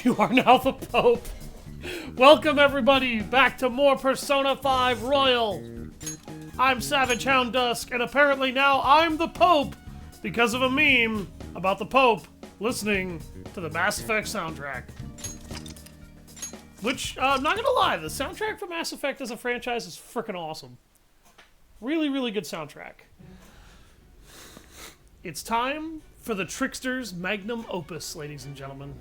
You are now the Pope. Welcome everybody back to more Persona 5 Royal. I'm Savage Hound Dusk, and apparently now I'm the Pope because of a meme about the Pope listening to the Mass Effect soundtrack. Which, I'm not gonna lie, the soundtrack for Mass Effect as a franchise is freaking awesome. Really, really good soundtrack. It's time for the Trickster's Magnum Opus, ladies and gentlemen.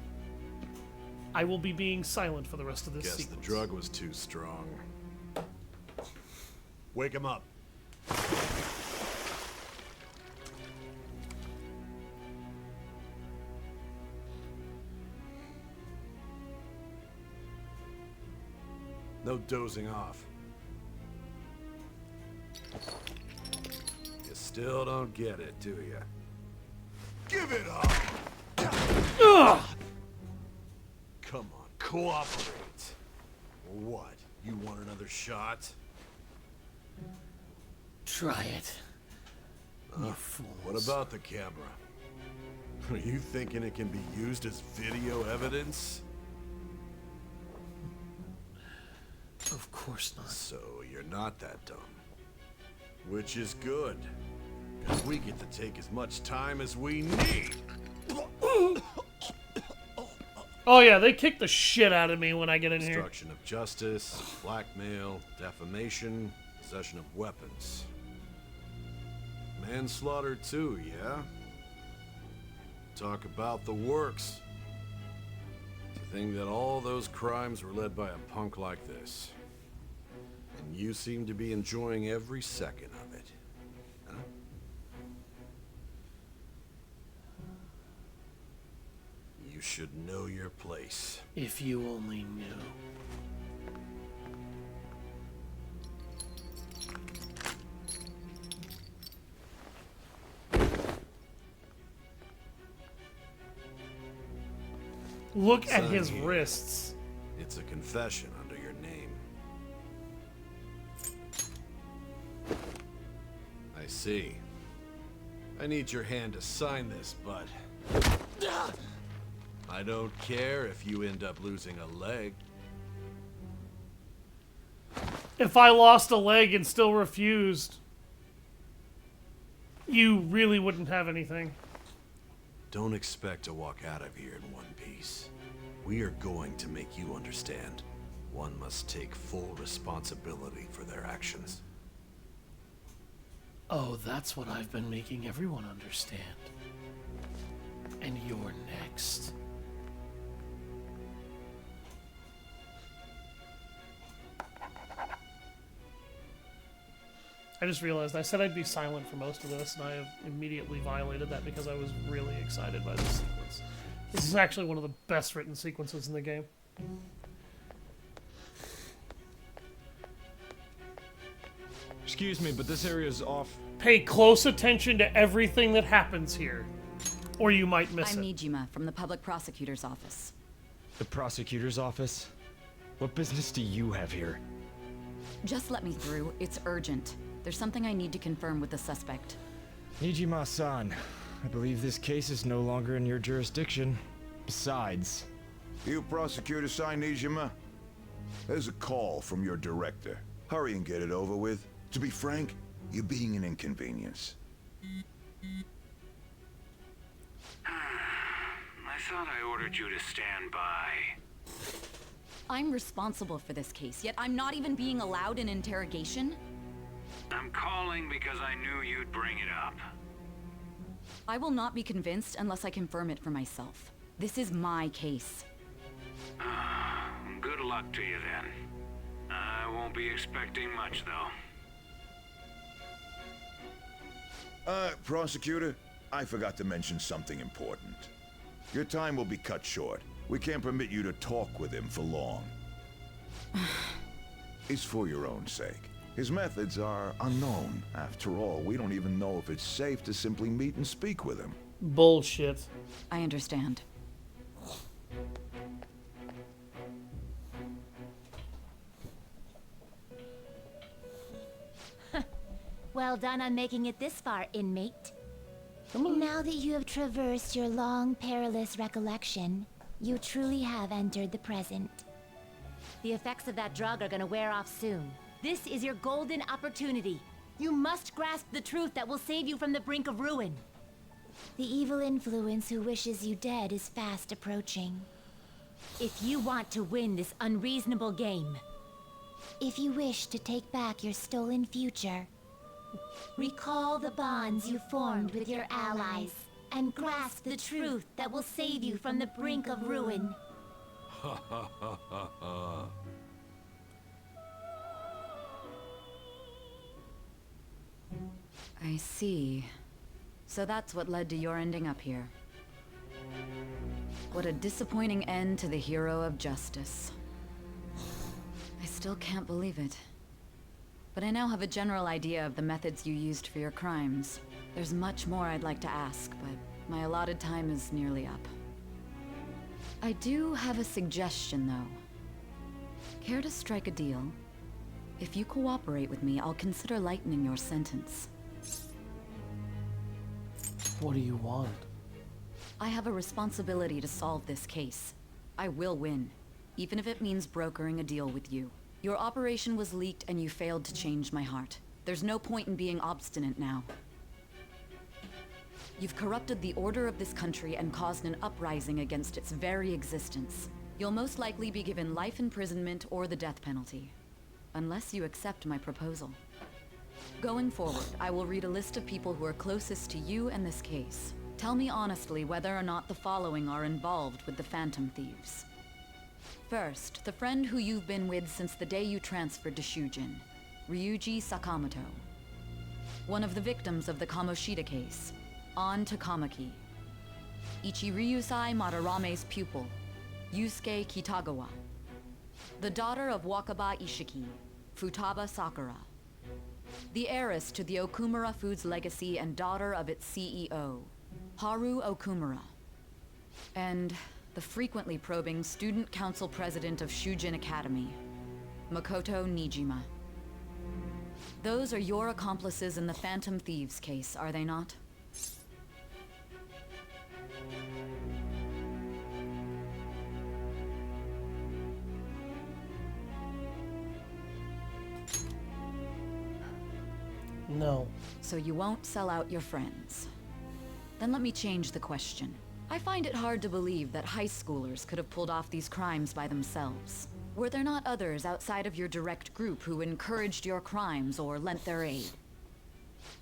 I will be being silent for the rest of this Guess sequence. the drug was too strong. Wake him up. No dozing off. You still don't get it, do you? Give it up! Ugh! Come on, cooperate. What? You want another shot? Try it. You fools. What about the camera? Are you thinking it can be used as video evidence? Of course not. So you're not that dumb. Which is good. Because we get to take as much time as we need. Oh yeah, they kick the shit out of me when I get in here. Obstruction of justice, blackmail, defamation, possession of weapons. Manslaughter too, yeah? Talk about the works. To think that all those crimes were led by a punk like this. And you seem to be enjoying every second of it. Huh? You should know your place. If you only knew. Look at his Sign here. wrists. It's a confession under your name. I see. I need your hand to sign this, but I don't care if you end up losing a leg. If I lost a leg and still refused, you really wouldn't have anything. Don't expect to walk out of here in one piece. We are going to make you understand. One must take full responsibility for their actions. Oh, that's what I've been making everyone understand. And you're next. I just realized I said I'd be silent for most of this, and I have immediately violated that because I was really excited by this sequence. This is actually one of the best written sequences in the game. Excuse me, but this area is off. Pay close attention to everything that happens here, or you might miss I'm it. Nijima from the Public Prosecutor's Office. The prosecutor's office? What business do you have here? Just let me through. It's urgent. There's something I need to confirm with the suspect. Nijima-san, I believe this case is no longer in your jurisdiction. Besides... You prosecutor, Nijima? There's a call from your director. Hurry and get it over with. To be frank, you're being an inconvenience. I thought I ordered you to stand by. I'm responsible for this case, yet I'm not even being allowed an interrogation? I'm calling because I knew you'd bring it up. I will not be convinced unless I confirm it for myself. This is my case. Good luck to you then. I won't be expecting much though. Prosecutor, I forgot to mention something important. Your time will be cut short. We can't permit you to talk with him for long. It's for your own sake. His methods are unknown. After all, we don't even know if it's safe to simply meet and speak with him. Bullshit. I understand. Well done on making it this far, inmate. Now that you have traversed your long, perilous recollection, You truly have entered the present. The effects of that drug are gonna wear off soon. This is your golden opportunity. You must grasp the truth that will save you from the brink of ruin. The evil influence who wishes you dead is fast approaching. If you want to win this unreasonable game, if you wish to take back your stolen future, recall the bonds you formed with your allies and grasp the truth that will save you from the brink of ruin. Ha ha ha ha ha. I see. So that's what led to your ending up here. What a disappointing end to the hero of justice. I still can't believe it. But I now have a general idea of the methods you used for your crimes. There's much more I'd like to ask, but my allotted time is nearly up. I do have a suggestion, though. Care to strike a deal? If you cooperate with me, I'll consider lightening your sentence. What do you want? I have a responsibility to solve this case. I will win, even if it means brokering a deal with you. Your operation was leaked and you failed to change my heart. There's no point in being obstinate now. You've corrupted the order of this country and caused an uprising against its very existence. You'll most likely be given life imprisonment or the death penalty, unless you accept my proposal. Going forward, I will read a list of people who are closest to you and this case. Tell me honestly whether or not the following are involved with the Phantom Thieves. First, the friend who you've been with since the day you transferred to Shujin, Ryuji Sakamoto. One of the victims of the Kamoshida case, An Takamaki. Ichiryusai Madarame's pupil, Yusuke Kitagawa. The daughter of Wakaba Ishiki, Futaba Sakura. The heiress to the Okumura Foods legacy and daughter of its CEO, Haru Okumura. And the frequently probing student council president of Shujin Academy, Makoto Nijima. Those are your accomplices in the Phantom Thieves case, are they not? No. So you won't sell out your friends. Then let me change the question. I find it hard to believe that high schoolers could have pulled off these crimes by themselves. Were there not others outside of your direct group who encouraged your crimes or lent their aid?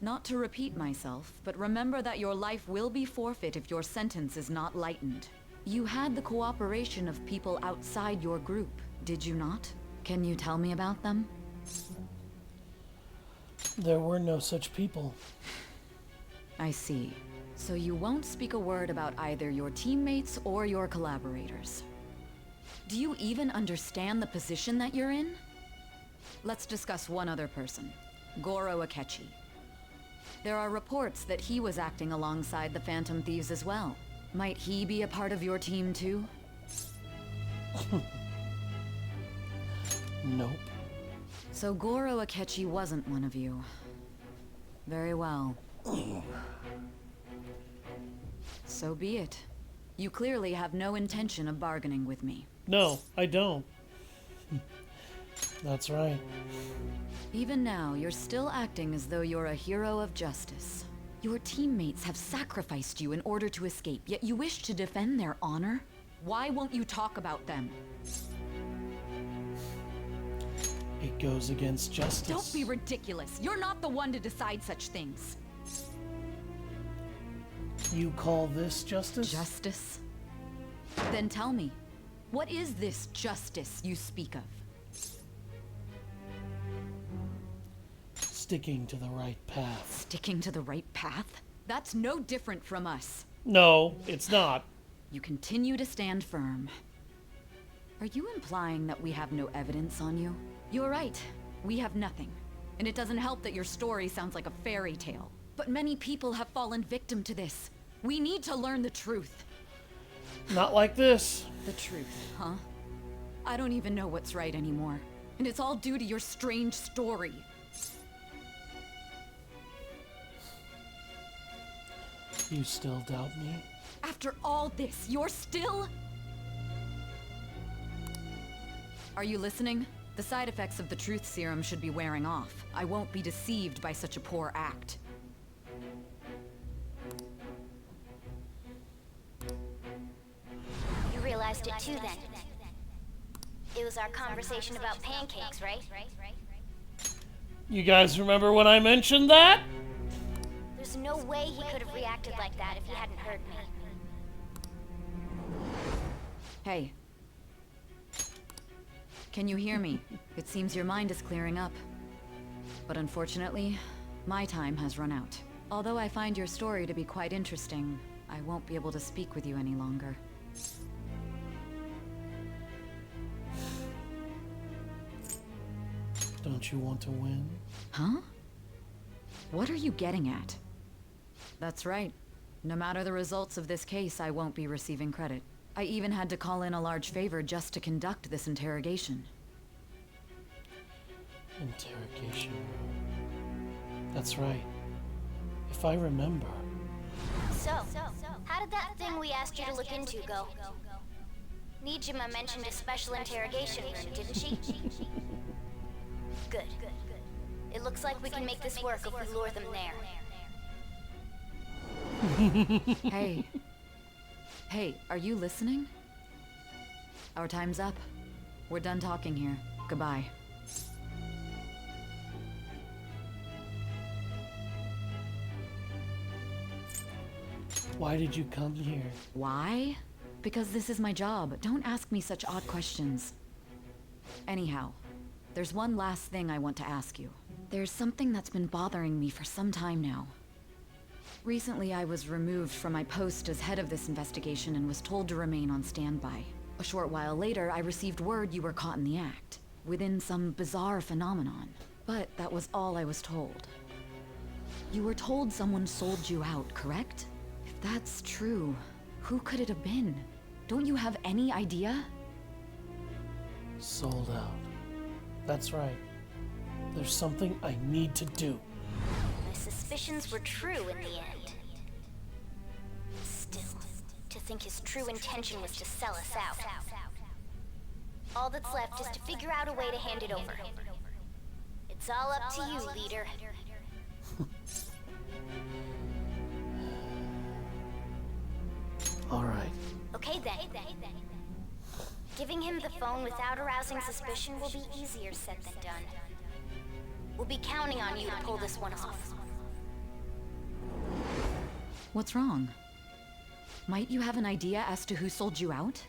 Not to repeat myself, but remember that your life will be forfeit if your sentence is not lightened. You had the cooperation of people outside your group, did you not? Can you tell me about them? There were no such people. I see. So you won't speak a word about either your teammates or your collaborators. Do you even understand the position that you're in? Let's discuss one other person, Goro Akechi. There are reports that he was acting alongside the Phantom Thieves as well. Might he be a part of your team too? Nope. So Goro Akechi wasn't one of you. Very well. So be it. You clearly have no intention of bargaining with me. No, I don't. That's right. Even now, you're still acting as though you're a hero of justice. Your teammates have sacrificed you in order to escape, yet you wish to defend their honor? Why won't you talk about them? It goes against justice. Don't be ridiculous. You're not the one to decide such things. You call this justice? Justice? Then tell me, what is this justice you speak of? Sticking to the right path. Sticking to the right path? That's no different from us. No, it's not. You continue to stand firm. Are you implying that we have no evidence on you? You're right. We have nothing. And it doesn't help that your story sounds like a fairy tale. But many people have fallen victim to this. We need to learn the truth. Not like this. The truth, huh? I don't even know what's right anymore. And it's all due to your strange story. You still doubt me? After all this, you're still... Are you listening? The side effects of the truth serum should be wearing off. I won't be deceived by such a poor act. You realized it too then. It was our conversation about pancakes, right? You guys remember when I mentioned that? There's no way he could have reacted like that if he hadn't heard me. Hey. Can you hear me? It seems your mind is clearing up. But unfortunately, my time has run out. Although I find your story to be quite interesting, I won't be able to speak with you any longer. Don't you want to win? Huh? What are you getting at? That's right. No matter the results of this case, I won't be receiving credit. I even had to call in a large favor just to conduct this interrogation. Interrogation. That's right. If I remember. So, how did that thing we asked you to look into go? Nijima mentioned a special interrogation room, didn't she? Good. It looks like we can make this work if we lure them there. Hey. Hey, are you listening? Our time's up. We're done talking here. Goodbye. Why did you come here? Why? Because this is my job. Don't ask me such odd questions. Anyhow, there's one last thing I want to ask you. There's something that's been bothering me for some time now. Recently, I was removed from my post as head of this investigation and was told to remain on standby. A short while later, I received word you were caught in the act, within some bizarre phenomenon. But that was all I was told. You were told someone sold you out, correct? If that's true, who could it have been? Don't you have any idea? Sold out. That's right. There's something I need to do. My suspicions were true in the end. Still, to think his true intention was to sell us out. All that's left is to figure out a way to hand it over. It's all up to you, leader. All right. Okay then. Giving him the phone without arousing suspicion will be easier said than done. We'll be counting on you to pull this one off. What's wrong? Might you have an idea as to who sold you out?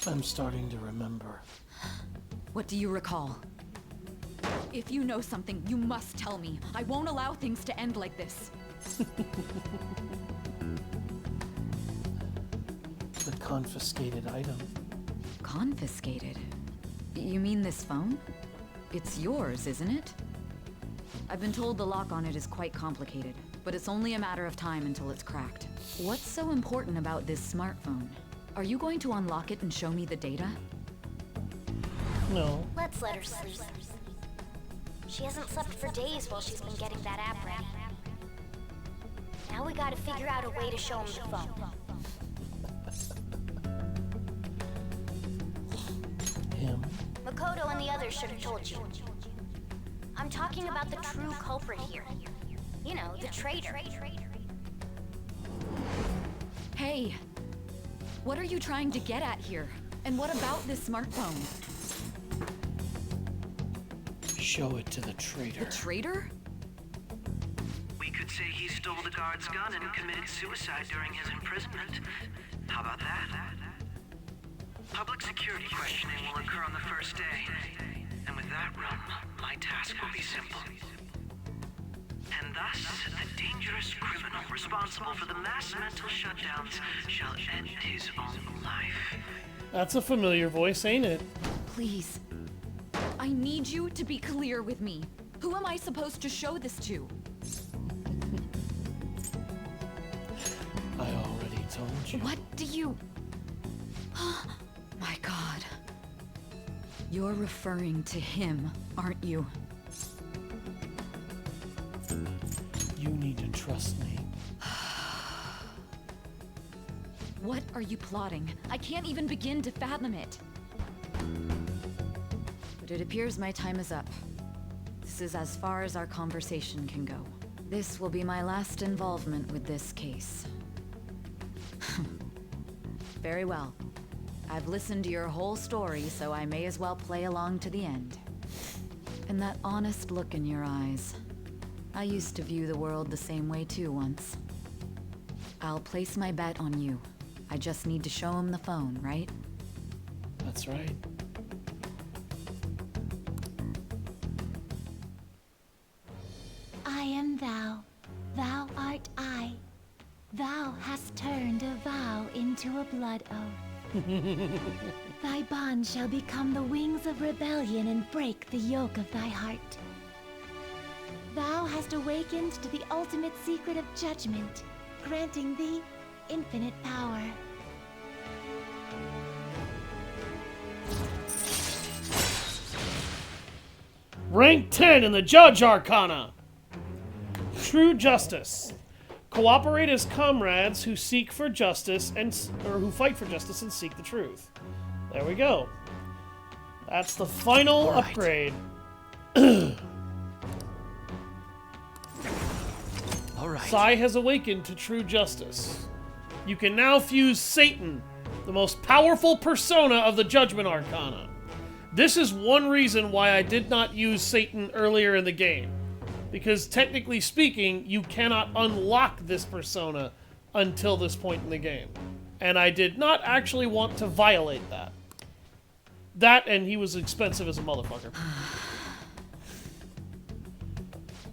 I'm starting to remember. What do you recall? If you know something, you must tell me. I won't allow things to end like this. The confiscated item. Confiscated? You mean this phone? It's yours, isn't it? I've been told the lock on it is quite complicated, but it's only a matter of time until it's cracked. What's so important about this smartphone? Are you going to unlock it and show me the data? No. Let's let her sleep. She hasn't slept for days while she's been getting that app ready. Now we gotta figure out a way to show him the phone. Him. Makoto and the others should have told you. I'm talking about the true culprit here. You know, the traitor. Hey! What are you trying to get at here? And what about this smartphone? Show it to the traitor. The traitor? We could say he stole the guard's gun and committed suicide during his imprisonment. How about that? Public security questioning will occur on the first day. And with that room, my task will be simple. And thus, the dangerous criminal responsible for the mass mental shutdowns shall end his own life. That's a familiar voice, ain't it? Please. I need you to be clear with me. Who am I supposed to show this to? I already told you. What do you... My God. You're referring to him, aren't you? You need to trust me. What are you plotting? I can't even begin to fathom it. But it appears my time is up. This is as far as our conversation can go. This will be my last involvement with this case. Very well. I've listened to your whole story, so I may as well play along to the end. And that honest look in your eyes. I used to view the world the same way too once. I'll place my bet on you. I just need to show him the phone, right? That's right. I am thou, thou art I. Thou hast turned a vow into a blood oath. Thy bond shall become the wings of rebellion and break the yoke of thy heart. Thou hast awakened to the ultimate secret of judgment, granting thee infinite power. Rank 10 in the Judge Arcana. True Justice. Cooperate as comrades who seek for justice or who fight for justice and seek the truth. There we go. That's the final upgrade. Alright. Sai has awakened to true justice. You can now fuse Satan, the most powerful persona of the Judgment Arcana. This is one reason why I did not use Satan earlier in the game. Because technically speaking, you cannot unlock this persona until this point in the game. And I did not actually want to violate that. That, and he was expensive as a motherfucker.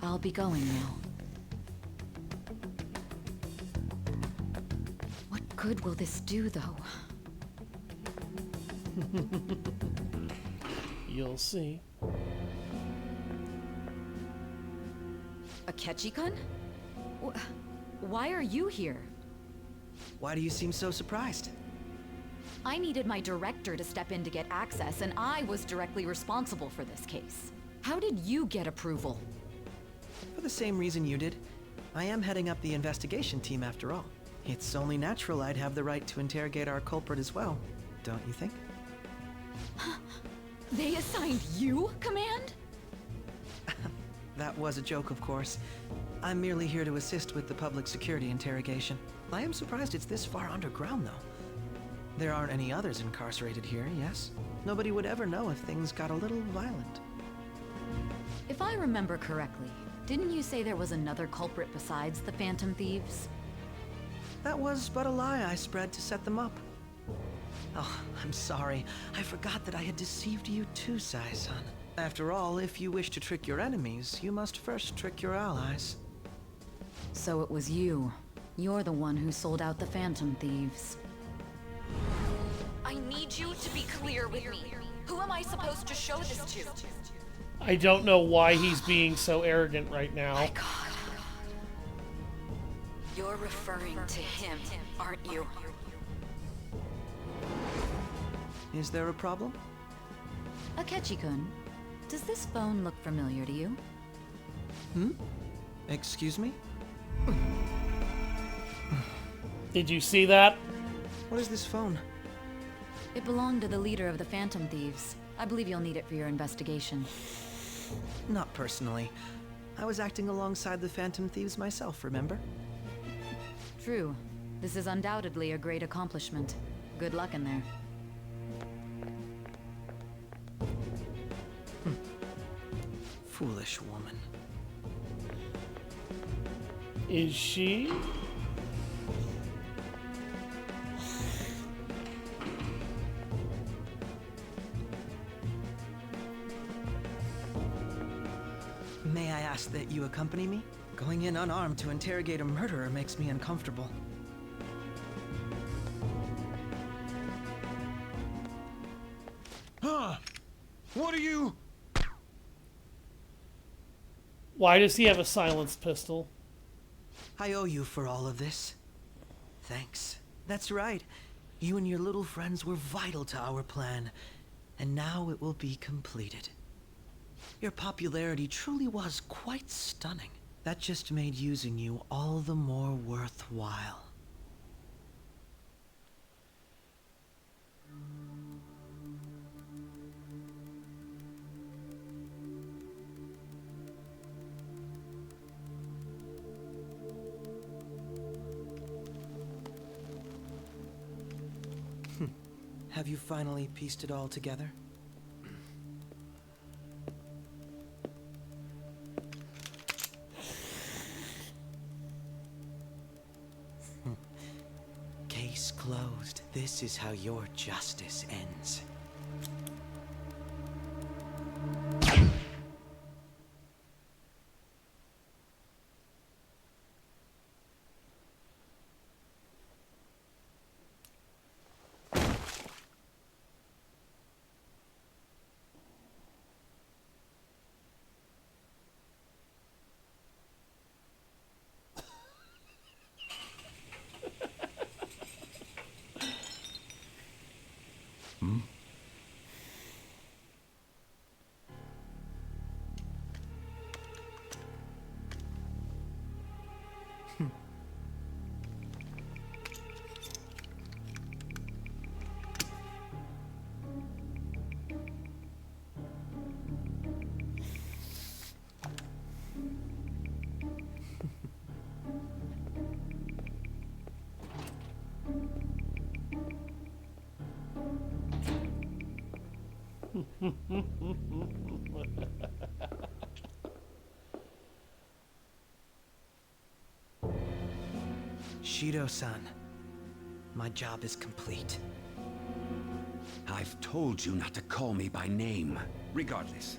I'll be going now. What good will this do, though? You'll see. Akechi-kun? Why are you here? Why do you seem so surprised? I needed my director to step in to get access, and I was directly responsible for this case. How did you get approval? For the same reason you did. I am heading up the investigation team after all. It's only natural I'd have the right to interrogate our culprit as well, don't you think? They assigned you command? That was a joke, of course. I'm merely here to assist with the public security interrogation. I am surprised it's this far underground, though. There aren't any others incarcerated here, yes? Nobody would ever know if things got a little violent. If I remember correctly, didn't you say there was another culprit besides the Phantom Thieves? That was but a lie I spread to set them up. Oh, I'm sorry. I forgot that I had deceived you too, Sai-san. After all, if you wish to trick your enemies, you must first trick your allies. So it was you. You're the one who sold out the Phantom Thieves. I need you to be clear with me. Who am I supposed to show this to? I don't know why he's being so arrogant right now. My God. You're referring to him, aren't you? Is there a problem? Akechi-kun, does this phone look familiar to you? Excuse me? Did you see that? What is this phone? It belonged to the leader of the Phantom Thieves. I believe you'll need it for your investigation. Not personally. I was acting alongside the Phantom Thieves myself, remember? True. This is undoubtedly a great accomplishment. Good luck in there. Foolish woman. Is she? May I ask that you accompany me? Going in unarmed to interrogate a murderer makes me uncomfortable. What are you? Why does he have a silenced pistol? I owe you for all of this. Thanks. That's right. You and your little friends were vital to our plan, and now it will be completed. Your popularity truly was quite stunning. That just made using you all the more worthwhile. Have you finally pieced it all together? Case closed. This is how your justice ends. Shido-san, my job is complete. I've told you not to call me by name. Regardless,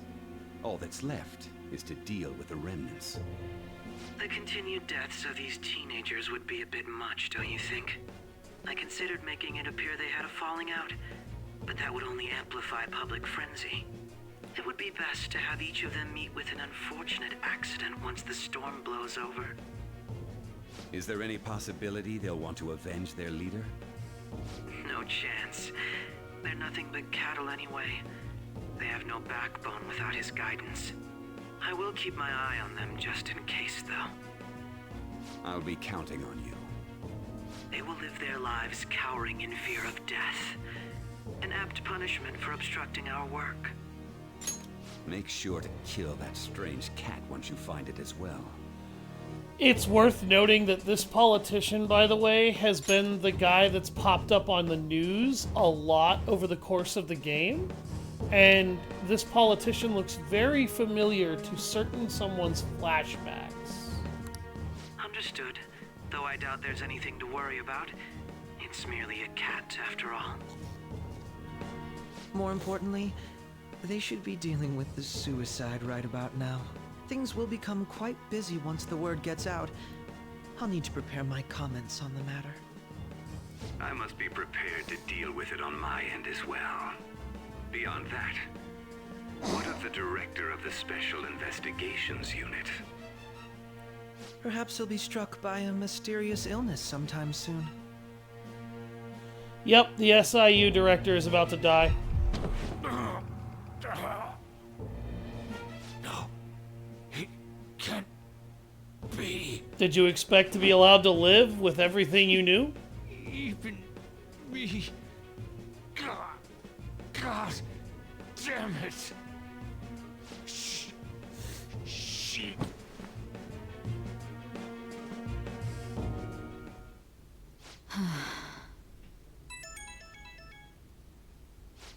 all that's left is to deal with the remnants. The continued deaths of these teenagers would be a bit much, don't you think? I considered making it appear they had a falling out, but that would only amplify public frenzy. It would be best to have each of them meet with an unfortunate accident once the storm blows over. Is there any possibility they'll want to avenge their leader? No chance. They're nothing but cattle anyway. They have no backbone without his guidance. I will keep my eye on them just in case, though. I'll be counting on you. They will live their lives cowering in fear of death. An apt punishment for obstructing our work. Make sure to kill that strange cat once you find it as well. It's worth noting that this politician, by the way, has been the guy that's popped up on the news a lot over the course of the game. And this politician looks very familiar to certain someone's flashbacks. Understood. Though I doubt there's anything to worry about. It's merely a cat, after all. More importantly, they should be dealing with the suicide right about now. Things will become quite busy once the word gets out. I'll need to prepare my comments on the matter. I must be prepared to deal with it on my end as well. Beyond that, what of the director of the Special Investigations Unit? Perhaps he'll be struck by a mysterious illness sometime soon. Yep, the SIU director is about to die. No. He can't be. Did you expect to be allowed to live with everything you knew? Even me. God damn it. Shit.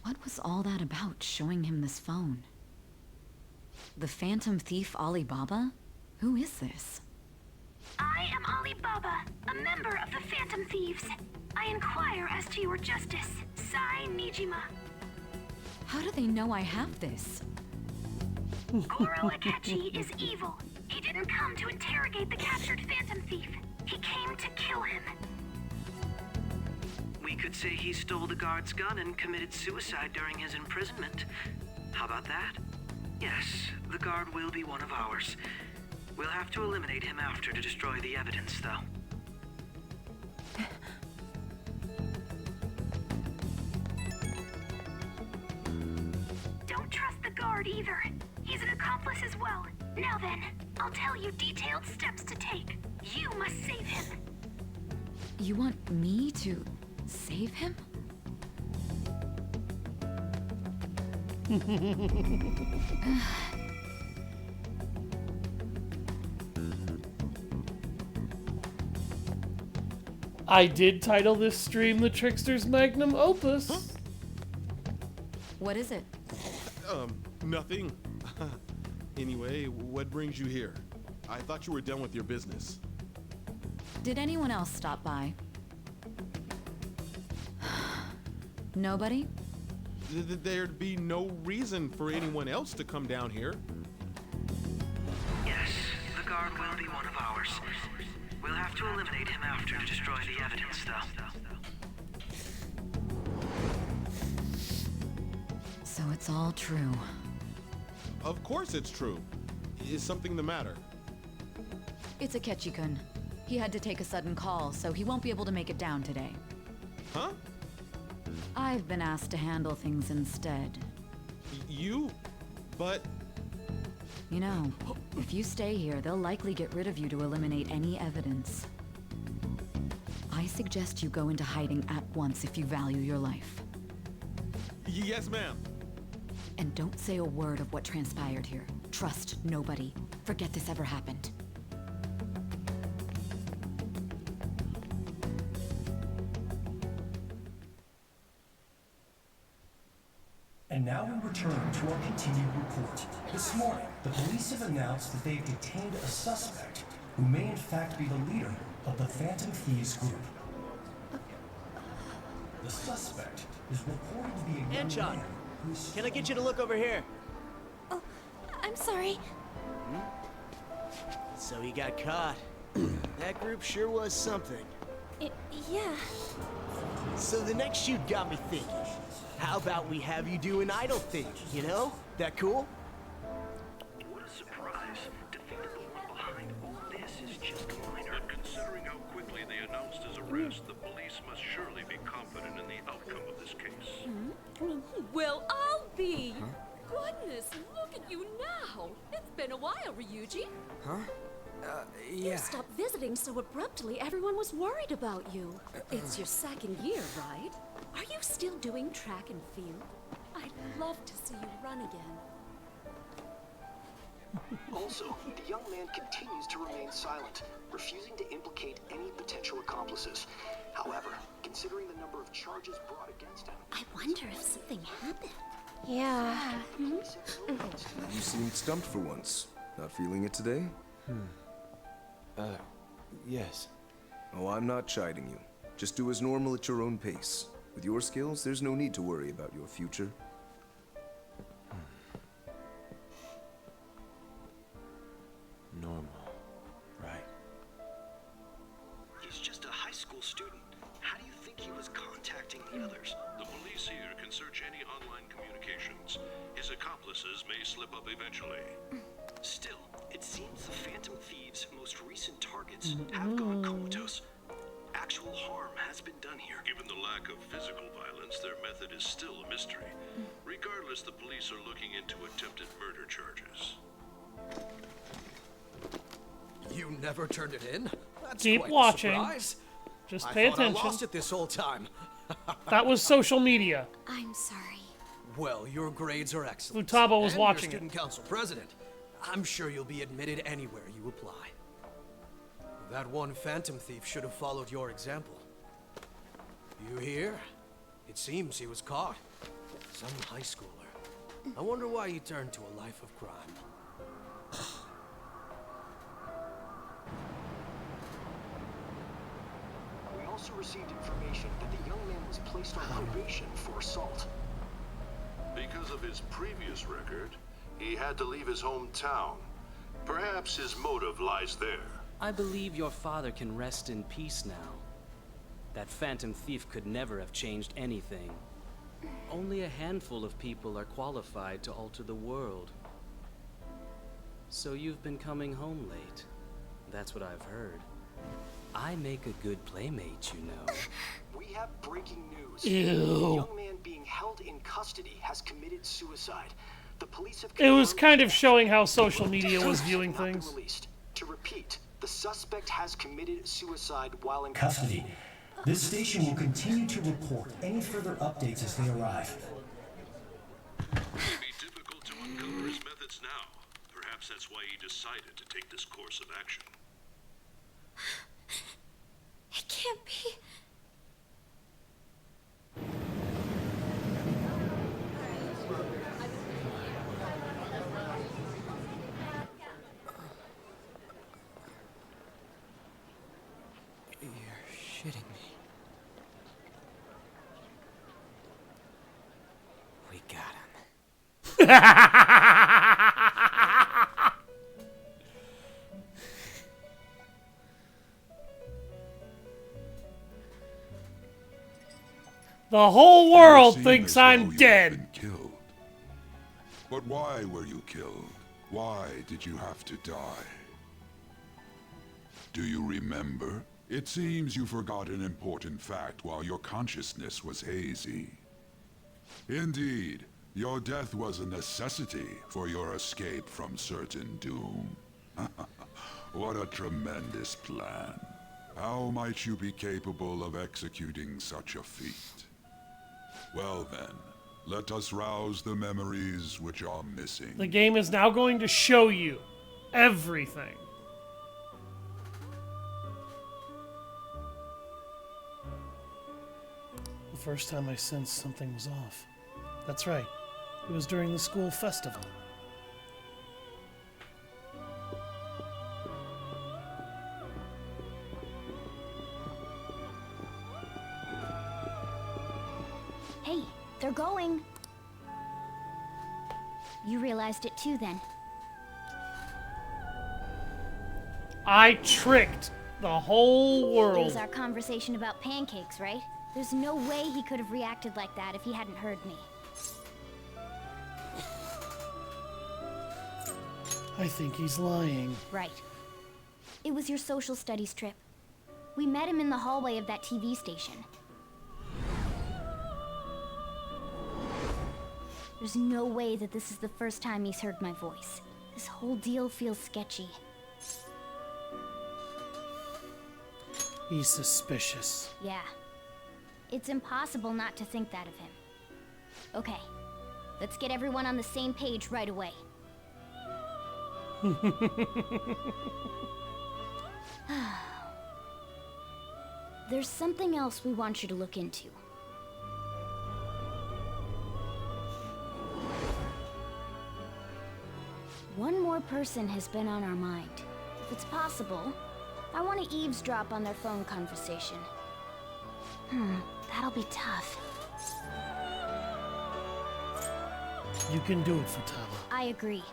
What was all that about, showing him this phone? The Phantom Thief Alibaba? Who is this? I am Alibaba, a member of the Phantom Thieves. I inquire as to your justice, Sai Nijima. How do they know I have this? Goro Akechi is evil. He didn't come to interrogate the captured Phantom Thief. He came to kill him. We could say he stole the guard's gun and committed suicide during his imprisonment. How about that? Yes, the guard will be one of ours. We'll have to eliminate him after to destroy the evidence, though. Don't trust the guard either. He's an accomplice as well. Now then, I'll tell you detailed steps to take. You must save him. You want me to save him? I did title this stream the Trickster's Magnum Opus. What is it? Nothing. Anyway, what brings you here? I thought you were done with your business. Did anyone else stop by? Nobody? There'd be no reason for anyone else to come down here. Yes, the guard will be one of ours. We'll have to eliminate him after to destroy the evidence, though. So it's all true. Of course it's true. Is something the matter? It's Akechi-kun. He had to take a sudden call, so he won't be able to make it down today. Huh? I've been asked to handle things instead. You? But... You know, if you stay here, they'll likely get rid of you to eliminate any evidence. I suggest you go into hiding at once if you value your life. Yes, ma'am. And don't say a word of what transpired here. Trust nobody. Forget this ever happened. And now we return to our continued report. This morning, the police have announced that they've detained a suspect who may in fact be the leader of the Phantom Thieves group. The suspect is reported to be a young Anchon, man who's... can I get you to look over here? Oh, I'm sorry. So he got caught. That group sure was something. Yeah. So the next shoot got me thinking. How about we have you do an idol thing, you know? That cool? What a surprise. To think that the one behind all this is just minor. And considering how quickly they announced his arrest, the police must surely be confident in the outcome of this case. Well, I'll be. Goodness, look at you now. It's been a while, Ryuji. Huh? You stopped visiting so abruptly, everyone was worried about you. It's your second year, right? Are you still doing track and field? I'd love to see you run again. Also, the young man continues to remain silent, refusing to implicate any potential accomplices. However, considering the number of charges brought against him... I wonder if something happened. Yeah. You seemed stumped for once. Not feeling it today? Yes. Oh, I'm not chiding you. Just do as normal at your own pace. With your skills, there's no need to worry about your future. Normal. Right. He's just a high school student. How do you think he was contacting the others? The police here can search any online communications. His accomplices may slip up eventually. Still, it seems the Phantom Thieves' most recent targets have gone comatose. Actual harm has been done here. Given the lack of physical violence, their method is still a mystery. Regardless, the police are looking into attempted murder charges. You never turned it in? That's Keep quite watching. A surprise. Just I pay thought attention. I lost it this whole time. That was social media. I'm sorry. Well, your grades are excellent. Futaba was and watching you're student council president. I'm sure you'll be admitted anywhere you apply. That one Phantom Thief should have followed your example. You hear? It seems he was caught. Some high schooler. I wonder why he turned to a life of crime. We also received information that the young man was placed on probation for assault. Because of his previous record, he had to leave his hometown. Perhaps his motive lies there. I believe your father can rest in peace now. That Phantom Thief could never have changed anything. Only a handful of people are qualified to alter the world. So you've been coming home late. That's what I've heard. I make a good playmate, you know. We have breaking news. Ew. The young man being held in custody has committed suicide. The police have It was kind of showing how social media was viewing things. released. To repeat, the suspect has committed suicide while in custody. This station will continue to report any further updates as they arrive. It would be difficult to uncover his methods now. Perhaps that's why he decided to take this course of action. It can't be. We got him. The whole world thinks I'm dead. Killed. But why were you killed? Why did you have to die? Do you remember? It seems you forgot an important fact while your consciousness was hazy. Indeed, your death was a necessity for your escape from certain doom. What a tremendous plan. How might you be capable of executing such a feat? Well then, let us rouse the memories which are missing. The game is now going to show you everything. The first time I sensed something was off. That's right. It was during the school festival. Hey, they're going. You realized it too, then. I tricked the whole It world. was our conversation about pancakes, right? There's no way he could have reacted like that if he hadn't heard me. I think he's lying. Right. It was your social studies trip. We met him in the hallway of that TV station. There's no way that this is the first time he's heard my voice. This whole deal feels sketchy. He's suspicious. Yeah. It's impossible not to think that of him. Okay. Let's get everyone on the same page right away. There's something else we want you to look into. One more person has been on our mind. If it's possible, I want to eavesdrop on their phone conversation. That'll be tough. You can do it, Futaba. I agree.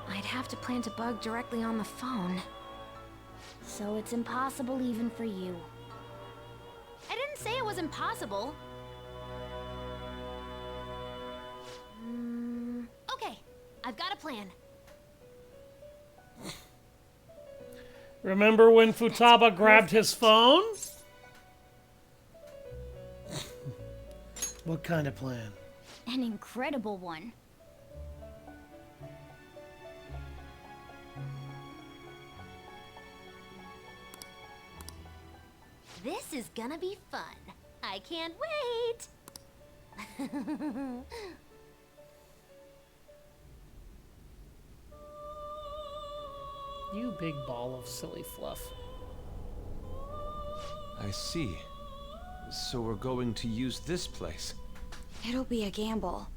I'd have to plant a bug directly on the phone. So it's impossible even for you. I didn't say it was impossible. Okay, I've got a plan. Remember when Futaba grabbed his phone? What kind of plan? An incredible one. This is gonna be fun. I can't wait. You big ball of silly fluff. I see. So we're going to use this place. It'll be a gamble.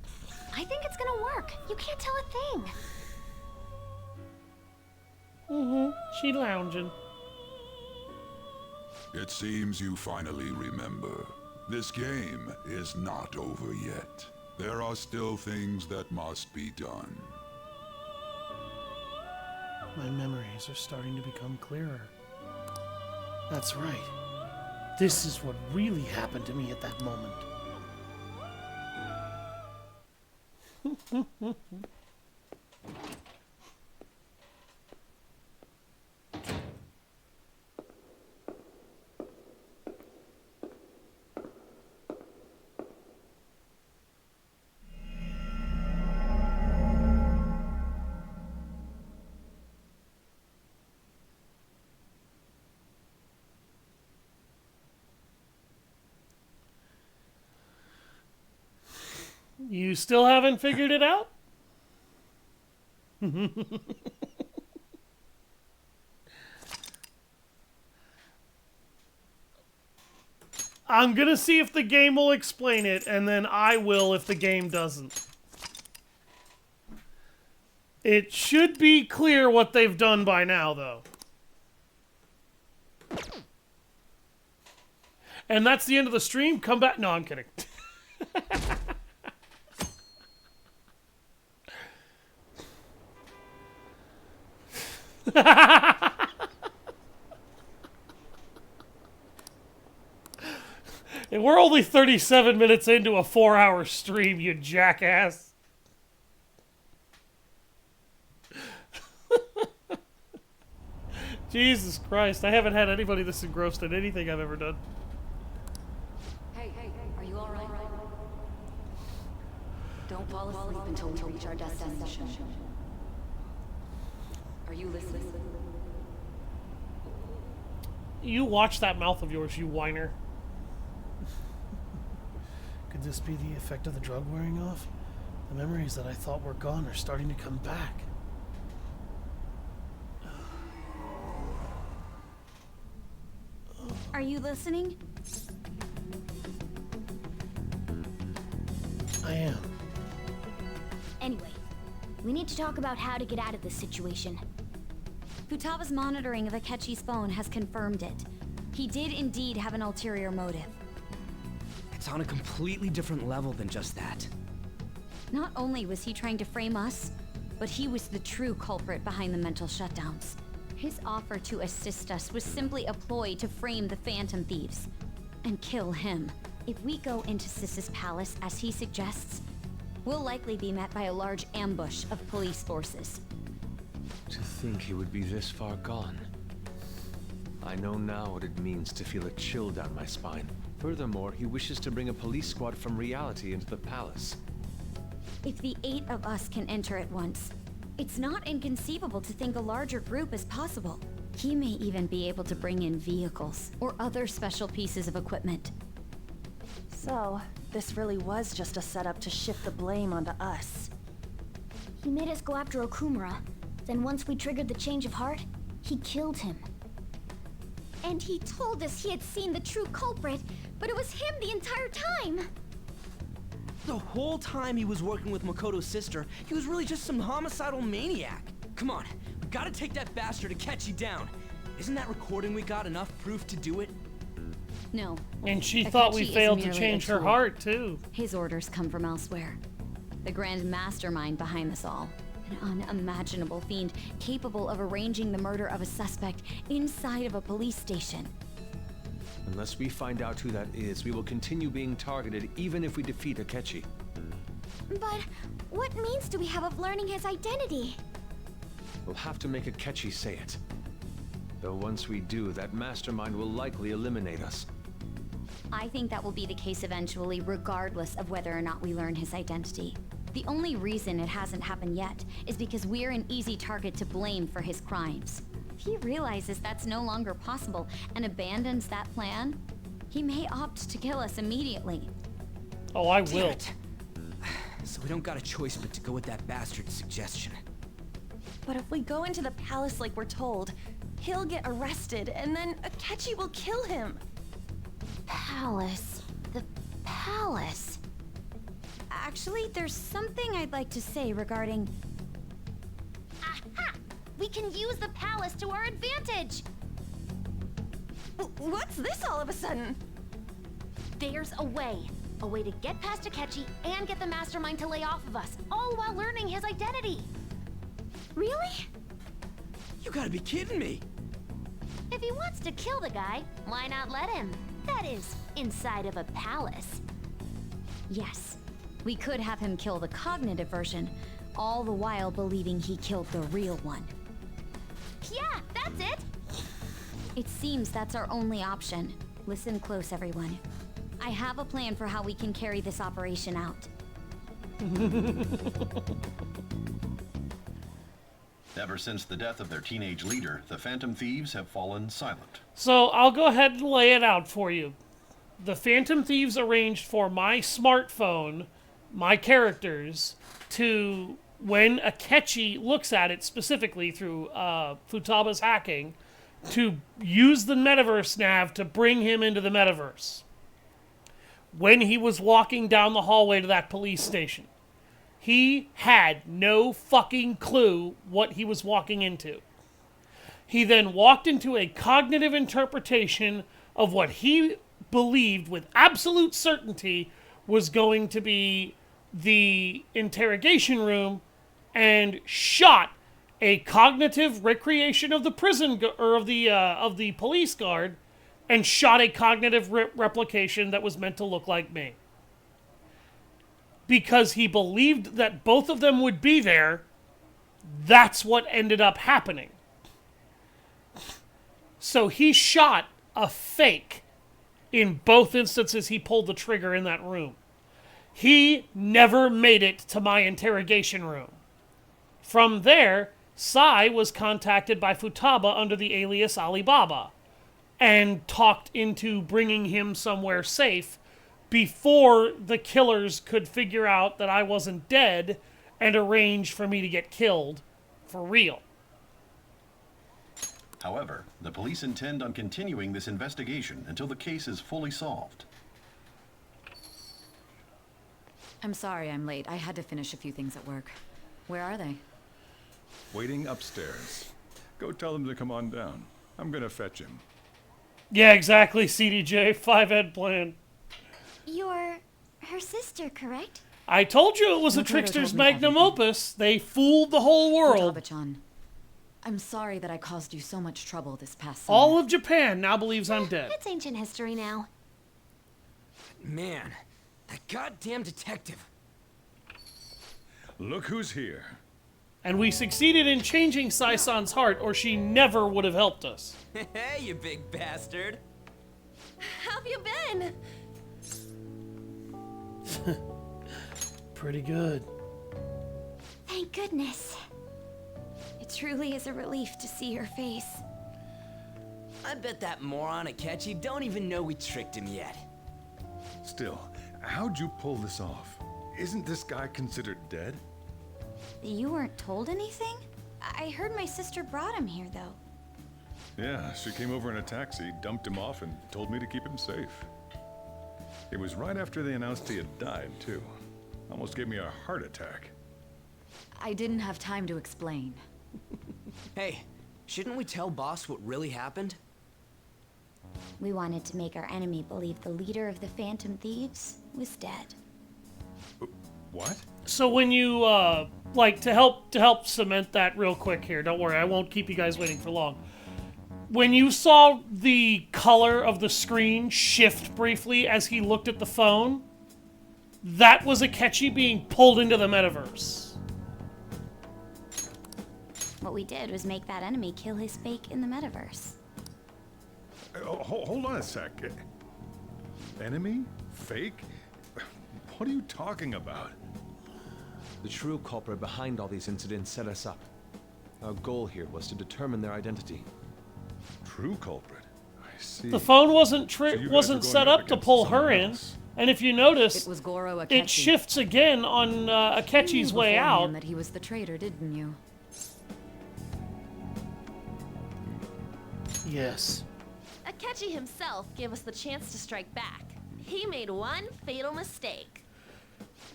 I think it's gonna work. You can't tell a thing. She lounging. It seems you finally remember. This game is not over yet. There are still things that must be done. My memories are starting to become clearer. That's right. This is what really happened to me at that moment. You still haven't figured it out? I'm gonna see if the game will explain it, and then I will if the game doesn't. It should be clear what they've done by now, though. And that's the end of the stream. Come back. No, I'm kidding. And we're only 37 minutes into a 4-hour stream, you jackass. Jesus Christ, I haven't had anybody this engrossed in anything I've ever done. Hey, are you alright? Don't fall asleep until we reach our destination. Are you listening? You watch that mouth of yours, you whiner. Could this be the effect of the drug wearing off? The memories that I thought were gone are starting to come back. Are you listening? I am. Anyway, we need to talk about how to get out of this situation. Futaba's monitoring of Akechi's phone has confirmed it. He did indeed have an ulterior motive. It's on a completely different level than just that. Not only was he trying to frame us, but he was the true culprit behind the mental shutdowns. His offer to assist us was simply a ploy to frame the Phantom Thieves and kill him. If we go into Sis's palace as he suggests, we'll likely be met by a large ambush of police forces. To think he would be this far gone. I know now what it means to feel a chill down my spine. Furthermore, he wishes to bring a police squad from reality into the palace. If the 8 of us can enter at once, it's not inconceivable to think a larger group is possible. He may even be able to bring in vehicles or other special pieces of equipment. So, this really was just a setup to shift the blame onto us. He made us go after Okumura. Then once we triggered the change of heart, he killed him. And he told us he had seen the true culprit, but it was him the entire time! The whole time he was working with Makoto's sister, he was really just some homicidal maniac. Come on, we gotta take that bastard Akechi down. Isn't that recording we got enough proof to do it? No. And she thought we Akechi failed is to merely change a her tool. heart, too. His orders come from elsewhere. The grand mastermind behind this all. An unimaginable fiend capable of arranging the murder of a suspect inside of a police station. Unless we find out who that is, we will continue being targeted even if we defeat Akechi. But what means do we have of learning his identity? We'll have to make Akechi say it. Though once we do, that mastermind will likely eliminate us. I think that will be the case eventually, regardless of whether or not we learn his identity. The only reason it hasn't happened yet is because we're an easy target to blame for his crimes. If he realizes that's no longer possible and abandons that plan, he may opt to kill us immediately. Oh, I Damn will. it. So we don't got a choice but to go with that bastard's suggestion. But if we go into the palace like we're told, he'll get arrested and then Akechi will kill him. Palace. The palace. Actually, there's something I'd like to say regarding... Aha! We can use the palace to our advantage! What's this all of a sudden? There's a way. A way to get past Akechi and get the mastermind to lay off of us, all while learning his identity. Really? You gotta be kidding me. If he wants to kill the guy, why not let him? That is, inside of a palace. Yes, we could have him kill the cognitive version, all the while believing he killed the real one. Yeah, that's it! It seems that's our only option. Listen close, everyone. I have a plan for how we can carry this operation out. Ever since the death of their teenage leader, the Phantom Thieves have fallen silent. So I'll go ahead and lay it out for you. The Phantom Thieves arranged for my smartphone, my characters, to, when Akechi looks at it specifically through Futaba's hacking, to use the metaverse nav to bring him into the metaverse. When he was walking down the hallway to that police station, he had no fucking clue what he was walking into. He then walked into a cognitive interpretation of what he believed with absolute certainty was going to be the interrogation room and shot a cognitive recreation of the prison or of the police guard, and shot a cognitive replication that was meant to look like me. Because he believed that both of them would be there, that's what ended up happening. So he shot a fake in both instances he pulled the trigger in that room. He never made it to my interrogation room. From there, Sai was contacted by Futaba under the alias Alibaba and talked into bringing him somewhere safe before the killers could figure out that I wasn't dead and arrange for me to get killed for real. However, the police intend on continuing this investigation until the case is fully solved. I'm sorry I'm late. I had to finish a few things at work. Where are they? Waiting upstairs. Go tell them to come on down. I'm gonna fetch him. Yeah, exactly, CDJ. 5-Ed plan. You're her sister, correct? I told you it was a Trickster's Magnum Opus. They fooled the whole world. Futaba-chan, I'm sorry that I caused you so much trouble this past summer. All of Japan now believes I'm dead. It's ancient history now. Man, that goddamn detective. Look who's here. And we succeeded in changing Sai-san's heart, or she never would have helped us. Hey, you big bastard. How have you been? Pretty good. Thank goodness. It truly is a relief to see your face. I bet that moron Akechi don't even know we tricked him yet. Still, how'd you pull this off? Isn't this guy considered dead? You weren't told anything? I heard my sister brought him here, though. Yeah, she came over in a taxi, dumped him off, and told me to keep him safe. It was right after they announced he had died, too. Almost gave me a heart attack. I didn't have time to explain. Hey, shouldn't we tell boss what really happened? We wanted to make our enemy believe the leader of the Phantom Thieves was dead. What? So when you, like, to help cement that real quick here, don't worry, I won't keep you guys waiting for long. When you saw the color of the screen shift briefly as he looked at the phone, that was Akechi being pulled into the metaverse. What we did was make that enemy kill his fake in the metaverse. Hold on a sec. Enemy? Fake? What are you talking about? The true culprit behind all these incidents set us up. Our goal here was to determine their identity. True culprit? I see. The phone wasn't set up to pull her in, and if you notice, it was Goro Akechi. It shifts again on Akechi's way out. That he was the traitor, didn't you? Yes. Akechi himself gave us the chance to strike back. He made one fatal mistake.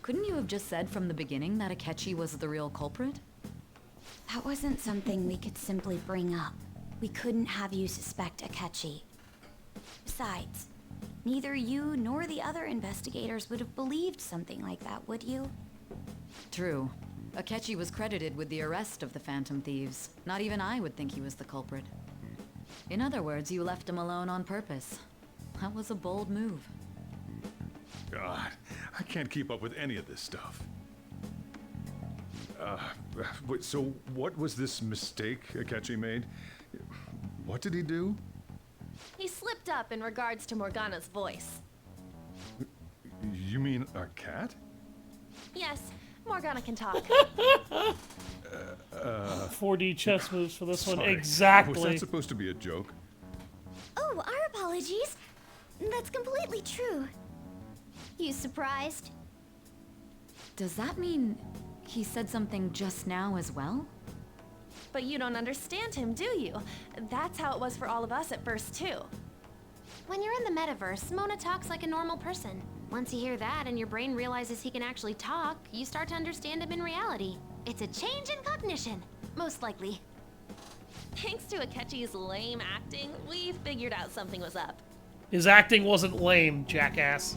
Couldn't you have just said from the beginning that Akechi was the real culprit? That wasn't something we could simply bring up. We couldn't have you suspect Akechi. Besides, neither you nor the other investigators would have believed something like that, would you? True. Akechi was credited with the arrest of the Phantom Thieves. Not even I would think he was the culprit. In other words, you left him alone on purpose. That was a bold move. God, I can't keep up with any of this stuff. So what was this mistake Akechi made? What did he do? He slipped up in regards to Morgana's voice. You mean a cat? Yes, Morgana can talk. 4D chess moves for this Sorry. one. Exactly. Was that supposed to be a joke? Oh, our apologies. That's completely true. You surprised? Does that mean he said something just now as well? But you don't understand him, do you? That's how it was for all of us at first, too. When you're in the metaverse, Mona talks like a normal person. Once you hear that and your brain realizes he can actually talk, you start to understand him in reality. It's a change in cognition, most likely. Thanks to Akechi's lame acting, we figured out something was up. His acting wasn't lame, jackass.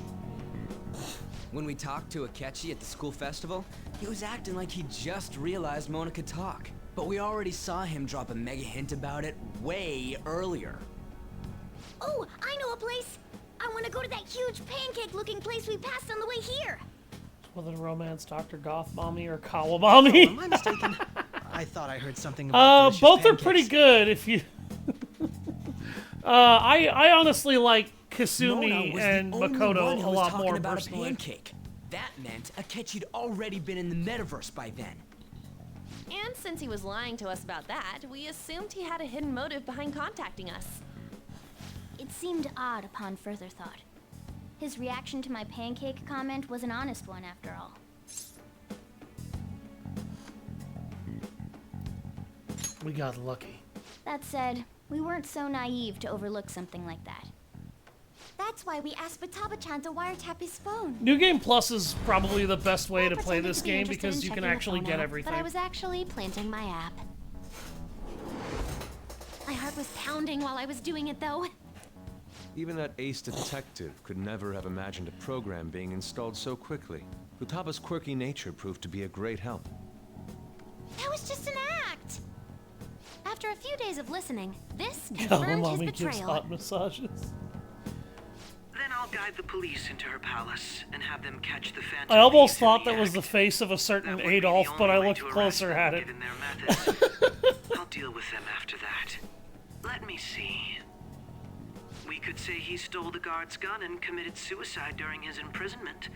When we talked to Akechi at the school festival, he was acting like he just realized Mona could talk. But we already saw him drop a mega hint about it way earlier. Oh, I know a place! I want to go to that huge pancake-looking place we passed on the way here! Whether to romance Dr. Goth Mommy or Kawamami. Oh, am I mistaken? I thought I heard something about both pancakes. are pretty good if you... I honestly like Kasumi and Makoto a lot more about personally. A pancake. That meant Akechi'd already been in the metaverse by then. And since he was lying to us about that, we assumed he had a hidden motive behind contacting us. It seemed odd upon further thought. His reaction to my pancake comment was an honest one, after all. We got lucky. That said, we weren't so naive to overlook something like that. That's why we asked Bataba-chan to wiretap his phone. New Game Plus is probably the best way to play this game because you can actually get everything. But I was actually planting my app. My heart was pounding while I was doing it, though. Even that ace detective could never have imagined a program being installed so quickly. Futaba's quirky nature proved to be a great help. That was just an act! After a few days of listening, this confirmed his Gives betrayal. hot massages. Then I'll guide the police into her palace and have them catch the Phantom I almost Thieves in thought the that was act. the face of a certain That would be the Adolf, but only I way looked to closer arrest at them, it. given their methods. I'll deal with them after that. Let me see. We could say he stole the guard's gun and committed suicide during his imprisonment.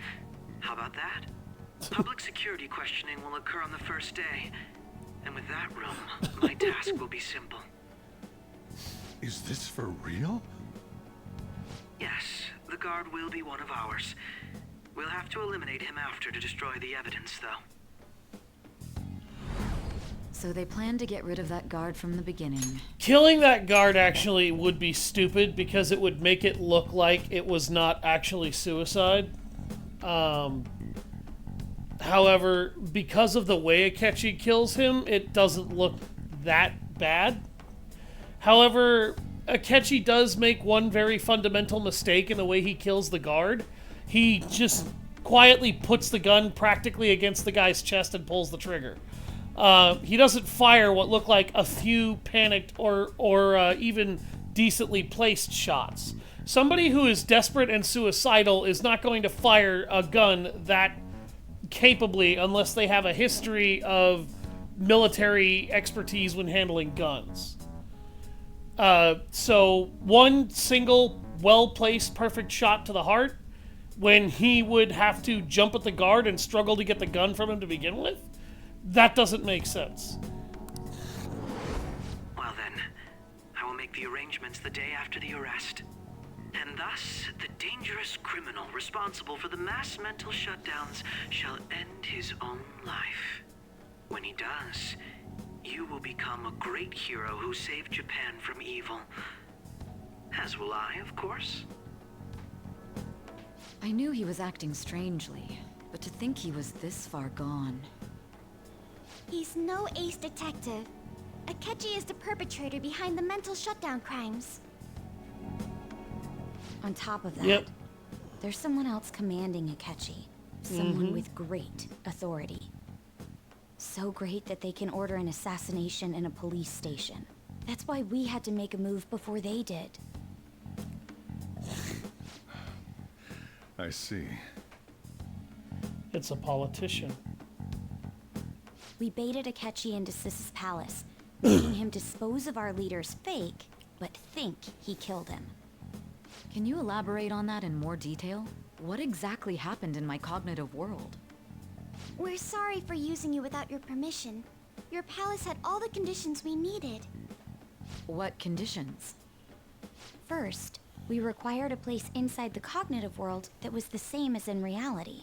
How about that? Public security questioning will occur on the first day. And with that room, my task will be simple. Is this for real? Yes, the guard will be one of ours. We'll have to eliminate him after to destroy the evidence, though. So they plan to get rid of that guard from the beginning. Killing that guard actually would be stupid because it would make it look like it was not actually suicide. However, because of the way Akechi kills him, it doesn't look that bad. However, Akechi does make one very fundamental mistake in the way he kills the guard. He just quietly puts the gun practically against the guy's chest and pulls the trigger. He doesn't fire what look like a few panicked or even decently placed shots. Somebody who is desperate and suicidal is not going to fire a gun that capably unless they have a history of military expertise when handling guns. So one single well-placed perfect shot to the heart when he would have to jump at the guard and struggle to get the gun from him to begin with, that doesn't make sense. Well then, I will make the arrangements the day after the arrest. And thus, the dangerous criminal responsible for the mass mental shutdowns shall end his own life. When he does, you will become a great hero who saved Japan from evil. As will I, of course. I knew he was acting strangely, but to think he was this far gone. He's no ace detective. Akechi is the perpetrator behind the mental shutdown crimes. On top of that, Yep. there's someone else commanding Akechi. Someone with great authority. So great that they can order an assassination in a police station. That's why we had to make a move before they did. I see. It's a politician. We baited Akechi into Sis's palace, making him dispose of our leader's fake, but think he killed him. Can you elaborate on that in more detail? What exactly happened in my cognitive world? We're sorry for using you without your permission. Your palace had all the conditions we needed. What conditions? First, we required a place inside the cognitive world that was the same as in reality.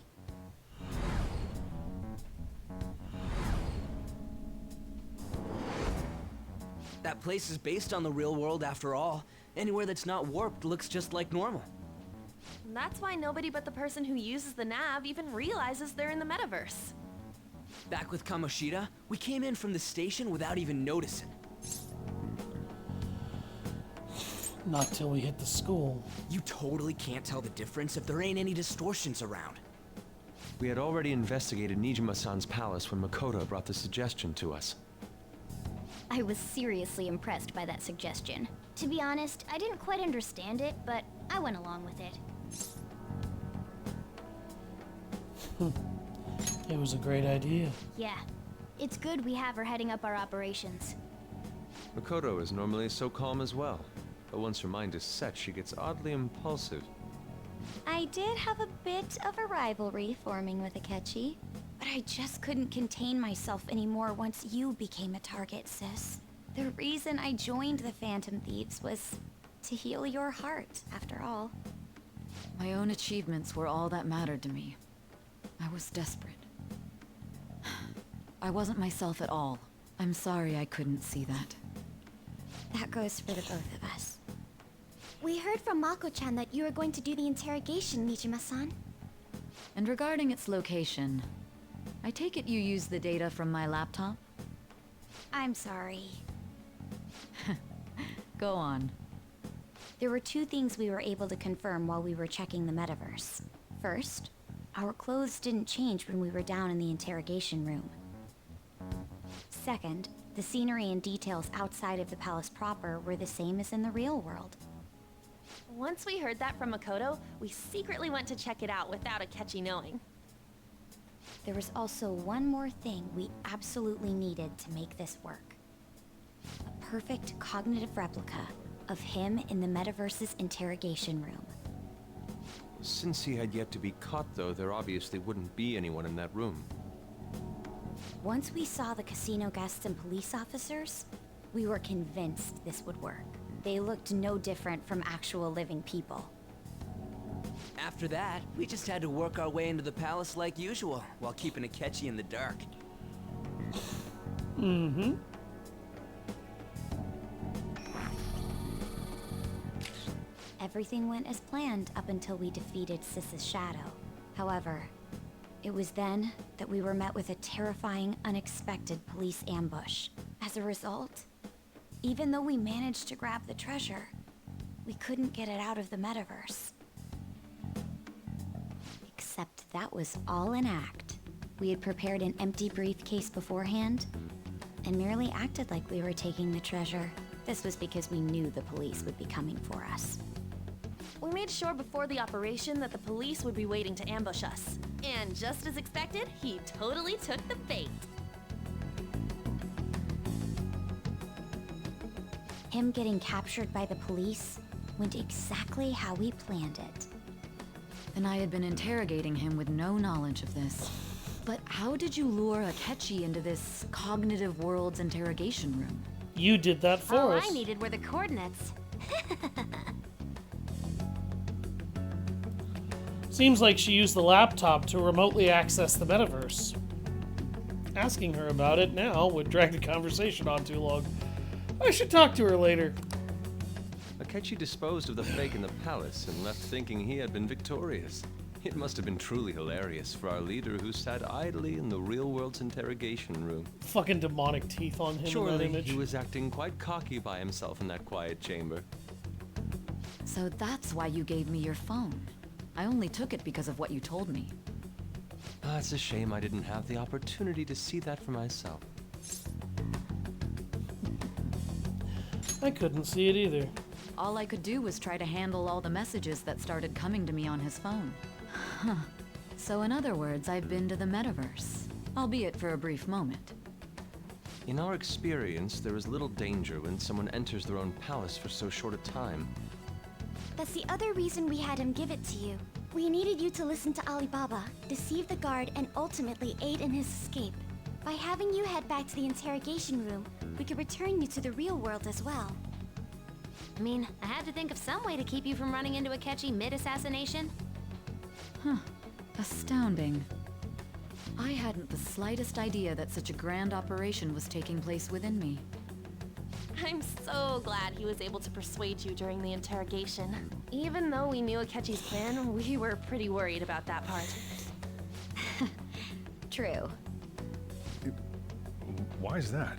That place is based on the real world after all. Anywhere that's not warped looks just like normal. And that's why nobody but the person who uses the nav even realizes they're in the metaverse. Back with Kamoshida, we came in from the station without even noticing. Not till we hit the school. You totally can't tell the difference if there ain't any distortions around. We had already investigated Nijima-san's palace when Makoto brought the suggestion to us. I was seriously impressed by that suggestion. To be honest, I didn't quite understand it, but I went along with it. It was a great idea. Yeah. It's good we have her heading up our operations. Makoto is normally so calm as well, but once her mind is set, she gets oddly impulsive. I did have a bit of a rivalry forming with Akechi, but I just couldn't contain myself anymore once you became a target, sis. The reason I joined the Phantom Thieves was to heal your heart, after all. My own achievements were all that mattered to me. I was desperate. I wasn't myself at all. I'm sorry I couldn't see that. That goes for the both of us. We heard from Mako-chan that you were going to do the interrogation, Nijima-san. And regarding its location, I take it you used the data from my laptop? I'm sorry. Go on. There were two things we were able to confirm while we were checking the metaverse. First, our clothes didn't change when we were down in the interrogation room. Second, the scenery and details outside of the palace proper were the same as in the real world. Once we heard that from Makoto, we secretly went to check it out without Akechi knowing. There was also one more thing we absolutely needed to make this work. A perfect cognitive replica of him in the metaverse's interrogation room. Since he had yet to be caught, though, there obviously wouldn't be anyone in that room. Once we saw the casino guests and police officers, we were convinced this would work. They looked no different from actual living people. After that, we just had to work our way into the palace like usual, while keeping Akechi in the dark. Mm-hmm. Everything went as planned up until we defeated Sis's shadow. However, it was then that we were met with a terrifying, unexpected police ambush. As a result, even though we managed to grab the treasure, we couldn't get it out of the metaverse. Except that was all an act. We had prepared an empty briefcase beforehand, and merely acted like we were taking the treasure. This was because we knew the police would be coming for us. We made sure before the operation that the police would be waiting to ambush us. And just as expected, he totally took the bait. Him getting captured by the police went exactly how we planned it. And I had been interrogating him with no knowledge of this. But how did you lure Akechi into this cognitive world's interrogation room? You did that for All us. I needed were the coordinates. Seems like she used the laptop to remotely access the metaverse. Asking her about it now would drag the conversation on too long. I should talk to her later. Akechi disposed of the fake in the palace and left thinking he had been victorious. It must have been truly hilarious for our leader who sat idly in the real world's interrogation room. Fucking demonic teeth on him in that Surely image. he was acting quite cocky by himself in that quiet chamber. So that's why you gave me your phone. I only took it because of what you told me. It's a shame I didn't have the opportunity to see that for myself. I couldn't see it either. All I could do was try to handle all the messages that started coming to me on his phone. Huh. So in other words, I've been to the metaverse, albeit for a brief moment. In our experience, there is little danger when someone enters their own palace for so short a time. That's the other reason we had him give it to you. We needed you to listen to Alibaba, deceive the guard, and ultimately aid in his escape. By having you head back to the interrogation room, we could return you to the real world as well. I mean, I had to think of some way to keep you from running into Akechi mid-assassination. Huh. Astounding. I hadn't the slightest idea that such a grand operation was taking place within me. I'm so glad he was able to persuade you during the interrogation. Even though we knew Akechi's plan, we were pretty worried about that part. True. Why is that?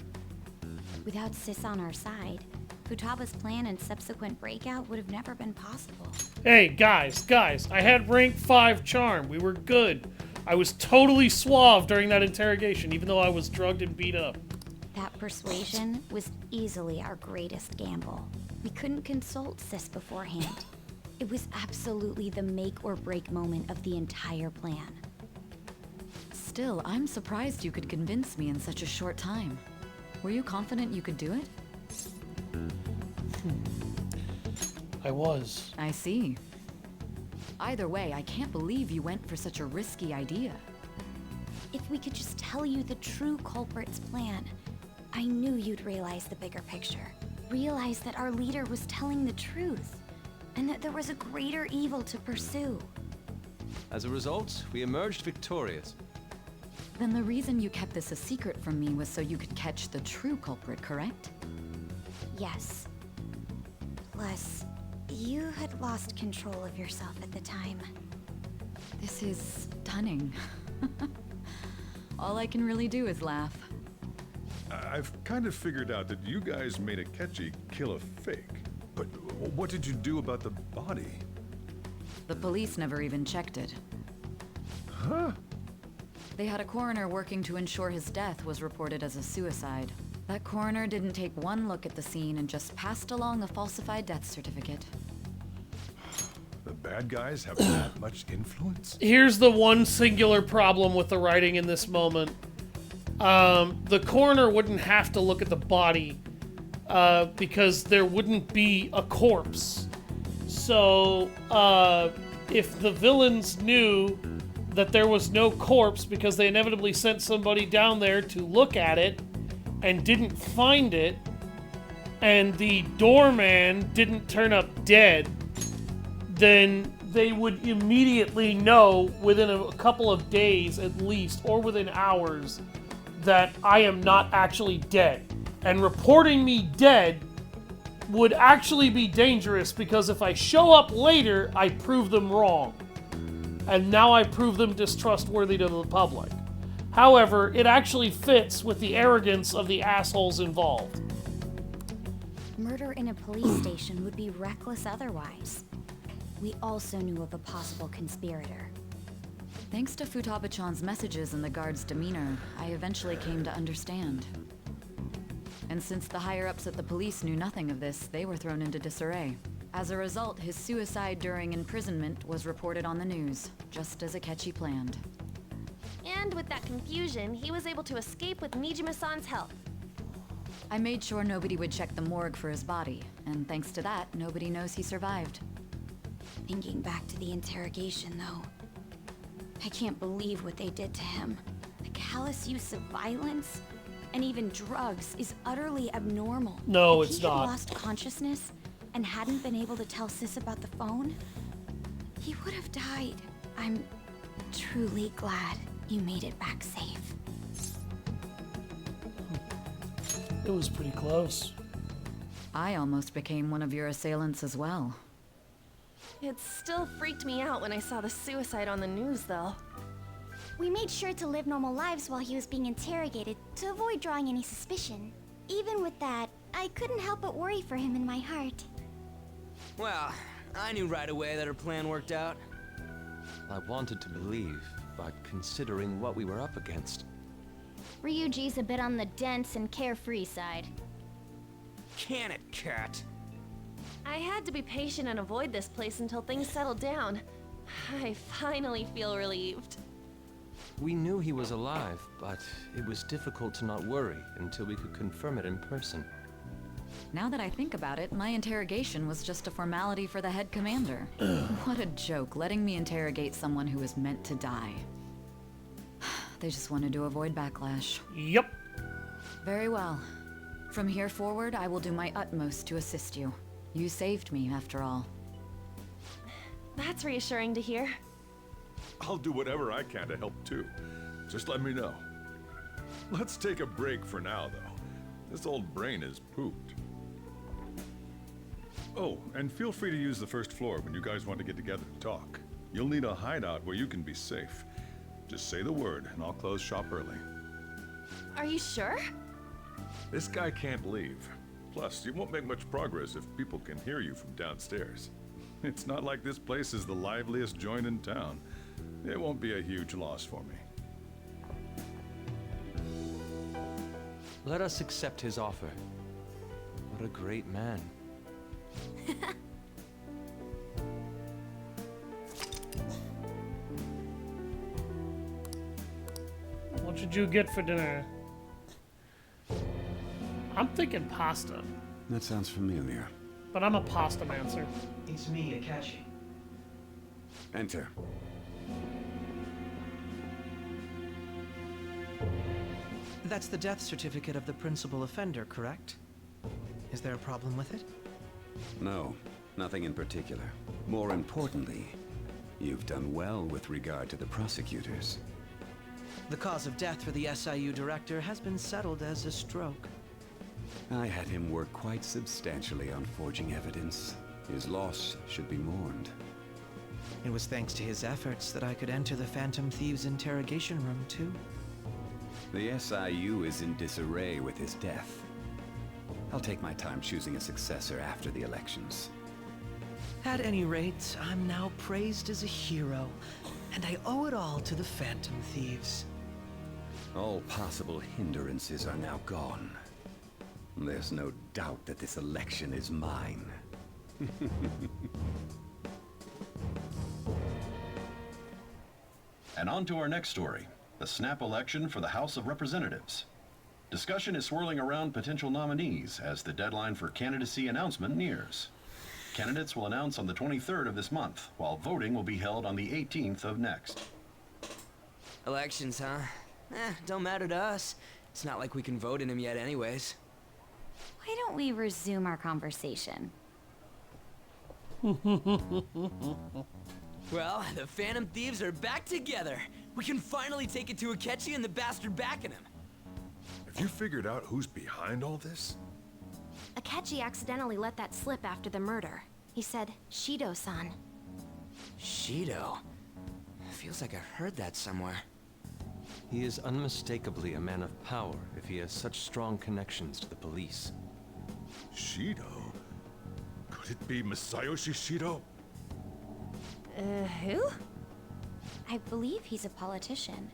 Without Sis on our side, Futaba's plan and subsequent breakout would have never been possible. Hey, guys, I had rank 5 charm. We were good. I was totally suave during that interrogation, even though I was drugged and beat up. That persuasion was easily our greatest gamble. We couldn't consult Sis beforehand. It was absolutely the make or break moment of the entire plan. Still, I'm surprised you could convince me in such a short time. Were you confident you could do it? I was. I see. Either way, I can't believe you went for such a risky idea. If we could just tell you the true culprit's plan, I knew you'd realize the bigger picture. Realize that our leader was telling the truth, and that there was a greater evil to pursue. As a result, we emerged victorious. Then the reason you kept this a secret from me was so you could catch the true culprit, correct? Yes. Plus, you had lost control of yourself at the time. This is stunning. All I can really do is laugh. I've kind of figured out that you guys made Akechi kill a fake. But what did you do about the body? The police never even checked it. Huh? They had a coroner working to ensure his death was reported as a suicide. That coroner didn't take one look at the scene and just passed along a falsified death certificate. The bad guys have that much influence? Here's the one singular problem with the writing in this moment. The coroner wouldn't have to look at the body because there wouldn't be a corpse. So, if the villains knew that there was no corpse because they inevitably sent somebody down there to look at it and didn't find it, and the doorman didn't turn up dead, then they would immediately know within a couple of days at least, or within hours, that I am not actually dead. And reporting me dead would actually be dangerous because if I show up later, I prove them wrong. And now I prove them distrustworthy to the public. However, it actually fits with the arrogance of the assholes involved. Murder in a police station would be reckless otherwise. We also knew of a possible conspirator. Thanks to Futaba-chan's messages and the guard's demeanor, I eventually came to understand. And since the higher-ups at the police knew nothing of this, they were thrown into disarray. As a result, his suicide during imprisonment was reported on the news, just as Akechi planned. And with that confusion, he was able to escape with Mijima-san's help. I made sure nobody would check the morgue for his body, and thanks to that, nobody knows he survived. Thinking back to the interrogation, though, I can't believe what they did to him. The callous use of violence and even drugs is utterly abnormal. No, if it's he had not. lost consciousness and hadn't been able to tell Sis about the phone, he would have died. I'm truly glad you made it back safe. It was pretty close. I almost became one of your assailants as well. It still freaked me out when I saw the suicide on the news, though. We made sure to live normal lives while he was being interrogated to avoid drawing any suspicion. Even with that, I couldn't help but worry for him in my heart. Well, I knew right away that her plan worked out. I wanted to believe, but considering what we were up against. Ryuji's a bit on the dense and carefree side. Can it, cat? I had to be patient and avoid this place until things settled down. I finally feel relieved. We knew he was alive, but it was difficult to not worry until we could confirm it in person. Now that I think about it, my interrogation was just a formality for the head commander. What a joke, letting me interrogate someone who was meant to die. They just wanted to avoid backlash. Yep. Very well. From here forward, I will do my utmost to assist you. You saved me, after all. That's reassuring to hear. I'll do whatever I can to help too. Just let me know. Let's take a break for now, though. This old brain is pooped. Oh, and feel free to use the first floor when you guys want to get together to talk. You'll need a hideout where you can be safe. Just say the word, and I'll close shop early. Are you sure? This guy can't leave. Plus, you won't make much progress if people can hear you from downstairs. It's not like this place is the liveliest joint in town. It won't be a huge loss for me. Let us accept his offer. What a great man. What did you get for dinner? I'm thinking pasta, That sounds familiar. but I'm a pasta mancer. It's me, Akachi. Enter. That's the death certificate of the principal offender, correct? Is there a problem with it? No, nothing in particular. More importantly, you've done well with regard to the prosecutors. The cause of death for the SIU director has been settled as a stroke. I had him work quite substantially on forging evidence. His loss should be mourned. It was thanks to his efforts that I could enter the Phantom Thieves' interrogation room, too. The SIU is in disarray with his death. I'll take my time choosing a successor after the elections. At any rate, I'm now praised as a hero, and I owe it all to the Phantom Thieves. All possible hindrances are now gone. There's no doubt that this election is mine. And on to our next story, the snap election for the House of Representatives. Discussion is swirling around potential nominees as the deadline for candidacy announcement nears. Candidates will announce on the 23rd of this month, while voting will be held on the 18th of next. Elections, huh? Don't matter to us. It's not like we can vote in them yet anyways. Why don't we resume our conversation? Well, the Phantom Thieves are back together. We can finally take it to Akechi and the bastard backing him. Have you figured out who's behind all this? Akechi accidentally let that slip after the murder. He said, Shido-san. Shido? Feels like I heard that somewhere. He is unmistakably a man of power if he has such strong connections to the police. Shido? Could it be Masayoshi Shido? Who? I believe he's a politician.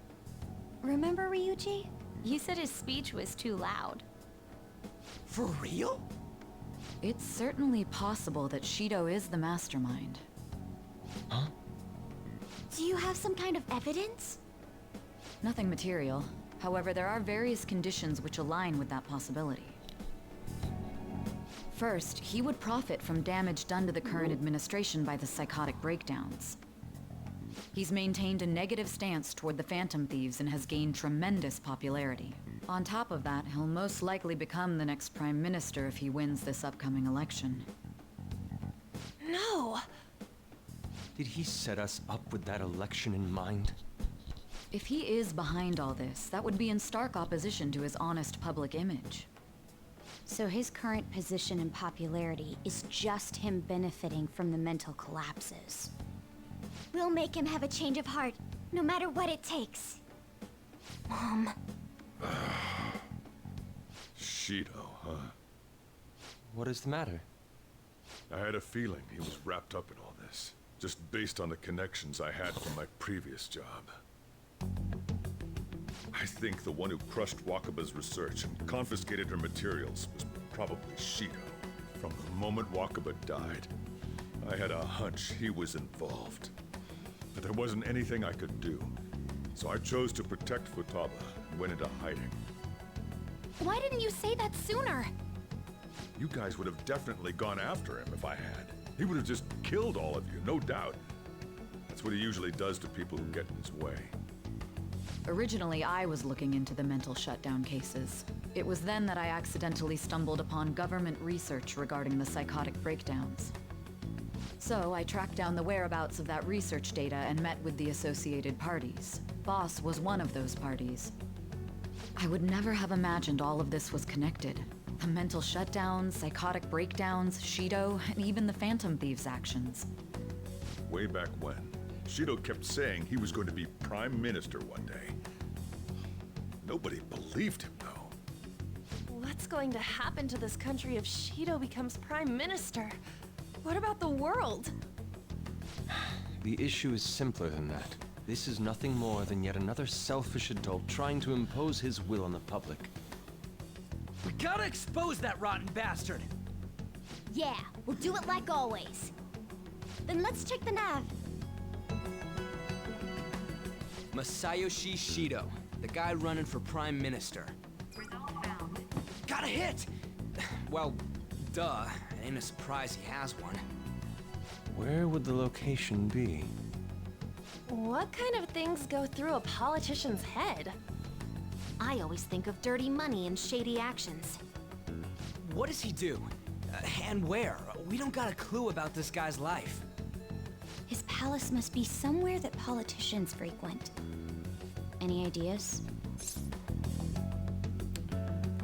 Remember, Ryuji? You said his speech was too loud. For real? It's certainly possible that Shido is the mastermind. Huh? Do you have some kind of evidence? Nothing material. However, there are various conditions which align with that possibility. First, he would profit from damage done to the current administration by the psychotic breakdowns. He's maintained a negative stance toward the Phantom Thieves and has gained tremendous popularity. On top of that, he'll most likely become the next Prime Minister if he wins this upcoming election. No! Did he set us up with that election in mind? If he is behind all this, that would be in stark opposition to his honest public image. So his current position and popularity is just him benefiting from the mental collapses. We'll make him have a change of heart, no matter what it takes. Mom. Shido, huh? What is the matter? I had a feeling he was wrapped up in all this, just based on the connections I had from my previous job. I think the one who crushed Wakaba's research and confiscated her materials was probably Shido. From the moment Wakaba died, I had a hunch he was involved. But there wasn't anything I could do. So I chose to protect Futaba and went into hiding. Why didn't you say that sooner? You guys would have definitely gone after him if I had. He would have just killed all of you, no doubt. That's what he usually does to people who get in his way. Originally, I was looking into the mental shutdown cases. It was then that I accidentally stumbled upon government research regarding the psychotic breakdowns. So I tracked down the whereabouts of that research data and met with the associated parties. Boss was one of those parties. I would never have imagined all of this was connected. The mental shutdowns, psychotic breakdowns, Shido, and even the Phantom Thieves' actions. Way back when, Shido kept saying he was going to be Prime Minister one day. Nobody believed him, though. What's going to happen to this country if Shido becomes Prime Minister? What about the world? The issue is simpler than that. This is nothing more than yet another selfish adult trying to impose his will on the public. We gotta expose that rotten bastard! Yeah, we'll do it like always. Then let's check the nav. Masayoshi Shido, the guy running for Prime Minister. Got a hit! Well, duh. It ain't a surprise he has one. Where would the location be? What kind of things go through a politician's head? I always think of dirty money and shady actions. What does he do? And where? We don't got a clue about this guy's life. His palace must be somewhere that politicians frequent. Any ideas?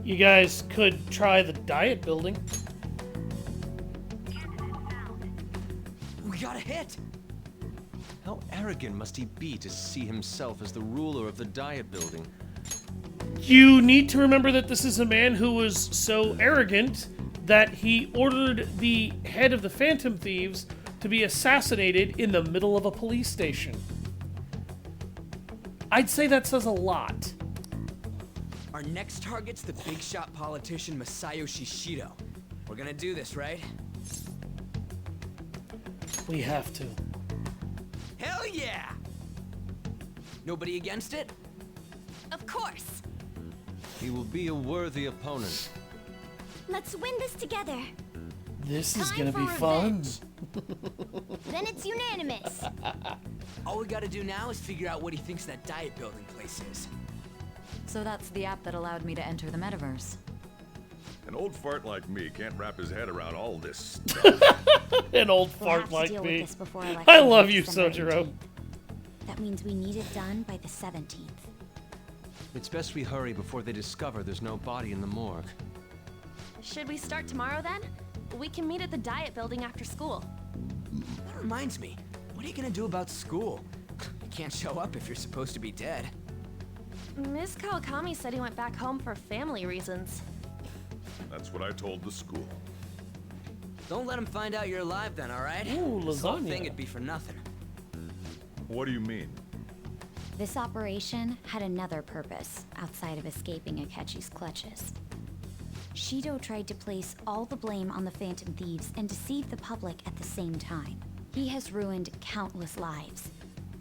You guys could try the diet building. We got a hit! How arrogant must he be to see himself as the ruler of the diet building? You need to remember that this is a man who was so arrogant that he ordered the head of the Phantom Thieves to be assassinated in the middle of a police station. I'd say that says a lot. Our next target's the big shot politician Masayoshi Shido. We're gonna do this, right? We have to. Hell yeah! Nobody against it? Of course! He will be a worthy opponent. Let's win this together. This is Time gonna be for fun. Then it's unanimous. All we gotta do now is figure out what he thinks that diet building place is. So that's the app that allowed me to enter the metaverse. An old fart like me can't wrap his head around all this stuff. An old We'll have fart to like deal me. with this before I election love day, you, December Sojiro. 18th. That means we need it done by the 17th. It's best we hurry before they discover there's no body in the morgue. Should we start tomorrow then? We can meet at the diet building after school. That reminds me, what are you gonna do about school? You can't show up if you're supposed to be dead. Ms. Kawakami said he went back home for family reasons. That's what I told the school. Don't let him find out you're alive then, alright? Ooh, This whole lasagna. thing would be for nothing. What do you mean? This operation had another purpose outside of escaping Akechi's clutches. Shido tried to place all the blame on the Phantom Thieves and deceive the public at the same time. He has ruined countless lives,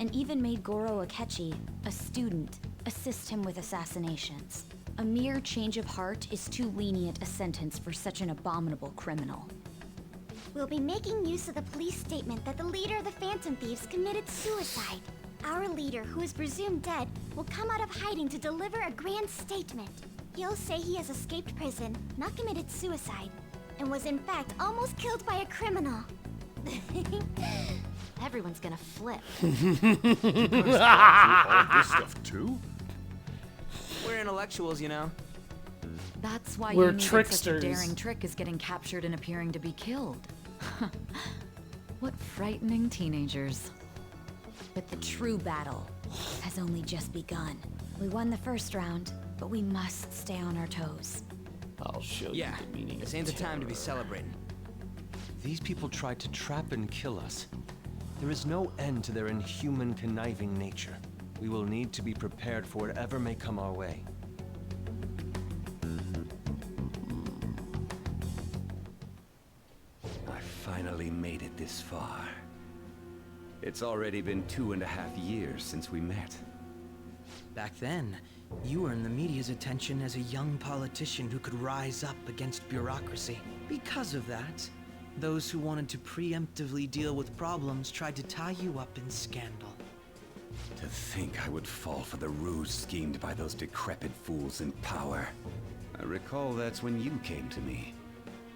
and even made Goro Akechi, a student, assist him with assassinations. A mere change of heart is too lenient a sentence for such an abominable criminal. We'll be making use of the police statement that the leader of the Phantom Thieves committed suicide. Our leader, who is presumed dead, will come out of hiding to deliver a grand statement. He'll say he has escaped prison, not committed suicide, and was in fact almost killed by a criminal. Everyone's gonna flip. All this stuff too? We're intellectuals, you know. That's why We're you knew that such a tricksters. daring trick is getting captured and appearing to be killed. What frightening teenagers. But the true battle has only just begun. We won the first round, but we must stay on our toes. I'll show Yeah, you the meaning this of ain't the time to be terror. celebrating. These people tried to trap and kill us. There is no end to their inhuman, conniving nature. We will need to be prepared for whatever may come our way. I finally made it this far. It's already been 2.5 years since we met. Back then, you earned the media's attention as a young politician who could rise up against bureaucracy. Because of that, those who wanted to preemptively deal with problems tried to tie you up in scandal. To think I would fall for the ruse schemed by those decrepit fools in power. I recall that's when you came to me.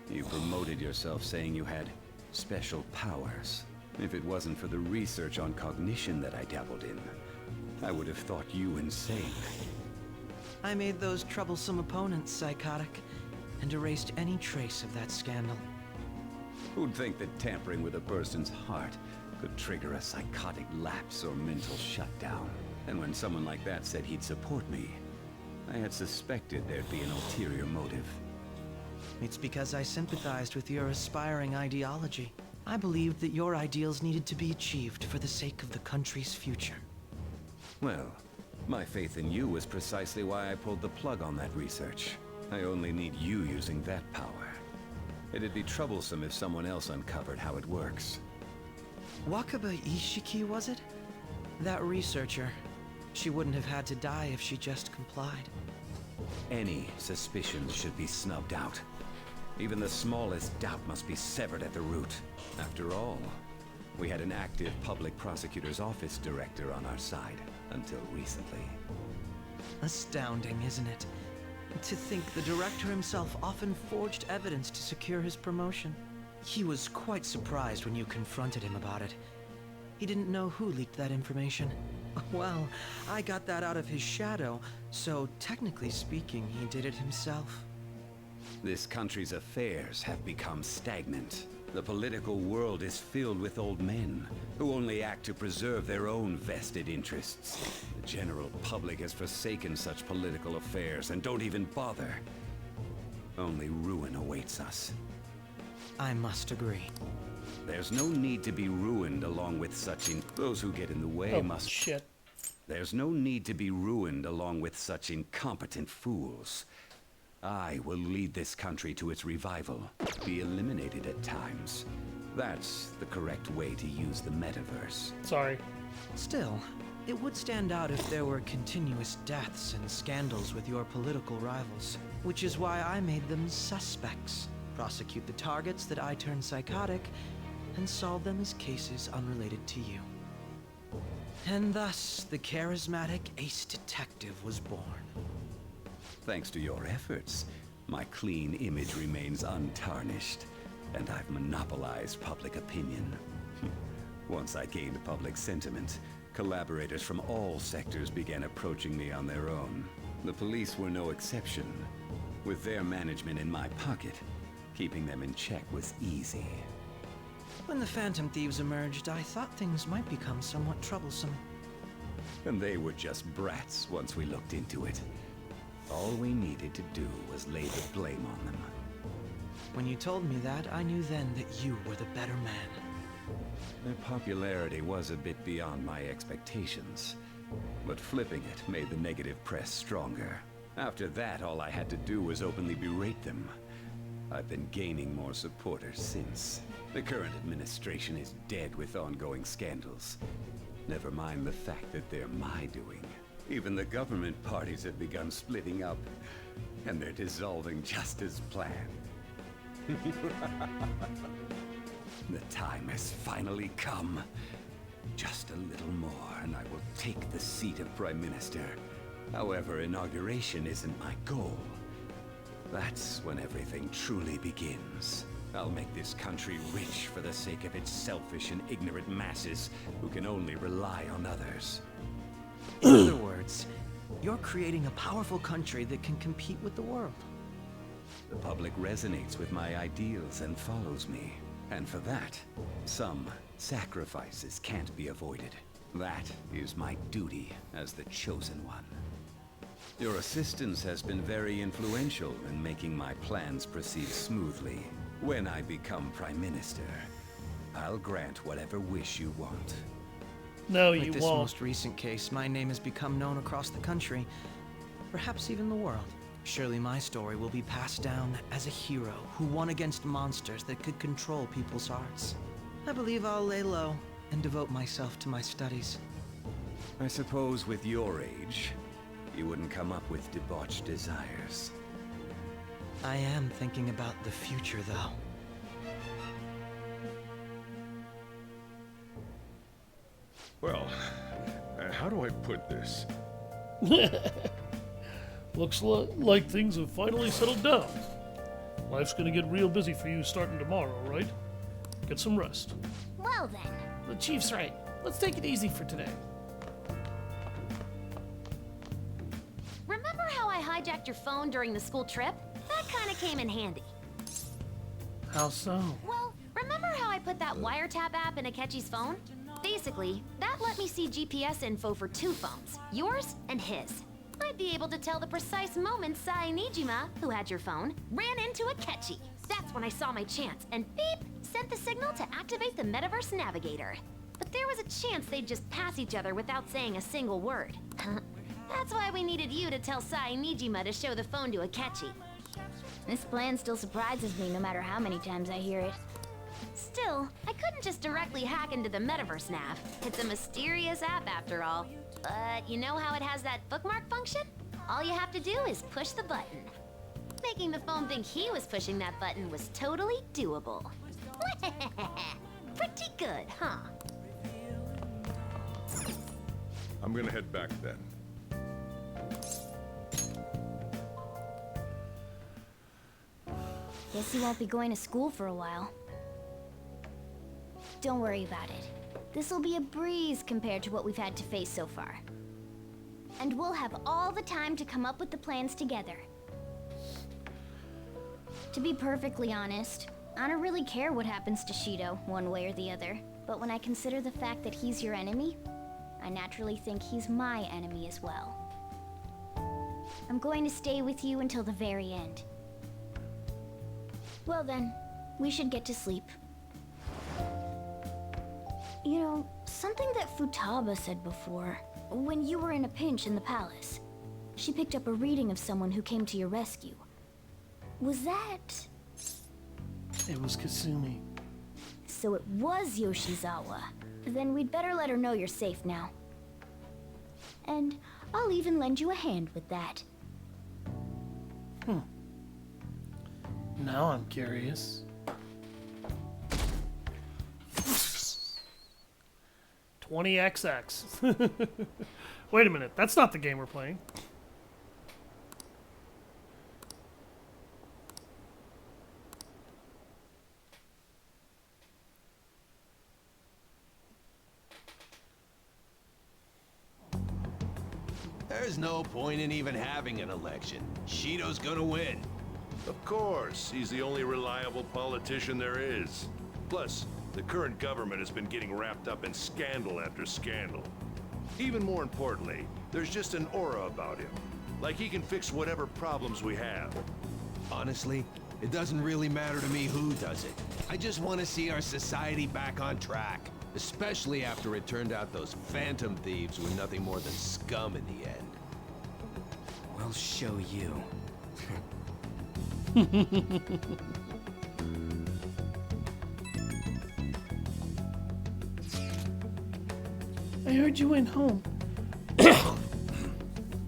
You promoted yourself saying you had special powers. If it wasn't for the research on cognition that I dabbled in, I would have thought you insane. I made those troublesome opponents psychotic, and erased any trace of that scandal. Who'd think that tampering with a person's heart could trigger a psychotic lapse or mental shutdown? And when someone like that said he'd support me, I had suspected there'd be an ulterior motive. It's because I sympathized with your aspiring ideology. I believed that your ideals needed to be achieved for the sake of the country's future. Well, my faith in you was precisely why I pulled the plug on that research. I only need you using that power. It'd be troublesome if someone else uncovered how it works. Wakaba Ishiki, was it? That researcher. She wouldn't have had to die if she just complied. Any suspicions should be snubbed out. Even the smallest doubt must be severed at the root. After all, we had an active public prosecutor's office director on our side until recently. Astounding, isn't it? To think the director himself often forged evidence to secure his promotion. He was quite surprised when you confronted him about it. He didn't know who leaked that information. Well, I got that out of his shadow, so technically speaking, he did it himself. This country's affairs have become stagnant. The political world is filled with old men who only act to preserve their own vested interests. The general public has forsaken such political affairs and don't even bother. Only ruin awaits us. I must agree. There's no need to be ruined along with those who get in the way must... Shit. There's no need to be ruined along with such incompetent fools. I will lead this country to its revival, be eliminated at times. That's the correct way to use the metaverse. Sorry. Still, it would stand out if there were continuous deaths and scandals with your political rivals, which is why I made them suspects. Prosecute the targets that I turn psychotic, and solve them as cases unrelated to you. And thus, the charismatic ace detective was born. Thanks to your efforts, my clean image remains untarnished, and I've monopolized public opinion. Once I gained public sentiment, collaborators from all sectors began approaching me on their own. The police were no exception. With their management in my pocket, keeping them in check was easy. When the Phantom Thieves emerged, I thought things might become somewhat troublesome. And they were just brats once we looked into it. All we needed to do was lay the blame on them. When you told me that, I knew then that you were the better man. Their popularity was a bit beyond my expectations, but flipping it made the negative press stronger. After that, all I had to do was openly berate them. I've been gaining more supporters since. The current administration is dead with ongoing scandals. Never mind the fact that they're my doing. Even the government parties have begun splitting up, and they're dissolving just as planned. The time has finally come. Just a little more, and I will take the seat of Prime Minister. However, inauguration isn't my goal. That's when everything truly begins. I'll make this country rich for the sake of its selfish and ignorant masses who can only rely on others. In other words, you're creating a powerful country that can compete with the world. The public resonates with my ideals and follows me. And for that, some sacrifices can't be avoided. That is my duty as the chosen one. Your assistance has been very influential in making my plans proceed smoothly. When I become Prime Minister, I'll grant whatever wish you want. No, Like you this won't. most recent case, my name has become known across the country, perhaps even the world. Surely my story will be passed down as a hero who won against monsters that could control people's hearts. I believe I'll lay low and devote myself to my studies. I suppose with your age, you wouldn't come up with debauched desires. I am thinking about the future, though. Well, how do I put this? Looks like things have finally settled down. Life's gonna get real busy for you starting tomorrow, right? Get some rest. Well then. The chief's right. Let's take it easy for today. Remember how I hijacked your phone during the school trip? That kind of came in handy. How so? Well, remember how I put that wiretap app in Akechi's phone? Basically, that let me see GPS info for 2 phones, yours and his. I'd be able to tell the precise moment Sai Nijima, who had your phone, ran into Akechi. That's when I saw my chance, and beep, sent the signal to activate the Metaverse Navigator. But there was a chance they'd just pass each other without saying a single word. That's why we needed you to tell Sai Nijima to show the phone to Akechi. This plan still surprises me no matter how many times I hear it. Still, I couldn't just directly hack into the metaverse nav. It's a mysterious app after all. But you know how it has that bookmark function? All you have to do is push the button. Making the phone think he was pushing that button was totally doable. Pretty good, huh? I'm gonna head back then. Guess you won't be going to school for a while. Don't worry about it. This'll be a breeze compared to what we've had to face so far. And we'll have all the time to come up with the plans together. To be perfectly honest, I don't really care what happens to Shido, one way or the other. But when I consider the fact that he's your enemy, I naturally think he's my enemy as well. I'm going to stay with you until the very end. Well then, we should get to sleep. You know, something that Futaba said before, when you were in a pinch in the palace, she picked up a reading of someone who came to your rescue. Was that... It was Kasumi. So it was Yoshizawa. Then we'd better let her know you're safe now. And I'll even lend you a hand with that. Now I'm curious. 20XX. Wait a minute, that's not the game we're playing. There's no point in even having an election. Shido's gonna win. Of course, he's the only reliable politician there is. Plus, the current government has been getting wrapped up in scandal after scandal. Even more importantly, there's just an aura about him. Like he can fix whatever problems we have. Honestly, it doesn't really matter to me who does it. I just want to see our society back on track. Especially after it turned out those Phantom Thieves were nothing more than scum in the end. We'll show you. I heard you went home.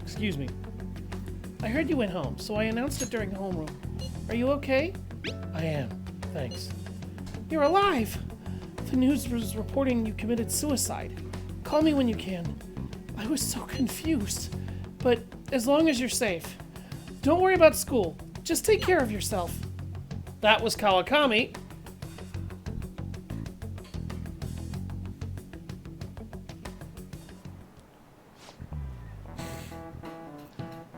Excuse me. I heard you went home, so I announced it during homeroom. Are you okay? I am. Thanks. You're alive! The news was reporting you committed suicide. Call me when you can. I was so confused. But as long as you're safe. Don't worry about school. Just take care of yourself. That was Kawakami.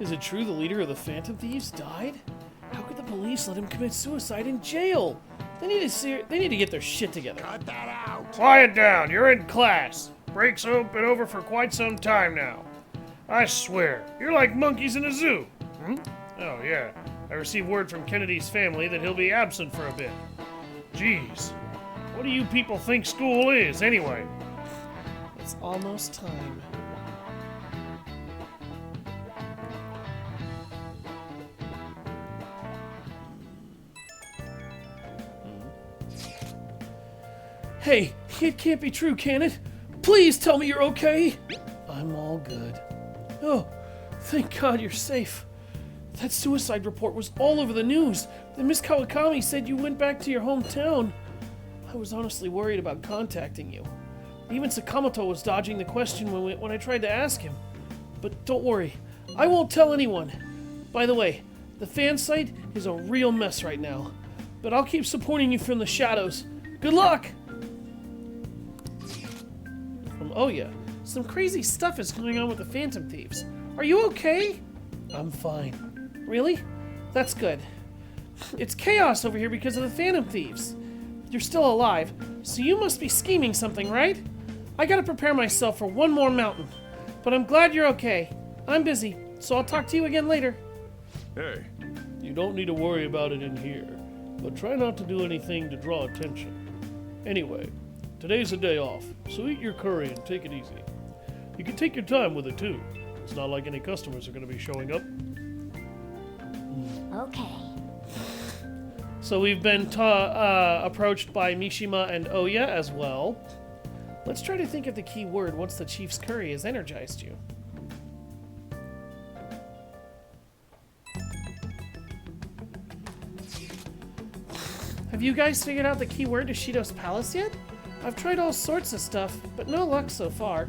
Is it true the leader of the Phantom Thieves died? How could the police let him commit suicide in jail? They need to get their shit together. Cut that out! Quiet down, you're in class. Breaks have been over for quite some time now. I swear, you're like monkeys in a zoo. Oh yeah, I received word from Kennedy's family that he'll be absent for a bit. Jeez, what do you people think school is, anyway? It's almost time. Hey, it can't be true, can it? Please tell me you're okay. I'm all good. Oh, thank God you're safe. That suicide report was all over the news. Then Miss Kawakami said you went back to your hometown. I was honestly worried about contacting you. Even Sakamoto was dodging the question when I tried to ask him. But don't worry, I won't tell anyone. By the way, the fan site is a real mess right now. But I'll keep supporting you from the shadows. Good luck! Oh yeah, some crazy stuff is going on with the Phantom Thieves. Are you okay? I'm fine. Really? That's good. It's chaos over here because of the Phantom Thieves. You're still alive, so you must be scheming something, right? I gotta prepare myself for one more mountain. But I'm glad you're okay. I'm busy, so I'll talk to you again later. Hey. You don't need to worry about it in here, but try not to do anything to draw attention. Anyway, today's a day off, so eat your curry and take it easy. You can take your time with it too. It's not like any customers are going to be showing up. Okay. So we've been approached by Mishima and Oya as well. Let's try to think of the key word once the Chief's curry has energized you. Have you guys figured out the key word to Shido's palace yet? I've tried all sorts of stuff, but no luck so far.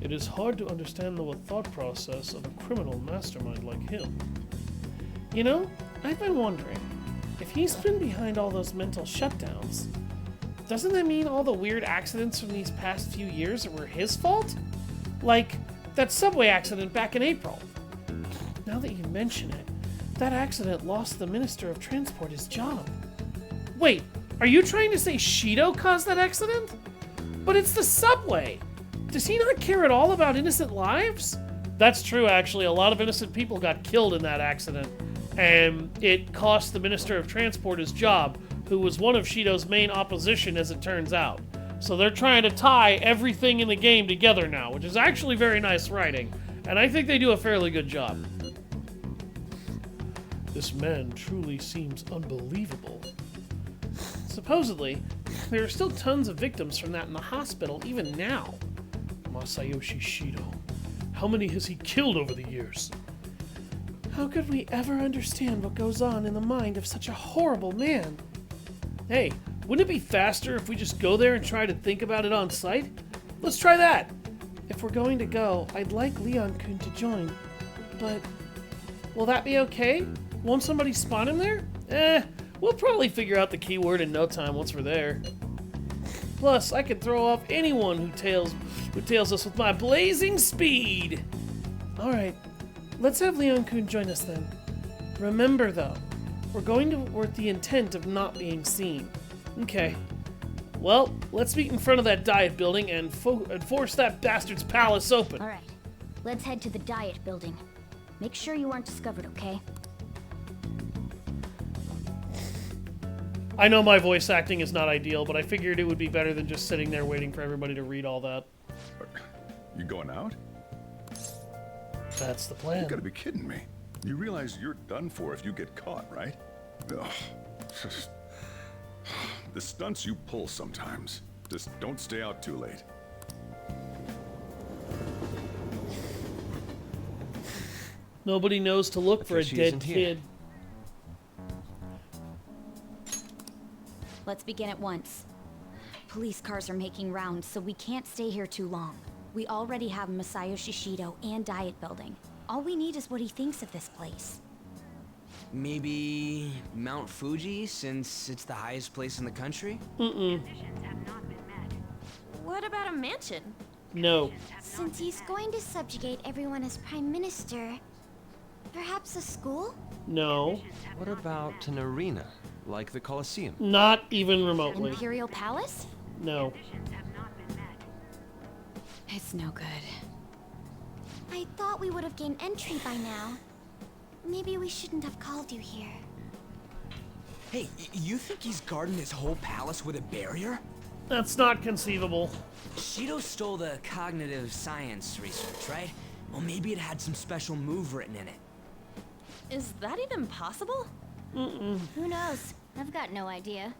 It is hard to understand the thought process of a criminal mastermind like him. You know, I've been wondering, if he's been behind all those mental shutdowns, doesn't that mean all the weird accidents from these past few years were his fault? Like that subway accident back in April. Now that you mention it, that accident lost the Minister of Transport his job. Wait, are you trying to say Shido caused that accident? But it's the subway! Does he not care at all about innocent lives? That's true, actually. A lot of innocent people got killed in that accident. And it cost the Minister of Transport his job, who was one of Shido's main opposition, as it turns out. So they're trying to tie everything in the game together now, which is actually very nice writing. And I think they do a fairly good job. This man truly seems unbelievable. Supposedly, there are still tons of victims from that in the hospital even now. Masayoshi Shido. How many has he killed over the years? How could we ever understand what goes on in the mind of such a horrible man? Hey, wouldn't it be faster if we just go there and try to think about it on site? Let's try that! If we're going to go, I'd like Leon-kun to join. But, will that be okay? Won't somebody spawn him there? We'll probably figure out the keyword in no time once we're there. Plus, I could throw off anyone who tails us with my blazing speed! Alright, let's have Leon-kun join us then. Remember though, we're going to with the intent of not being seen. Okay. Well, let's meet in front of that diet building and force that bastard's palace open. Alright, let's head to the diet building. Make sure you aren't discovered, okay? I know my voice acting is not ideal, but I figured it would be better than just sitting there waiting for everybody to read all that. You going out? That's the plan. You gotta be kidding me. You realize you're done for if you get caught, right? Ugh. The stunts you pull sometimes. Just don't stay out too late. Nobody knows to look for a dead kid. Let's begin at once. Police cars are making rounds, so we can't stay here too long. We already have Masayoshi Shido and Diet Building. All we need is what he thinks of this place. Maybe Mount Fuji, since it's the highest place in the country? What about a mansion? No. Since he's going to subjugate everyone as Prime Minister, perhaps a school? No. What about an arena, like the Colosseum? Not even remotely. Imperial Palace? No. It's no good. I thought we would have gained entry by now. Maybe we shouldn't have called you here. Hey, you think he's guarding his whole palace with a barrier? That's not conceivable. Shido stole the cognitive science research, right? Well, maybe it had some special move written in it. Is that even possible? Who knows? I've got no idea.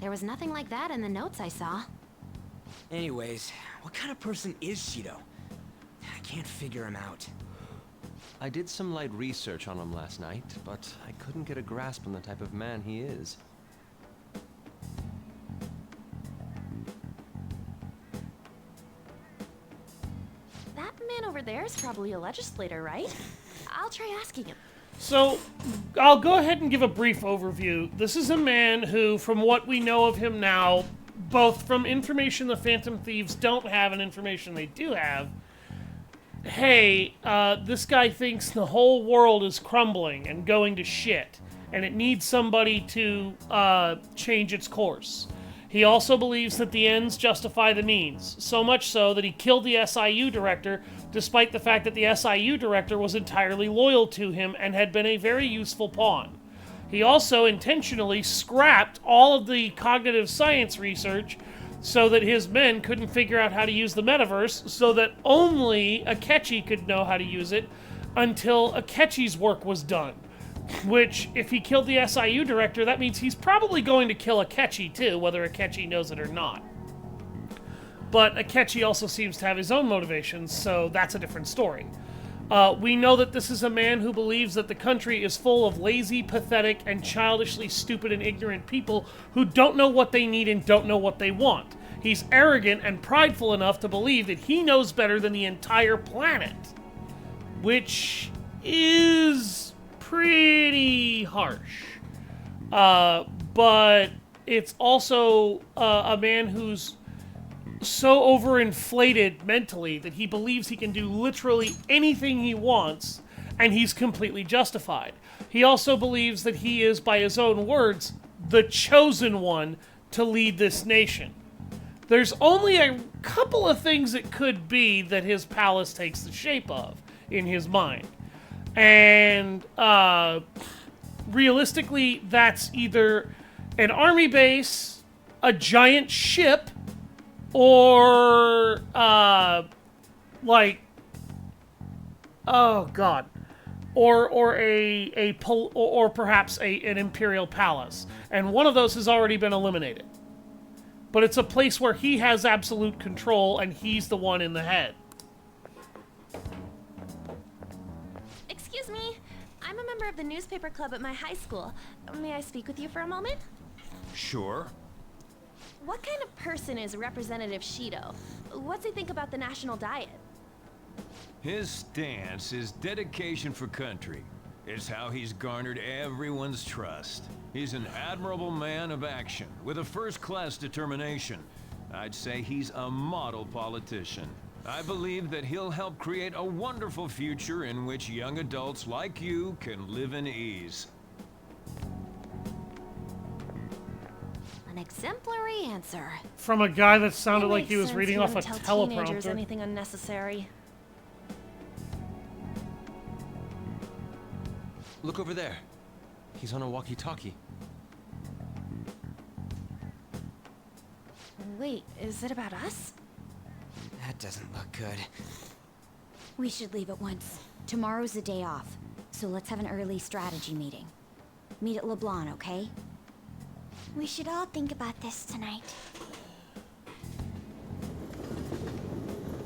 There was nothing like that in the notes I saw. Anyways, what kind of person is Shido? I can't figure him out. I did some light research on him last night, but I couldn't get a grasp on the type of man he is. That man over there is probably a legislator, right? I'll try asking him. So, I'll go ahead and give a brief overview. This is a man who, from what we know of him now, both from information the Phantom Thieves don't have and information they do have, hey, this guy thinks the whole world is crumbling and going to shit, and it needs somebody to change its course. He also believes that the ends justify the means, so much so that he killed the SIU director, despite the fact that the SIU director was entirely loyal to him and had been a very useful pawn. He also intentionally scrapped all of the cognitive science research so that his men couldn't figure out how to use the metaverse, so that only Akechi could know how to use it until Akechi's work was done. Which, if he killed the SIU director, that means he's probably going to kill Akechi too, whether Akechi knows it or not. But Akechi also seems to have his own motivations, so that's a different story. We know that this is a man who believes that the country is full of lazy, pathetic, and childishly stupid and ignorant people who don't know what they need and don't know what they want. He's arrogant and prideful enough to believe that he knows better than the entire planet. Which is pretty harsh. But it's also a man who's so overinflated mentally that he believes he can do literally anything he wants, and he's completely justified. He also believes that he is, by his own words, the chosen one to lead this nation. There's only a couple of things it could be that his palace takes the shape of in his mind. And realistically, that's either an army base, a giant ship, or or perhaps an imperial palace, and one of those has already been eliminated. But it's a place where he has absolute control, and he's the one in the head. Excuse me, I'm a member of the newspaper club at my high school. May I speak with you for a moment? Sure. What kind of person is Representative Shido? What's he think about the national diet? His stance is dedication for country. It's how he's garnered everyone's trust. He's an admirable man of action, with a first-class determination. I'd say he's a model politician. I believe that he'll help create a wonderful future in which young adults like you can live in ease. An exemplary answer. From a guy that sounded It like makes he was sense reading you off a wouldn't tell teleprompter. teenagers anything unnecessary. Look over there. He's on a walkie-talkie. Wait, is it about us? That doesn't look good. We should leave at once. Tomorrow's the day off, so let's have an early strategy meeting. Meet at LeBlanc, okay? We should all think about this tonight.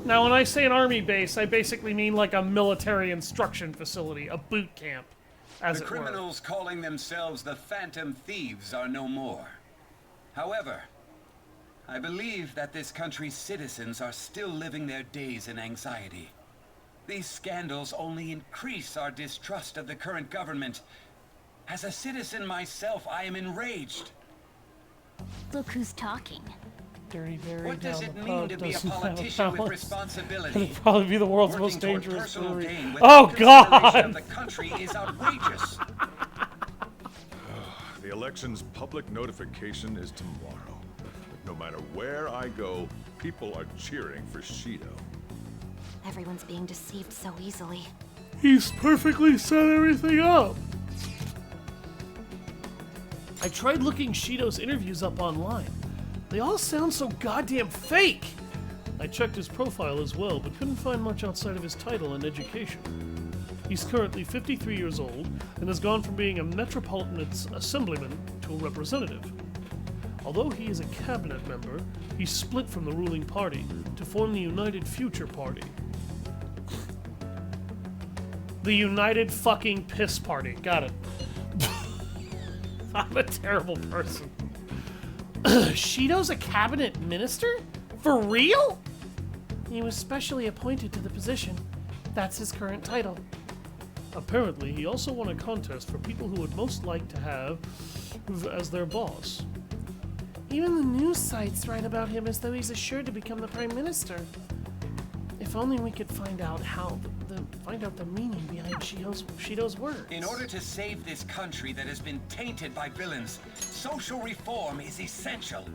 Now, when I say an army base, I basically mean like a military instruction facility, a boot camp, as The it were. criminals calling themselves the Phantom Thieves are no more. However, I believe that this country's citizens are still living their days in anxiety. These scandals only increase our distrust of the current government. As a citizen myself, I am enraged. Look who's talking. Dirty Barry What does down it the mean pub to be a doesn't have politician with balance. responsibility? It'd probably be the world's Working most toward dangerous personal brewery. gain Oh, without consideration God! of the country is outrageous. The election's public notification is tomorrow. No matter where I go, people are cheering for Shido. Everyone's being deceived so easily. He's perfectly set everything up. I tried looking Shido's interviews up online. They all sound so goddamn fake. I checked his profile as well, but couldn't find much outside of his title and education. He's currently 53 years old and has gone from being a Metropolitan Assemblyman to a representative. Although he is a cabinet member, he split from the ruling party to form the United Future Party. The United fucking Piss Party. Got it. I'm a terrible person. Shido's a cabinet minister? For real? He was specially appointed to the position. That's his current title. Apparently, he also won a contest for people who would most like to have as their boss. Even the news sites write about him as though he's assured to become the prime minister. If only we could find out the meaning behind Shido's words. In order to save this country that has been tainted by villains, social reform is essential.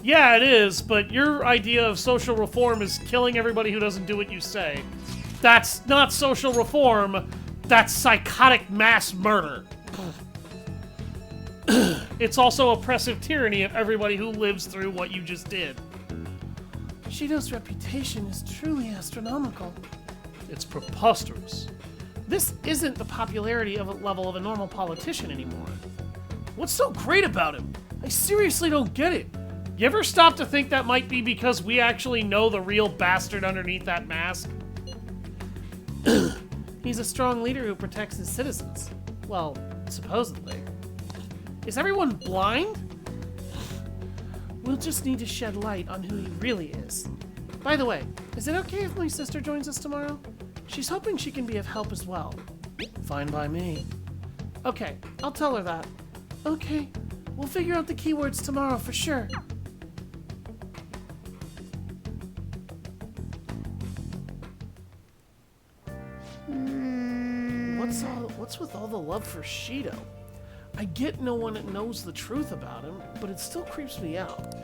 Yeah, it is, but your idea of social reform is killing everybody who doesn't do what you say. That's not social reform, that's psychotic mass murder. It's also oppressive tyranny of everybody who lives through what you just did. Shido's reputation is truly astronomical. It's preposterous. This isn't the popularity of a level of a normal politician anymore. What's so great about him? I seriously don't get it. You ever stop to think that might be because we actually know the real bastard underneath that mask? He's a strong leader who protects his citizens. Well, supposedly. Is everyone blind? We'll just need to shed light on who he really is. By the way, is it okay if my sister joins us tomorrow? She's hoping she can be of help as well. Fine by me. Okay, I'll tell her that. Okay, we'll figure out the keywords tomorrow for sure. What's with all the love for Shido? I get no one knows the truth about him, but it still creeps me out.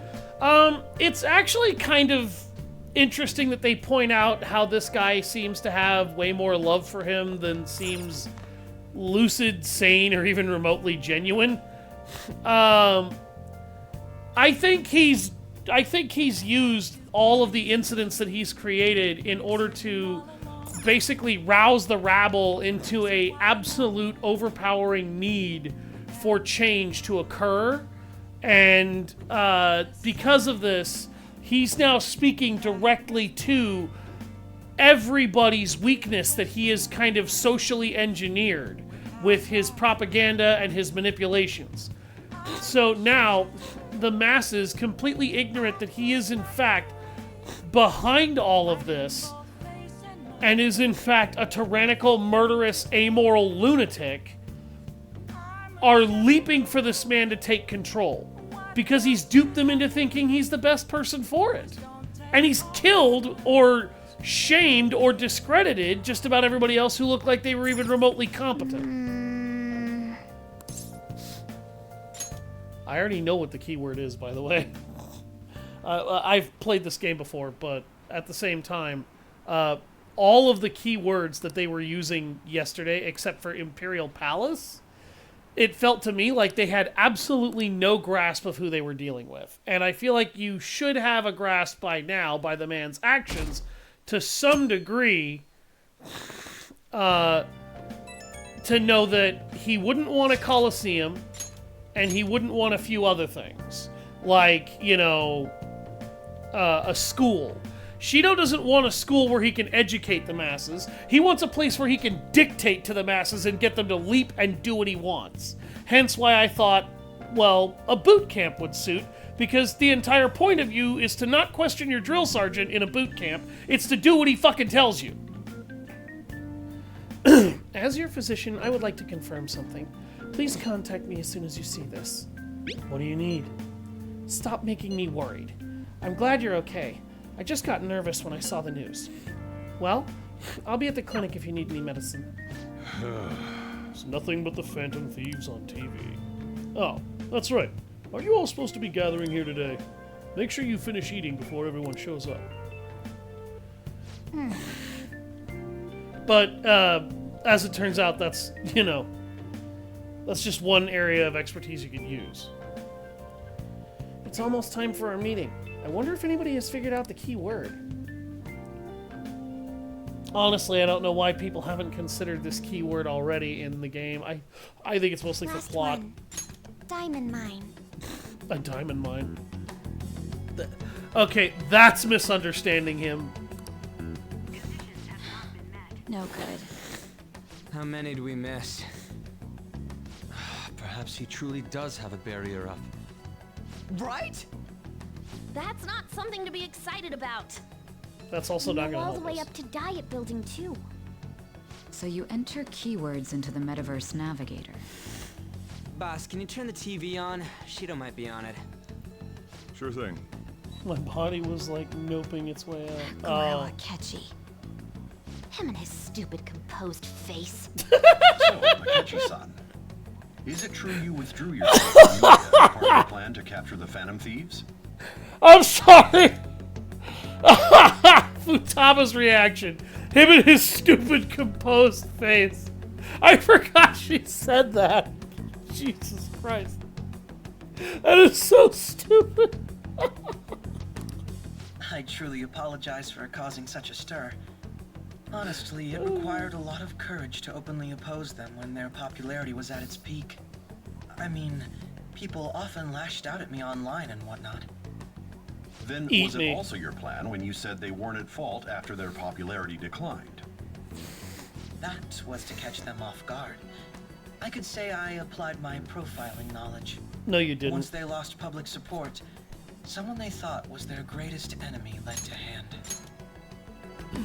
It's actually kind of interesting that they point out how this guy seems to have way more love for him than seems lucid, sane, or even remotely genuine. I think he's used all of the incidents that he's created in order to basically rouse the rabble into a absolute overpowering need for change to occur. And because of this, he's now speaking directly to everybody's weakness that he is kind of socially engineered with his propaganda and his manipulations. So now, the masses, completely ignorant that he is in fact behind all of this, and is in fact a tyrannical, murderous, amoral lunatic, are leaping for this man to take control. Because he's duped them into thinking he's the best person for it. And he's killed or shamed or discredited just about everybody else who looked like they were even remotely competent. I already know what the keyword is, by the way. I've played this game before, but at the same time, all of the keywords that they were using yesterday, except for Imperial Palace, it felt to me like they had absolutely no grasp of who they were dealing with. And I feel like you should have a grasp by now, by the man's actions, to some degree, to know that he wouldn't want a Colosseum, and he wouldn't want a few other things. Like, you know, a school. Shido doesn't want a school where he can educate the masses. He wants a place where he can dictate to the masses and get them to leap and do what he wants. Hence why I thought, well, a boot camp would suit, because the entire point of you is to not question your drill sergeant in a boot camp. It's to do what he fucking tells you. As your physician, I would like to confirm something. Please contact me as soon as you see this. What do you need? Stop making me worried. I'm glad you're okay. I just got nervous when I saw the news. Well, I'll be at the clinic if you need any medicine. It's nothing but the Phantom Thieves on TV. Oh, that's right. Are you all supposed to be gathering here today? Make sure you finish eating before everyone shows up. But, as it turns out, that's, you know, that's just one area of expertise you could use. It's almost time for our meeting. I wonder if anybody has figured out the key word. Honestly, I don't know why people haven't considered this keyword already in the game. I think it's mostly for plot. One. Diamond mine. A diamond mine. Okay, that's misunderstanding him. No good. How many do we miss? Perhaps he truly does have a barrier up. Right? That's not something to be excited about. That's also not going to all help the way us. up to Diet Building too. So you enter keywords into the Metaverse Navigator. Boss, can you turn the TV on? Shido might be on it. Sure thing. My body was like noping its way out. Gorilla Catchy. Him and his stupid composed face. So, Akechi-san, is it true you withdrew yourself from Shibuya as part of the plan to capture the Phantom Thieves? I'm sorry! Futaba's reaction. Him and his stupid composed face. I forgot she said that. Jesus Christ. That is so stupid. I truly apologize for causing such a stir. Honestly, it required a lot of courage to openly oppose them when their popularity was at its peak. I mean, people often lashed out at me online and whatnot. Then Eat was me. it also your plan when you said they weren't at fault after their popularity declined? That was to catch them off guard. I could say I applied my profiling knowledge. No, you didn't. Once they lost public support, someone they thought was their greatest enemy led to hand.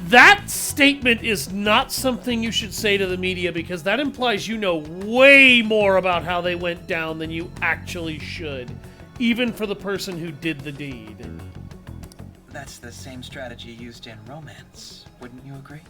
That statement is not something you should say to the media, because that implies you know way more about how they went down than you actually should, even for the person who did the deed. That's the same strategy used in romance, wouldn't you agree?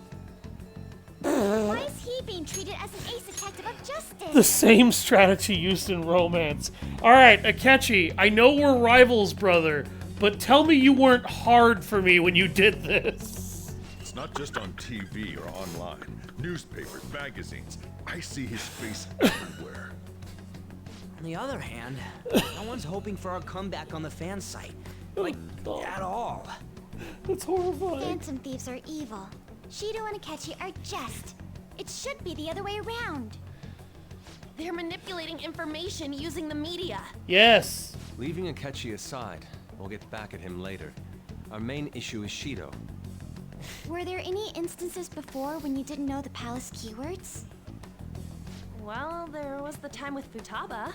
Why is he being treated as an ace detective of justice? The same strategy used in romance. Alright, Akechi, I know we're rivals, brother, but tell me you weren't hard for me when you did this. It's not just on TV or online. Newspapers, magazines. I see his face everywhere. On the other hand, no one's hoping for our comeback on the fan site. Like, at all. That's horrifying. Phantom Thieves are evil. Shido and Akechi are just. It should be the other way around. They're manipulating information using the media. Yes. Leaving Akechi aside, we'll get back at him later. Our main issue is Shido. Were there any instances before when you didn't know the palace keywords? Well, there was the time with Futaba.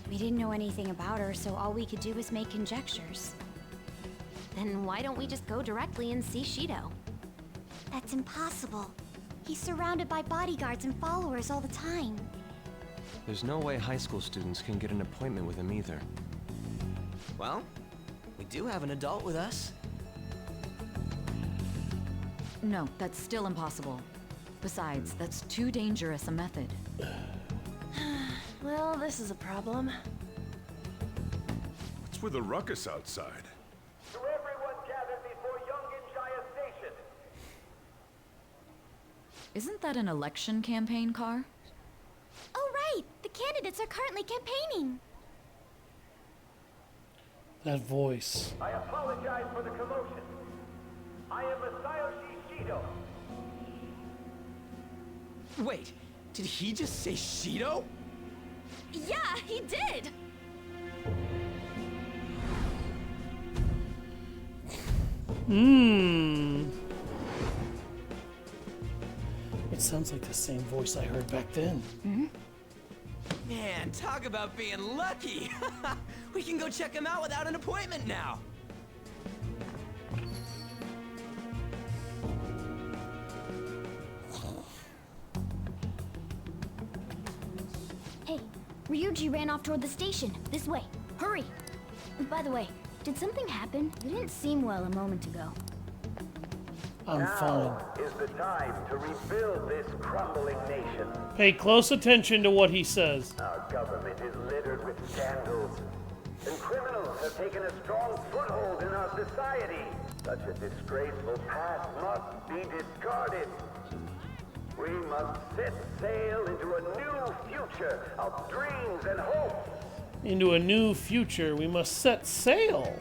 We didn't know anything about her, so all we could do was make conjectures. Then why don't we just go directly and see Shido? That's impossible. He's surrounded by bodyguards and followers all the time. There's no way high school students can get an appointment with him either. Well, we do have an adult with us. No, that's still impossible. Besides, that's too dangerous a method. Well, this is a problem. What's with the ruckus outside? To everyone gathered before Yonginjaya Station. Isn't that an election campaign car? Oh, right! The candidates are currently campaigning. That voice. I apologize for the commotion. I am Masayoshi Shido. Wait, did he just say Shido? Yeah, he did! It sounds like the same voice I heard back then. Man, talk about being lucky! We can go check him out without an appointment now! Hey, Ryuji ran off toward the station. This way. Hurry! By the way, did something happen? You didn't seem well a moment ago. I'm fine. Now is the time to rebuild this crumbling nation. Pay close attention to what he says. Our government is littered with scandals, and criminals have taken a strong foothold in our society. Such a disgraceful past must be discarded. We must set sail into a new future of dreams and hopes. Into a new future, we must set sail.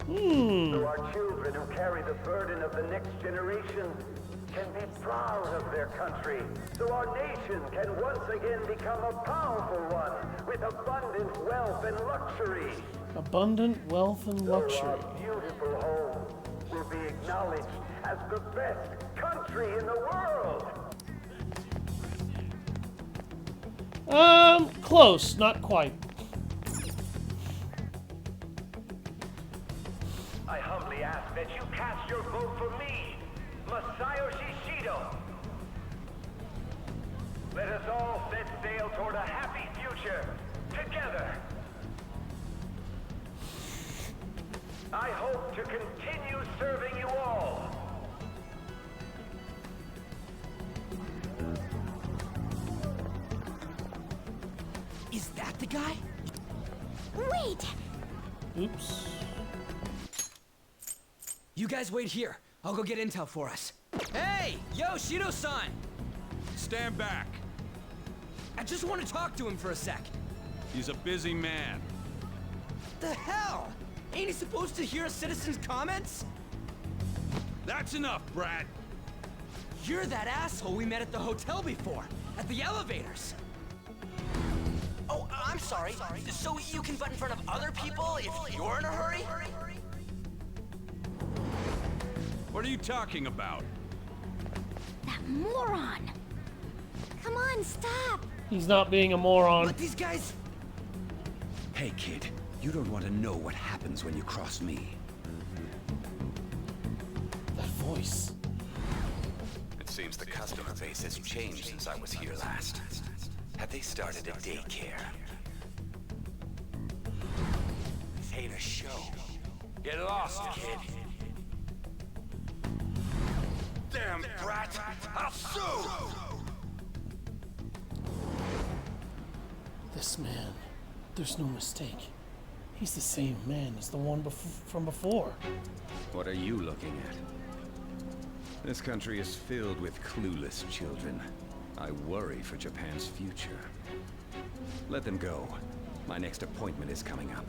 So our children who carry the burden of the next generation can be proud of their country. So our nation can once again become a powerful one with abundant wealth and luxury. Abundant wealth and luxury. So our beautiful home will be acknowledged as the best country in the world. Close, not quite. I humbly ask that you cast your vote for me, Masayoshi Shido. Let us all set sail toward a happy future, together. I hope to continue serving you all. Is that the guy? Wait! Oops. You guys wait here. I'll go get intel for us. Hey! Yo, Shido-san! Stand back. I just want to talk to him for a sec. He's a busy man. The hell? Ain't he supposed to hear a citizen's comments? That's enough, brat. You're that asshole we met at the hotel before, at the elevators. Oh, I'm sorry. So you can butt in front of other people if you're in a hurry? What are you talking about? That moron! Come on, stop! He's not being a moron. But these guys... Hey, kid. You don't want to know what happens when you cross me. That voice. It seems the customer base has changed since I was here last. Have they started a daycare? This ain't a show. Get lost, kid. Damn brat! I'll sue! This man, there's no mistake. He's the same man as the one from before. What are you looking at? This country is filled with clueless children. I worry for Japan's future. Let them go. My next appointment is coming up.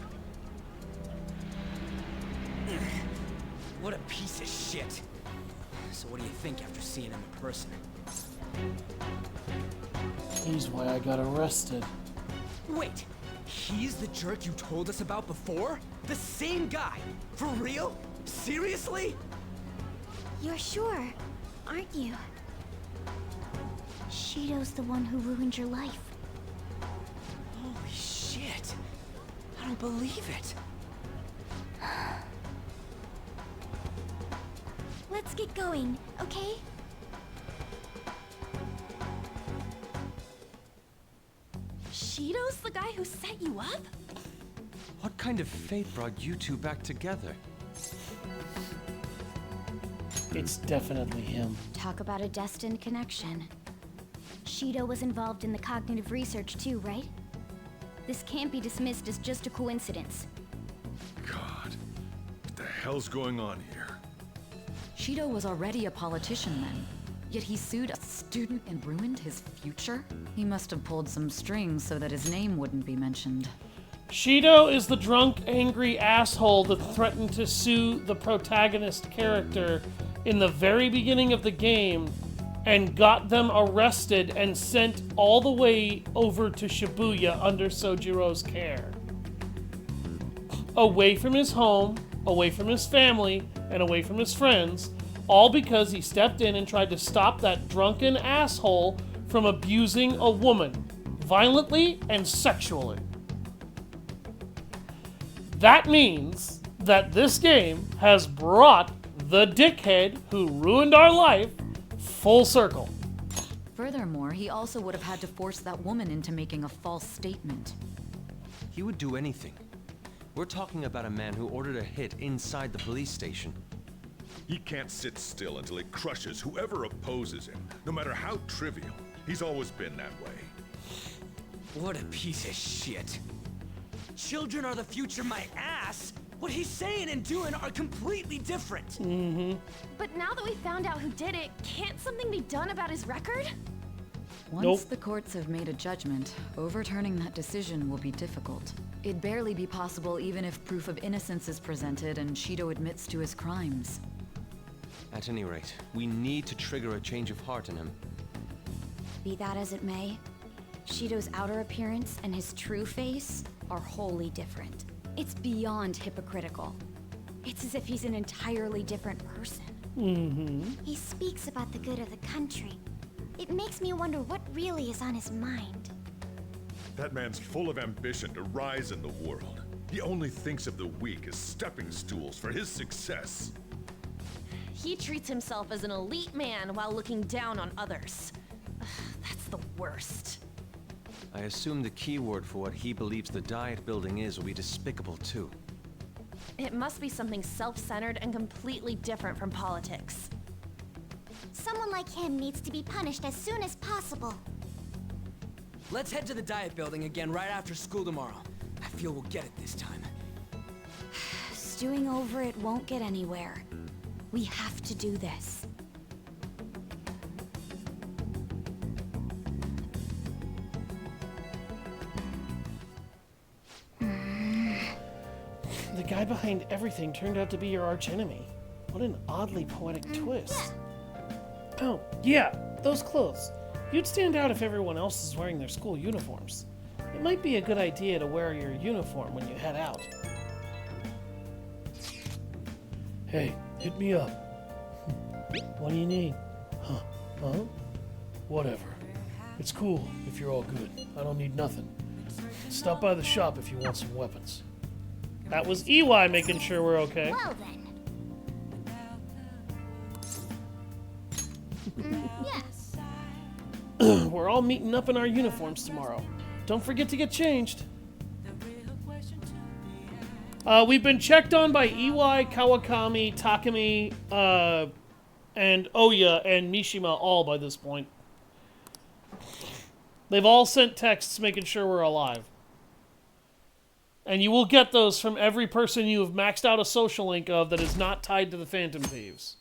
What a piece of shit. So what do you think after seeing him in person? He's why I got arrested. Wait, he's the jerk you told us about before? The same guy? For real? Seriously? You're sure, aren't you? Shido's the one who ruined your life. Holy shit. I don't believe it. Let's get going, okay? Shido's the guy who set you up? What kind of fate brought you two back together? It's definitely him. Talk about a destined connection. Shido was involved in the cognitive research too, right? This can't be dismissed as just a coincidence. God, what the hell's going on here? Shido was already a politician then, yet he sued a student and ruined his future? He must have pulled some strings so that his name wouldn't be mentioned. Shido is the drunk, angry asshole that threatened to sue the protagonist character in the very beginning of the game and got them arrested and sent all the way over to Shibuya under Sojiro's care. Away from his home, away from his family, and away from his friends, all because he stepped in and tried to stop that drunken asshole from abusing a woman, violently and sexually. That means that this game has brought the dickhead who ruined our life full circle. Furthermore, he also would have had to force that woman into making a false statement. He would do anything. We're talking about a man who ordered a hit inside the police station. He can't sit still until he crushes whoever opposes him, no matter how trivial. He's always been that way. What a piece of shit. Children are the future, my ass! What he's saying and doing are completely different. Mm-hmm. But now that we found out who did it, can't something be done about his record? Once the courts have made a judgment, overturning that decision will be difficult. It'd barely be possible even if proof of innocence is presented and Shido admits to his crimes. At any rate, we need to trigger a change of heart in him. Be that as it may, Shido's outer appearance and his true face are wholly different. It's beyond hypocritical. It's as if he's an entirely different person. Mm-hmm. He speaks about the good of the country. It makes me wonder what really is on his mind. That man's full of ambition to rise in the world. He only thinks of the weak as stepping stools for his success. He treats himself as an elite man while looking down on others. That's the worst. I assume the key word for what he believes the diet building is will be despicable too. It must be something self-centered and completely different from politics. Someone like him needs to be punished as soon as possible. Let's head to the diet building again right after school tomorrow. I feel we'll get it this time. Stewing over it won't get anywhere. We have to do this. The guy behind everything turned out to be your archenemy. What an oddly poetic twist. Oh, yeah, those clothes. You'd stand out if everyone else is wearing their school uniforms. It might be a good idea to wear your uniform when you head out. Hey, hit me up. What do you need? Huh? Whatever. It's cool if you're all good. I don't need nothing. Stop by the shop if you want some weapons. That was EY making sure we're okay. Well then. Yes. We're all meeting up in our uniforms tomorrow. Don't forget to get changed. We've been checked on by EY, Kawakami, Takumi, and Oya and Mishima all by this point. They've all sent texts making sure we're alive. And you will get those from every person you have maxed out a social link of that is not tied to the Phantom Thieves.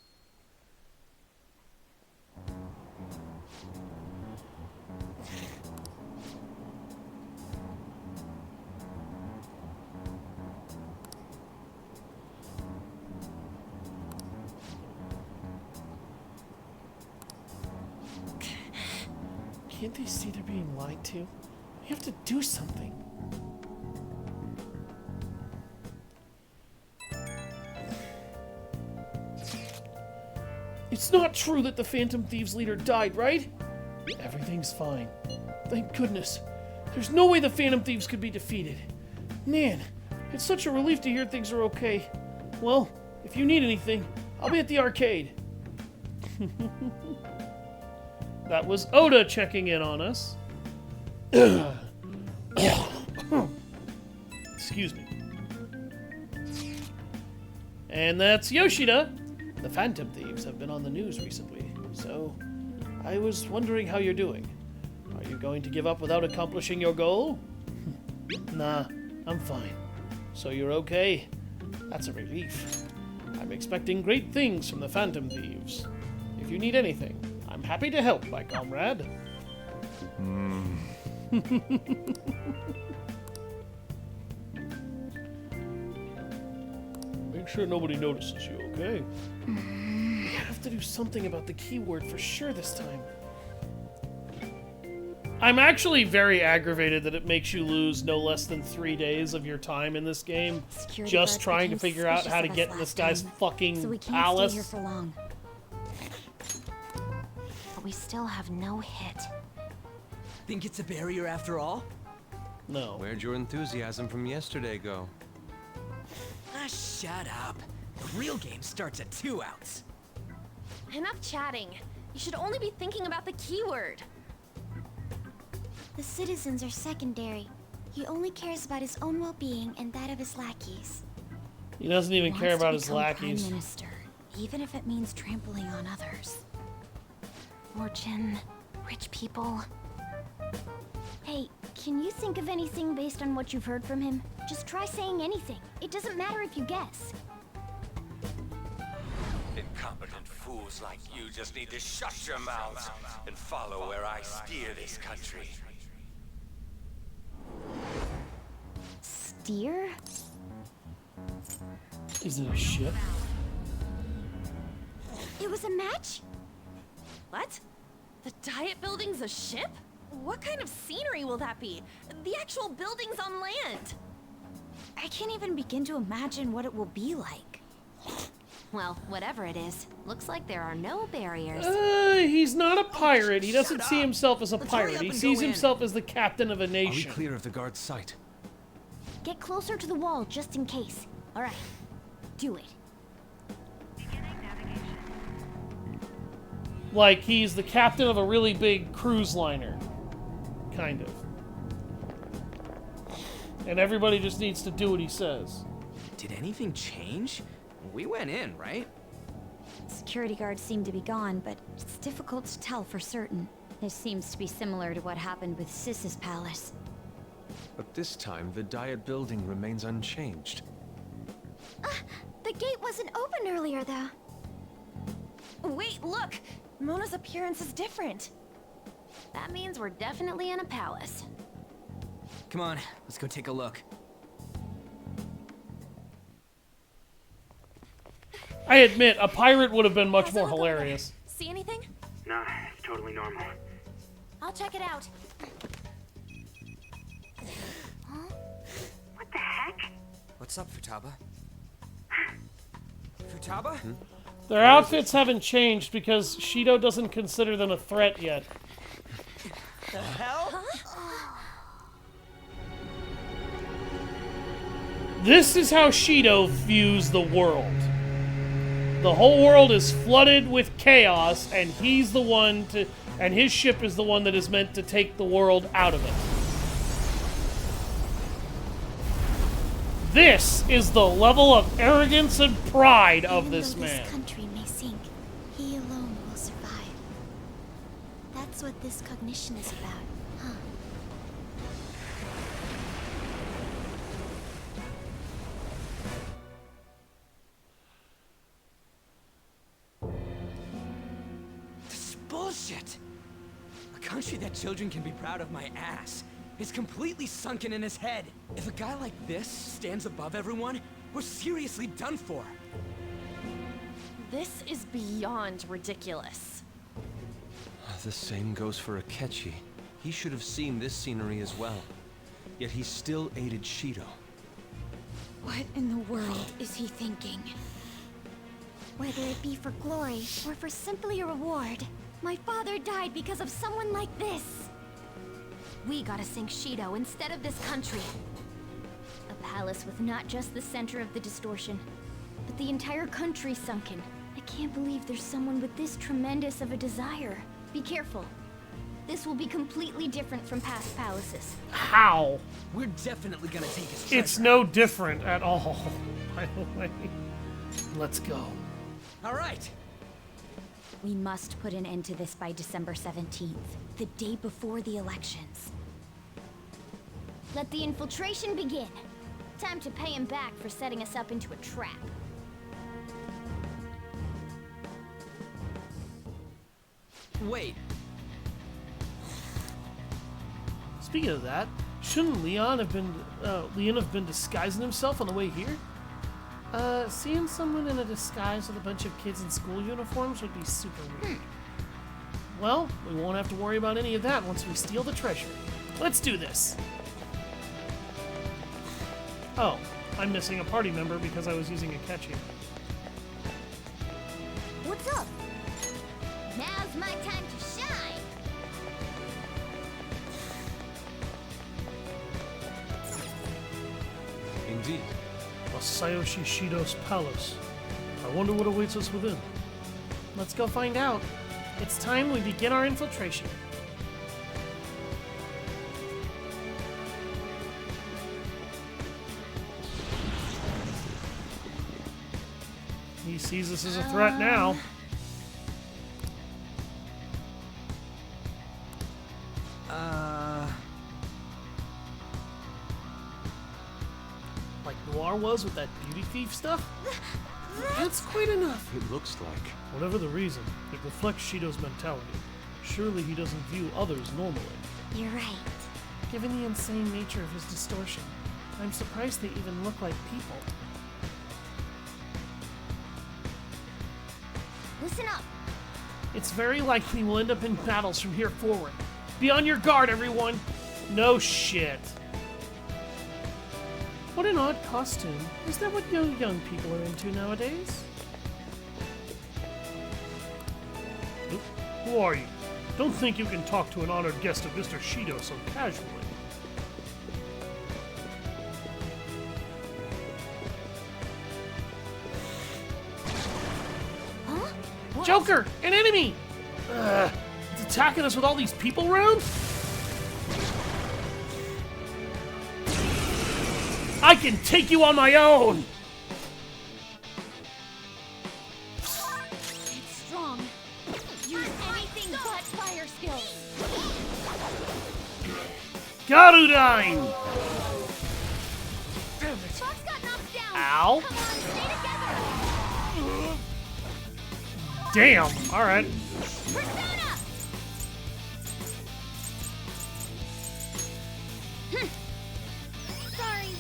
Can't they see they're being lied to? We have to do something. It's not true that the Phantom Thieves leader died, right? Everything's fine. Thank goodness. There's no way the Phantom Thieves could be defeated. Man, it's such a relief to hear things are okay. Well, if you need anything, I'll be at the arcade. That was Oda checking in on us. Excuse me. And that's Yoshida. The Phantom Thieves have been on the news recently, so I was wondering how you're doing. Are you going to give up without accomplishing your goal? Nah, I'm fine. So you're okay? That's a relief. I'm expecting great things from the Phantom Thieves. If you need anything, I'm happy to help, my comrade. Make sure nobody notices you, okay? We have to do something about the keyword for sure this time. I'm actually very aggravated that it makes you lose no less than 3 days of your time in this game just trying to figure out how to get in this guy's fucking so we can't palace. Stay here for long. But we still have no hit. Think it's a barrier after all? No. Where'd your enthusiasm from yesterday go? Ah, shut up. The real game starts at 2 outs. Enough chatting. You should only be thinking about the keyword. The citizens are secondary. He only cares about his own well-being and that of his lackeys. He doesn't even care about his Prime lackeys. Minister, even if it means trampling on others. Fortune, rich people. Hey, can you think of anything based on what you've heard from him? Just try saying anything. It doesn't matter if you guess. Incompetent fools like you just need to shut your mouths and follow where I steer this country. Steer? Is it a ship? It was a match? What? The Diet Building's a ship? What kind of scenery will that be? The actual building's on land. I can't even begin to imagine what it will be like. Well, whatever it is, looks like there are no barriers. He's not a pirate. He doesn't see himself as a Let's hurry pirate. up He and sees go in. himself as the captain of a Are we nation. clear of the guard's sight? Get closer to the wall just in case. Alright, do it. Like he's the captain of a really big cruise liner. Kind of. And everybody just needs to do what he says. Did anything change? We went in, right? Security guards seem to be gone, but it's difficult to tell for certain. This seems to be similar to what happened with Sis's palace. But this time, the Diet Building remains unchanged. The gate wasn't open earlier, though. Wait, look! Mona's appearance is different. That means we're definitely in a palace. Come on, let's go take a look. I admit, a pirate would have been much more hilarious. See anything? Nah, it's totally normal. I'll check it out. Huh? What the heck? What's up, Futaba? Futaba? Their outfits haven't changed because Shido doesn't consider them a threat yet. The hell? This is how Shido views the world. The whole world is flooded with chaos, and he's the one to... and his ship is the one that is meant to take the world out of it. This is the level of arrogance and pride of this man. This country may sink, he alone will survive. That's what this cognition is about, huh? This is bullshit! A country that children can be proud of my ass is completely sunken in his head. If a guy like this stands above everyone, we're seriously done for. This is beyond ridiculous. The same goes for Akechi. He should have seen this scenery as well. Yet he still aided Shido. What in the world is he thinking? Whether it be for glory or for simply a reward, my father died because of someone like this. We gotta sink Shido instead of this country. A palace with not just the center of the distortion, but the entire country sunken. I can't believe there's someone with this tremendous of a desire. Be careful. This will be completely different from past palaces. How? We're definitely gonna take his treasure. It's no different at all, by the way. Let's go. All right. We must put an end to this by December 17th, the day before the elections. Let the infiltration begin. Time to pay him back for setting us up into a trap. Wait. Speaking of that, shouldn't Leon have been disguising himself on the way here? Seeing someone in a disguise with a bunch of kids in school uniforms would be super weird. Well, we won't have to worry about any of that once we steal the treasure. Let's do this! Oh, I'm missing a party member because I was using Akechi. What's up? Now's my time to shine! Indeed. Masayoshi Shido's palace. I wonder what awaits us within. Let's go find out. It's time we begin our infiltration. He sees us as a threat now. Like Noir was with that beauty thief stuff? That's quite enough. It looks like. Whatever the reason, it reflects Shido's mentality. Surely he doesn't view others normally. You're right. Given the insane nature of his distortion, I'm surprised they even look like people. Listen up. It's very likely we'll end up in battles from here forward. Be on your guard, everyone! No shit. What an odd costume. Is that what young people are into nowadays? Who are you? Don't think you can talk to an honored guest of Mr. Shido so casually. Huh? What? Joker! An enemy! It's attacking us with all these people around? I can take you on my own! It's strong. Use anything but fire skills. Garudine! Damn it. Fox got knocked down. Ow. Come on, stay together. Damn, alright. Persona! Sorry.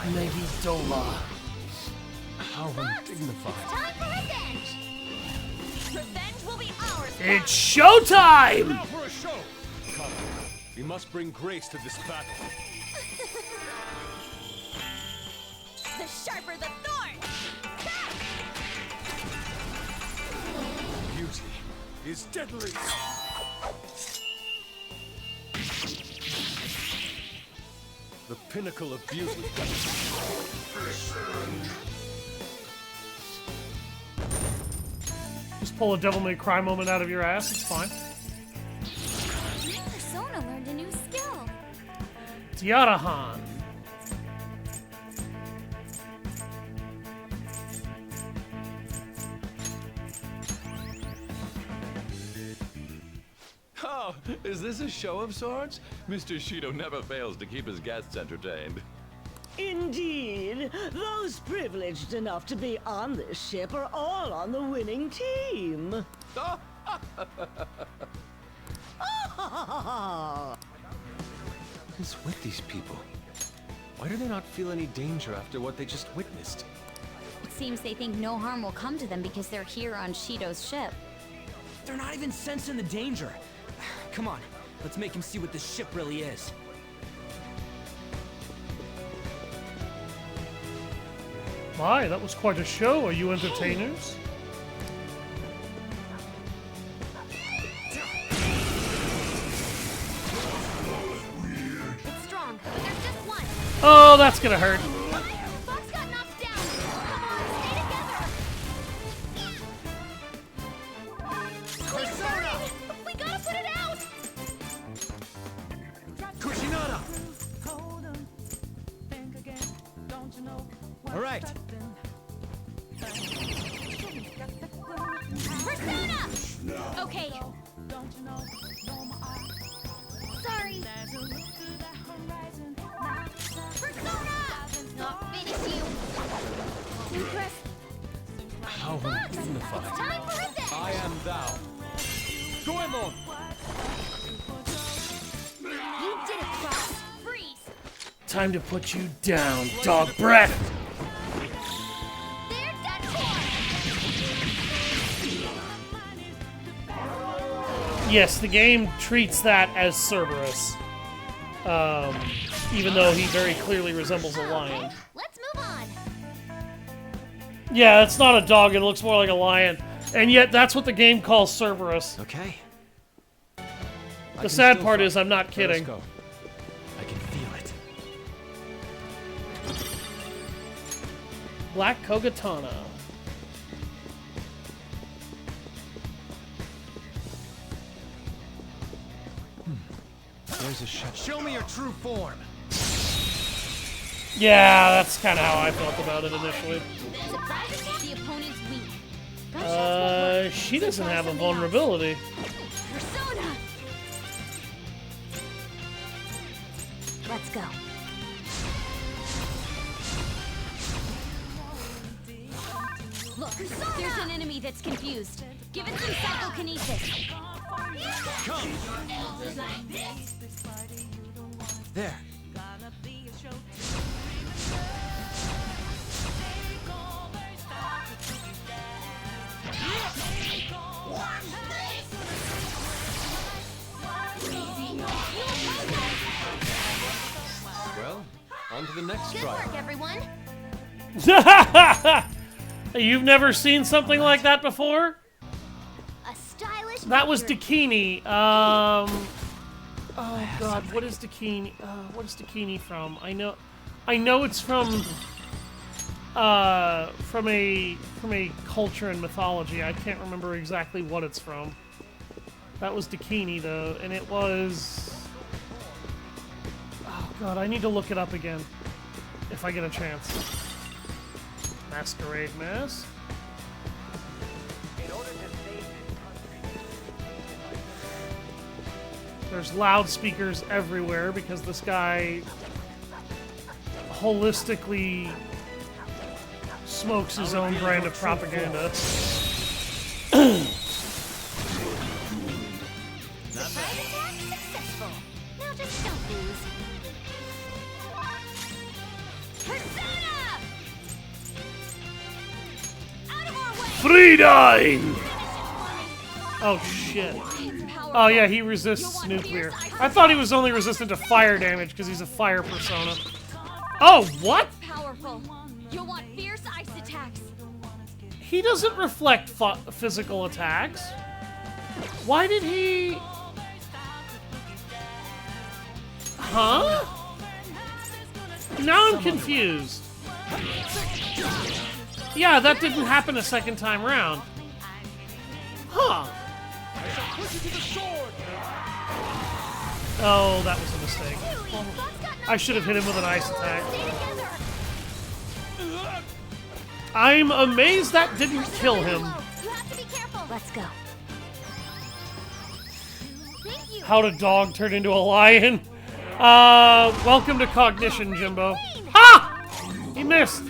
Negidola. How undignified. Time for revenge! Revenge will be ours! It's showtime! Now for a show! Come, we must bring grace to this battle. The sharper the thorn! Beauty is deadly. The pinnacle of beauty. Just pull a Devil May Cry moment out of your ass, it's fine. Persona learned a new skill. Tiarahan. Oh, is this a show of sorts? Mr. Shido never fails to keep his guests entertained. Indeed. Those privileged enough to be on this ship are all on the winning team. What is with these people? Why do they not feel any danger after what they just witnessed? It seems they think no harm will come to them because they're here on Shido's ship. They're not even sensing the danger. Come on, let's make him see what this ship really is. My, that was quite a show. Are you entertainers? It's strong, but there's just one. Oh, that's gonna hurt. Fox got knocked down. Come on, stay together. Persona! We gotta put it out! Kushinada! All right. Persona! Okay. Sorry. Persona! I'll finish you. Impress. How undignified. It's time for revenge. I am thou. Goemon! You did it, Cross. Freeze. Time to put you down, dog breath. They're done for. Yes, the game treats that as Cerberus. Even though he very clearly resembles a lion. Let's move on. Yeah, it's not a dog, it looks more like a lion. And yet, that's what the game calls Cerberus. Okay. The sad part is, I'm not kidding. I can feel it. Black Kogatana. There's a shot. Show me your true form. Yeah, that's kind of how I felt about it initially. Surprisingly, the opponent's weak. She doesn't have a vulnerability. Persona! Let's go. Look, there's an enemy that's confused. Give it some psychokinesis. Come. There. Well, on to the next Good trial. work, everyone. You've never seen something like that before? A stylish. That was victory. Dakini. Oh God, what is Dakini? What is Dakini from? I know it's from a culture and mythology. I can't remember exactly what it's from. That was Dakini though, and it was. Oh God, I need to look it up again if I get a chance. Masquerade Mask. There's loudspeakers everywhere because this guy holistically smokes his own brand of propaganda. Surprise attack successful. Now just don't lose. Persona! Freedine! Oh shit. Oh yeah, he resists nuclear. I thought he was only resistant to fire damage because he's a fire persona. Oh, what? Powerful. You'll want fierce ice attacks. He doesn't reflect physical attacks. Why did he... Huh? Now I'm confused. Yeah, that didn't happen a second time round. Huh. Oh, that was a mistake. I should have hit him with an ice attack. I'm amazed that didn't kill him. Let's go. How'd a dog turn into a lion? Welcome to Cognition, Jimbo. Ha! He missed.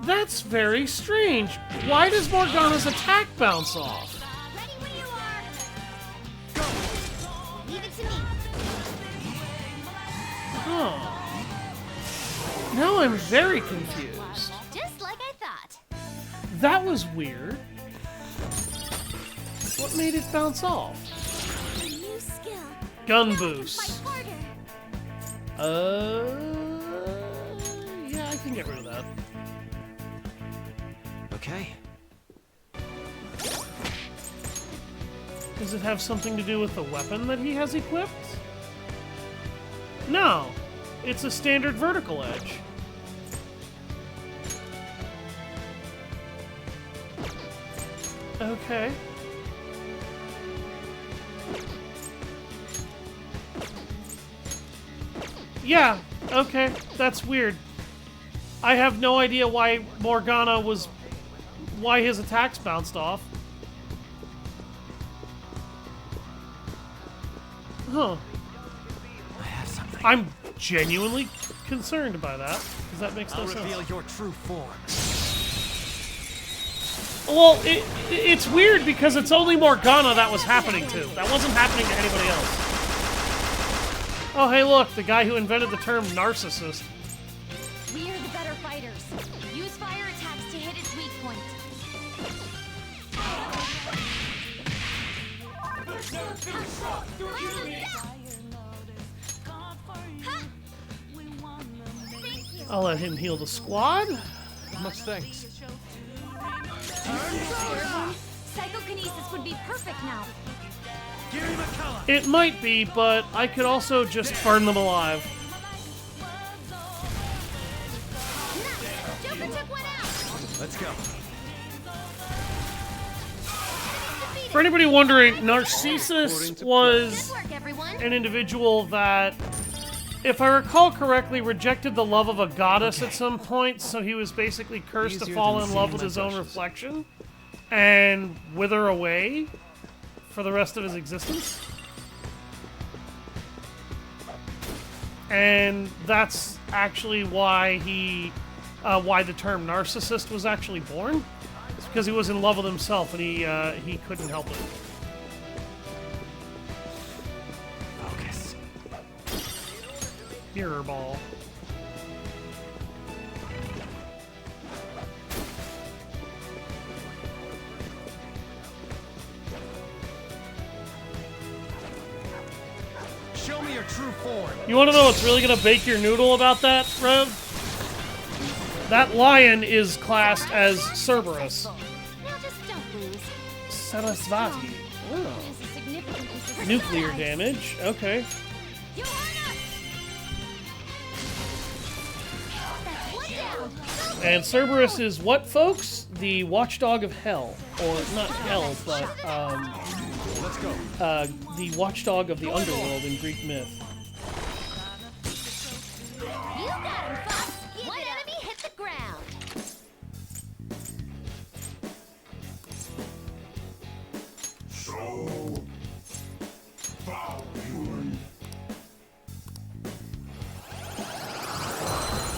That's very strange. Why does Morgana's attack bounce off? Oh. Now I'm very confused. Just like I thought. That was weird. What made it bounce off? New skill. Gun boost. Yeah, I can get rid of that. Okay. Does it have something to do with the weapon that he has equipped? No. It's a standard vertical edge. Okay. Yeah, okay. That's weird. I have no idea why Morgana was... why his attacks bounced off. Huh. I have something. I'm genuinely concerned by that, because that makes no sense. I'll reveal your true form. Well, it's weird because it's only Morgana that was happening to. That wasn't happening to anybody else. Oh, hey, look, the guy who invented the term narcissist. We are the better fighters. Use fire attacks to hit its weak point. I'll let him heal the squad. Much thanks. Psychokinesis would be perfect now. It might be, but I could also just burn them alive. Let's go. For anybody wondering, Narcissus was an individual that, if I recall correctly, rejected the love of a goddess at some point, so he was basically cursed to fall in love with his own reflection and wither away for the rest of his existence. And that's actually why why the term narcissist was actually born. It's because he was in love with himself and he couldn't help it. Focus. Mirror ball. Show me your true form. You want to know what's really going to bake your noodle about that, Rev? That lion is classed as Cerberus. Sarasvati. Oh. Nuclear damage. Okay. And Cerberus is what, folks? The watchdog of hell. Or, not hell, but, Let's go. The watchdog of the underworld in Greek myth. You got him, Fox. One enemy hit the ground. So,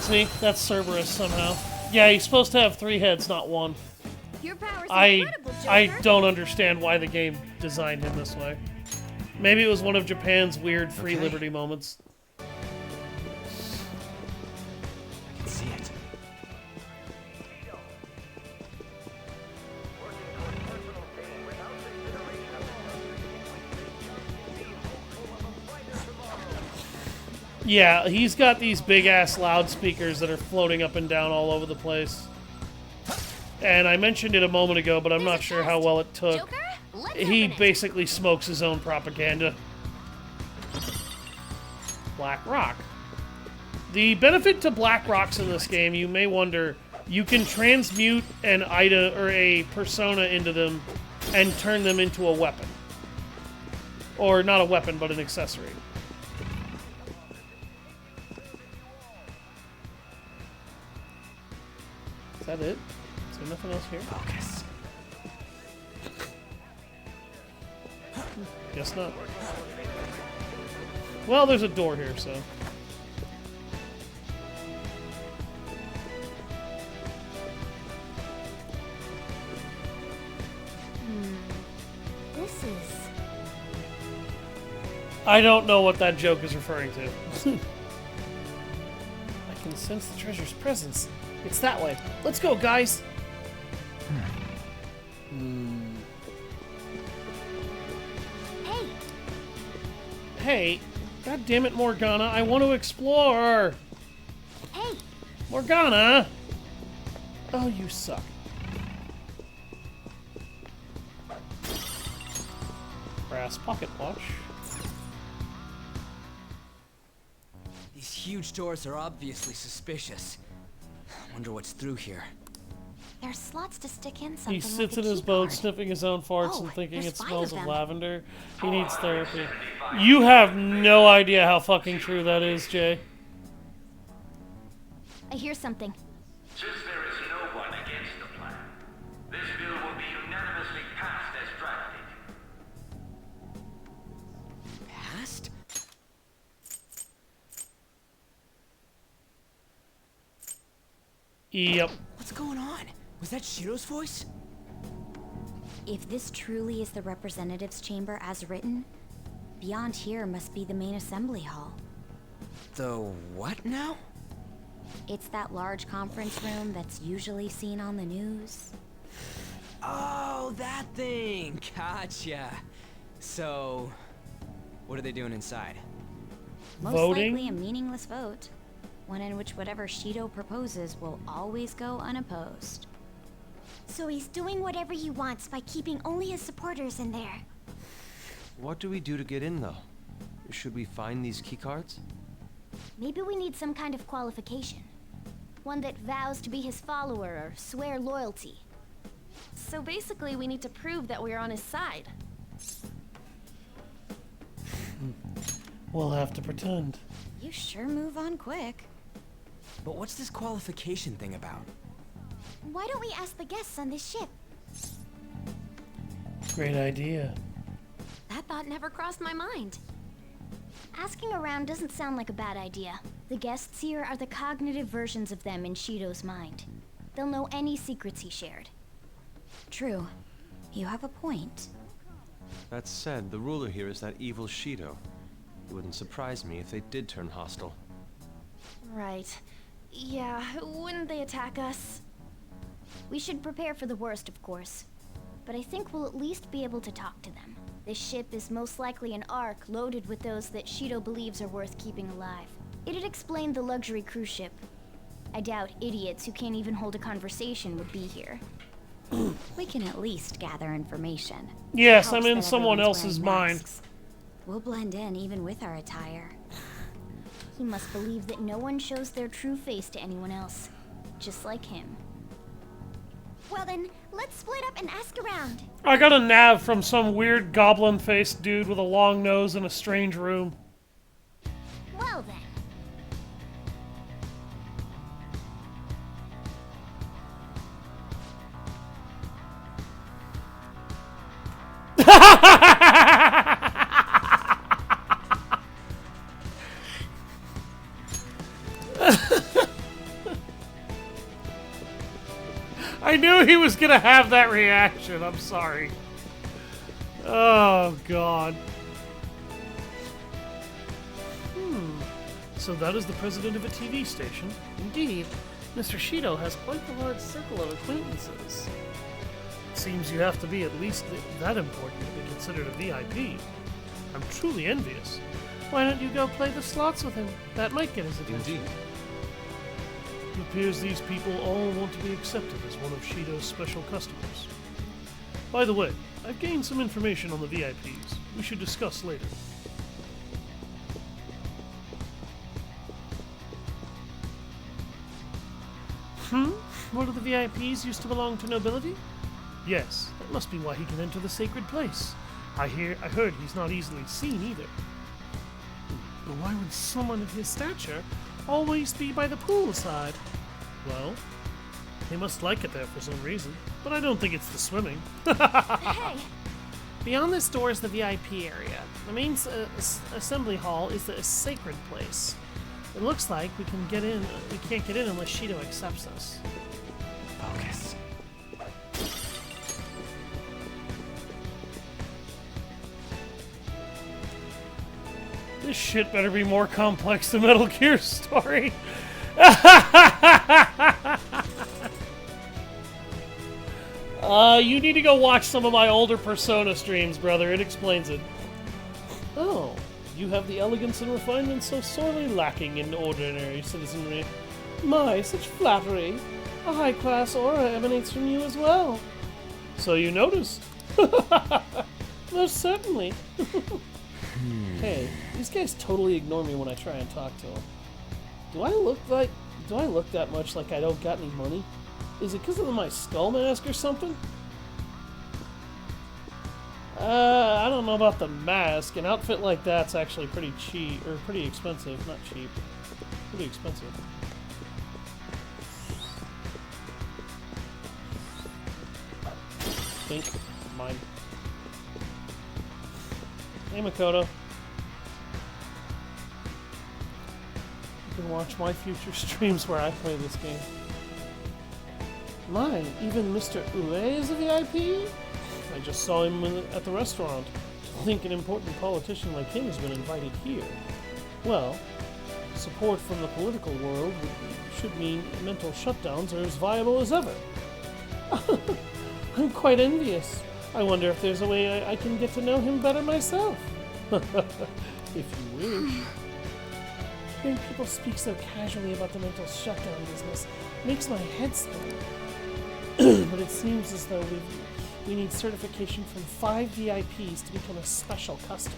See? That's Cerberus somehow. Yeah, he's supposed to have 3 heads, not 1. Your power's I Joker. don't understand why the game designed him this way. Maybe it was one of Japan's weird free liberty moments. I can see it. Yeah, he's got these big-ass loudspeakers that are floating up and down all over the place. And I mentioned it a moment ago, but I'm not sure how well it took. He basically smokes his own propaganda. Black Rock. The benefit to Black Rocks in this game, you may wonder, you can transmute an item or a persona into them and turn them into a weapon. Or not a weapon, but an accessory. Is that it? Is there nothing else here? Focus. Guess not. Well, there's a door here, so... This is... I don't know what that joke is referring to. I can sense the treasure's presence. It's that way. Let's go, guys! Hey! Hey! God damn it, Morgana! I want to explore! Hey! Morgana! Oh, you suck. Brass pocket watch. These huge doors are obviously suspicious. Wonder what's through here. There's slots to stick in something. He sits in his boat, sniffing his own farts Oh, and thinking there's it 5 smells of of them. lavender. He needs therapy. You have no idea how fucking true that is, Jay. I hear something. Since there is no one against the plan, this bill will be unanimously passed as drafted. Past? Yep. What's going on? Was that Shiro's voice? If this truly is the representatives' chamber as written, beyond here must be the main assembly hall. The what now? It's that large conference room that's usually seen on the news. Oh, that thing! Gotcha. So, what are they doing inside? Most Voting? likely a meaningless vote. One in which whatever Shido proposes will always go unopposed. So he's doing whatever he wants by keeping only his supporters in there. What do we do to get in, though? Should we find these keycards? Maybe we need some kind of qualification. One that vows to be his follower or swear loyalty. So basically, we need to prove that we're on his side. We'll have to pretend. You sure move on quick. But what's this qualification thing about? Why don't we ask the guests on this ship? Great idea. That thought never crossed my mind. Asking around doesn't sound like a bad idea. The guests here are the cognitive versions of them in Shido's mind. They'll know any secrets he shared. True. You have a point. That said, the ruler here is that evil Shido. It wouldn't surprise me if they did turn hostile. Right. Yeah, wouldn't they attack us? We should prepare for the worst, of course. But I think we'll at least be able to talk to them. This ship is most likely an ark loaded with those that Shido believes are worth keeping alive. It'd explain the luxury cruise ship. I doubt idiots who can't even hold a conversation would be here. We can at least gather information. Yes, Helps I'm in that someone everyone's else's wearing mind. masks. We'll blend in even with our attire. He must believe that no one shows their true face to anyone else. Just like him. Well then, let's split up and ask around. I got a nav from some weird goblin-faced dude with a long nose in a strange room. Well then. I knew he was gonna have that reaction. I'm sorry. Oh, God. So that is the president of a TV station. Indeed, Mr. Shido has quite the large circle of acquaintances. It seems you have to be at least that important to be considered a VIP. I'm truly envious. Why don't you go play the slots with him? That might get his attention. Indeed. It appears these people all want to be accepted as one of Shido's special customers. By the way, I've gained some information on the VIPs. We should discuss later. One of the VIPs used to belong to nobility? Yes, that must be why he can enter the sacred place. I heard he's not easily seen either. But why would someone of his stature always be by the poolside? Well, they must like it there for some reason, but I don't think it's the swimming. Hey! Beyond this door is the VIP area. The main assembly hall is the sacred place. It looks like we can't get in unless Shido accepts us. Focus. This shit better be more complex than Metal Gear's story. You need to go watch some of my older Persona streams, brother. It explains it. Oh, you have the elegance and refinement so sorely lacking in ordinary citizenry. My, such flattery. A high-class aura emanates from you as well. So you noticed. Most certainly. Hey, these guys totally ignore me when I try and talk to them. Do I look that much like I don't got any money? Is it because of my skull mask or something? I don't know about the mask. An outfit like that's actually pretty cheap, or pretty expensive. Not cheap. Pretty expensive. Think. Mine. Hey, Makoto. You can watch my future streams where I play this game. My, even Mr. Ue is a VIP? I just saw him at the restaurant. To think an important politician like him has been invited here. Well, support from the political world should mean mental shutdowns are as viable as ever. I'm quite envious. I wonder if there's a way I can get to know him better myself. If you wish. Hearing people speak so casually about the mental shutdown business makes my head spin. But it seems as though we need certification from 5 VIPs to become a special customer.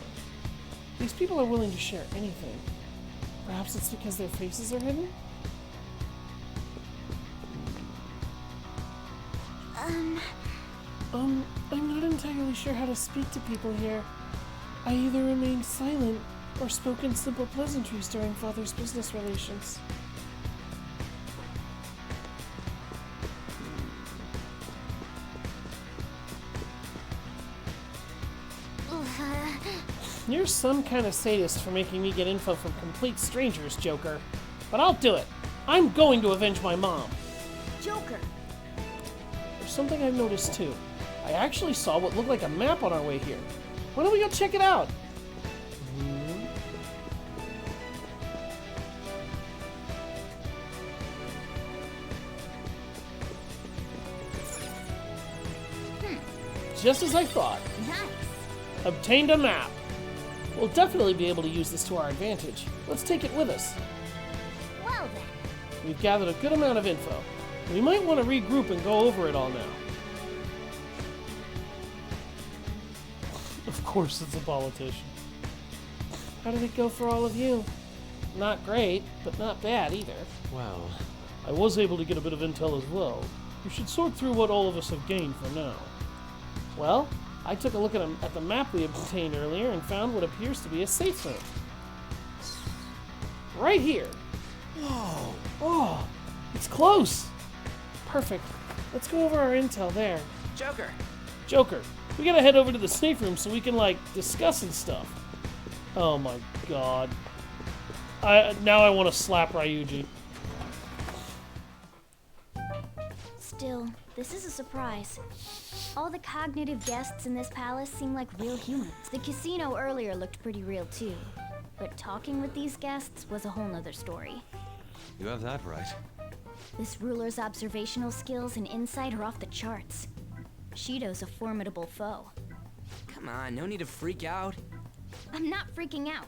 These people are willing to share anything. Perhaps it's because their faces are hidden? I'm not entirely sure how to speak to people here. I either remained silent or spoke in simple pleasantries during Father's business relations. You're some kind of sadist for making me get info from complete strangers, Joker. But I'll do it. I'm going to avenge my mom. Joker. There's something I've noticed too. I actually saw what looked like a map on our way here. Why don't we go check it out? Just as I thought. Nice. Obtained a map. We'll definitely be able to use this to our advantage. Let's take it with us. Well then. We've gathered a good amount of info. We might want to regroup and go over it all now. Of course it's a politician. How did it go for all of you? Not great, but not bad either. Well, I was able to get a bit of intel as well. We should sort through what all of us have gained for now. Well, I took a look at the map we obtained earlier and found what appears to be a safe room. Right here. Whoa. Oh, it's close. Perfect. Let's go over our intel there. Joker. Joker, we gotta head over to the safe room so we can, like, discuss and stuff. Oh my god. Now I want to slap Ryuji. Still, this is a surprise. All the cognitive guests in this palace seem like real humans. The casino earlier looked pretty real too. But talking with these guests was a whole nother story. you have that right. This ruler's observational skills and insight are off the charts. Shido's a formidable foe. Come on, no need to freak out. I'm not freaking out.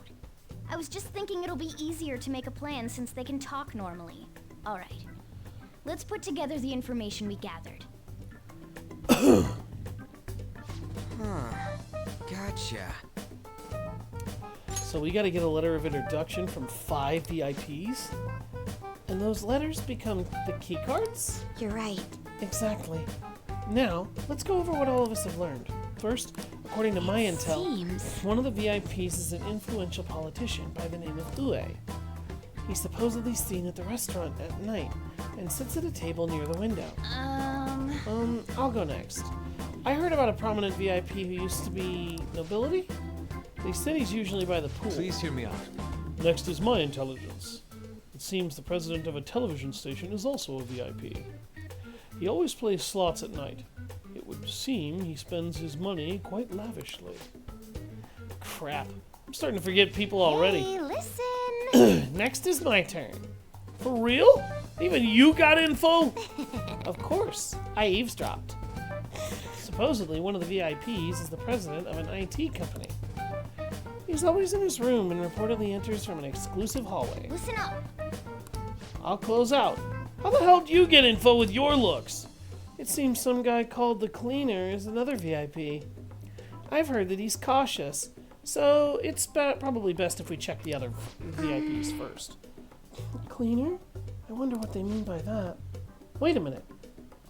I was just thinking it'll be easier to make a plan since they can talk normally. Alright. Let's put together the information we gathered. Gotcha. So we gotta get a letter of introduction from 5 VIPs? And those letters become the keycards? You're right. Exactly. Now, let's go over what all of us have learned. First, according to my intel, one of the VIPs is an influential politician by the name of Ue. He's supposedly seen at the restaurant at night and sits at a table near the window. I'll go next. I heard about a prominent VIP who used to be nobility. They said he's usually by the pool. Please hear me out. Next is my intelligence. It seems the president of a television station is also a VIP. He always plays slots at night. It would seem he spends his money quite lavishly. Crap. I'm starting to forget people already. Hey, listen! Next is my turn. For real? Even you got info? Of course. I eavesdropped. Supposedly, one of the VIPs is the president of an IT company. He's always in his room and reportedly enters from an exclusive hallway. Listen up! I'll close out. How the hell do you get info with your looks? It seems some guy called the Cleaner is another VIP. I've heard that he's cautious, so it's probably best if we check the other VIPs first. Cleaner? I wonder what they mean by that. Wait a minute.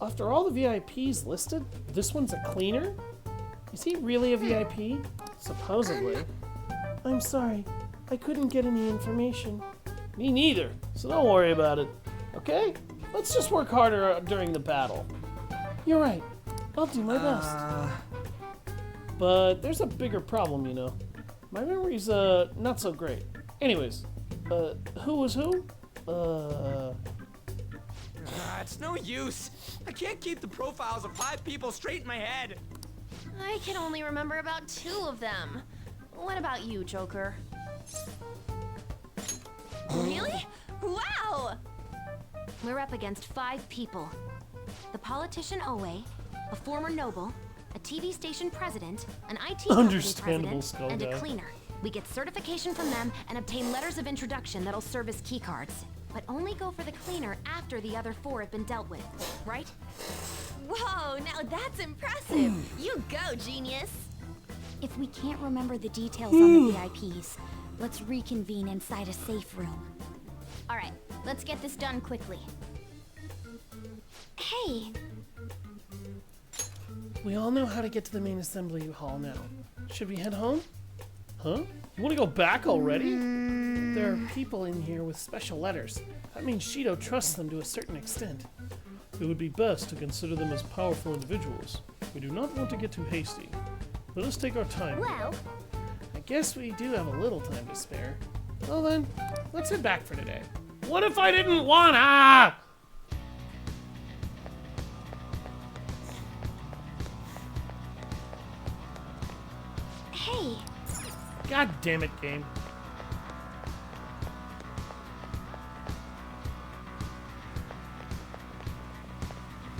After all the VIPs listed, this one's a cleaner? Is he really a VIP? Supposedly. I'm sorry. I couldn't get any information. Me neither, so don't worry about it. Okay? Let's just work harder during the battle. You're right. I'll do my best. But there's a bigger problem, you know. My memory's, not so great. Anyways, who was who? It's no use. I can't keep the profiles of 5 people straight in my head. I can only remember about 2 of them. What about you, Joker? Really? Wow! We're up against 5 people. The politician Owe, a former noble, a TV station president, an IT company president, and a cleaner. We get certification from them and obtain letters of introduction that'll serve as keycards. But only go for the cleaner after the other 4 have been dealt with, right? Whoa, now that's impressive! You go, genius! If we can't remember the details on the VIPs, let's reconvene inside a safe room. Alright, let's get this done quickly. Hey! We all know how to get to the main assembly hall now. Should we head home? Huh? You want to go back already? There are people in here with special letters. That means Shido trusts them to a certain extent. It would be best to consider them as powerful individuals. We do not want to get too hasty. Let us take our time. Well, I guess we do have a little time to spare. Well then, let's head back for today. What if I didn't wanna? Hey! God damn it, game.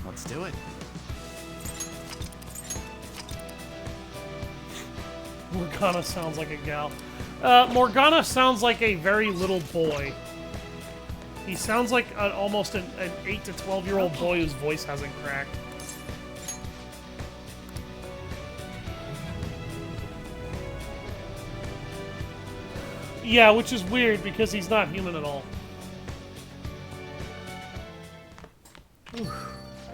Let's do it. Morgana sounds like a gal. Morgana sounds like a very little boy. He sounds like almost an 8 to 12-year-old boy whose voice hasn't cracked. Yeah, which is weird because he's not human at all.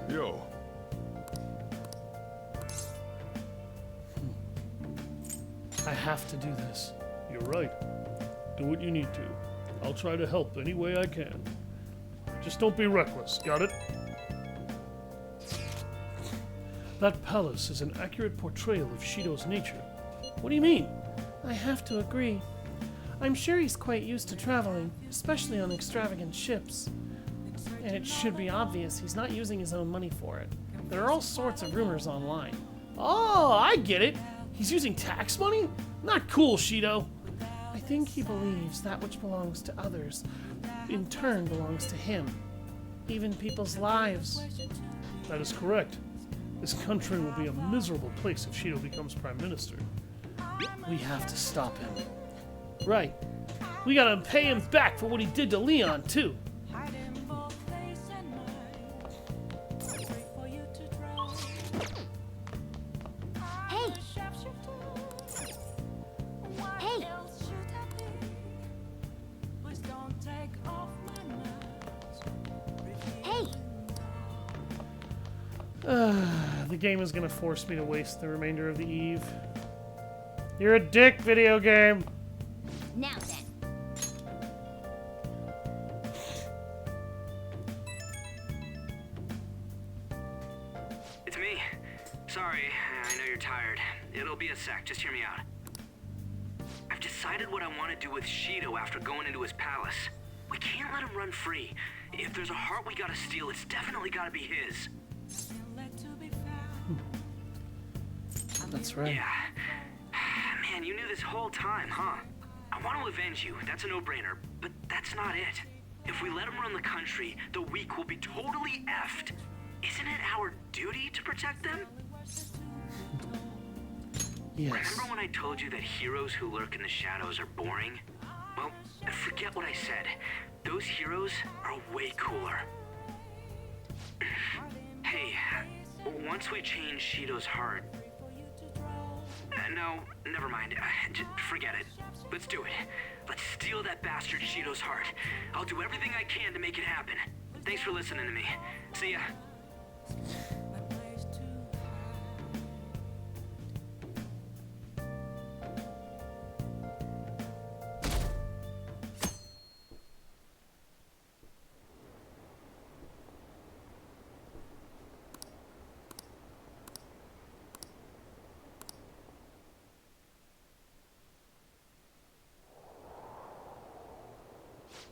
Yo. I have to do this. You're right. Do what you need to. I'll try to help any way I can. Just don't be reckless, got it? That palace is an accurate portrayal of Shido's nature. What do you mean? I have to agree. I'm sure he's quite used to traveling, especially on extravagant ships. And it should be obvious he's not using his own money for it. There are all sorts of rumors online. Oh, I get it! He's using tax money? Not cool, Shido! I think he believes that which belongs to others, in turn belongs to him. Even people's lives. That is correct. This country will be a miserable place if Shido becomes Prime Minister. We have to stop him. Right. We gotta pay him back for what he did to Leon, too. Hey! Hey! Hey! The game is gonna force me to waste the remainder of the eve. You're a dick, video game. Now then. It's me. Sorry, I know you're tired. It'll be a sec, just hear me out. I've decided what I want to do with Shido after going into his palace. We can't let him run free. If there's a heart we gotta steal, it's definitely gotta be his. That's right. Yeah. Man, you knew this whole time, huh? I want to avenge you, that's a no-brainer, but that's not it. If we let him run the country, the weak will be totally effed. Isn't it our duty to protect them? Yes. Remember when I told you that heroes who lurk in the shadows are boring? Well, forget what I said. Those heroes are way cooler. Hey, once we change Shido's heart... no, never mind. Just forget it. Let's do it. Let's steal that bastard Shido's heart. I'll do everything I can to make it happen. Thanks for listening to me. See ya.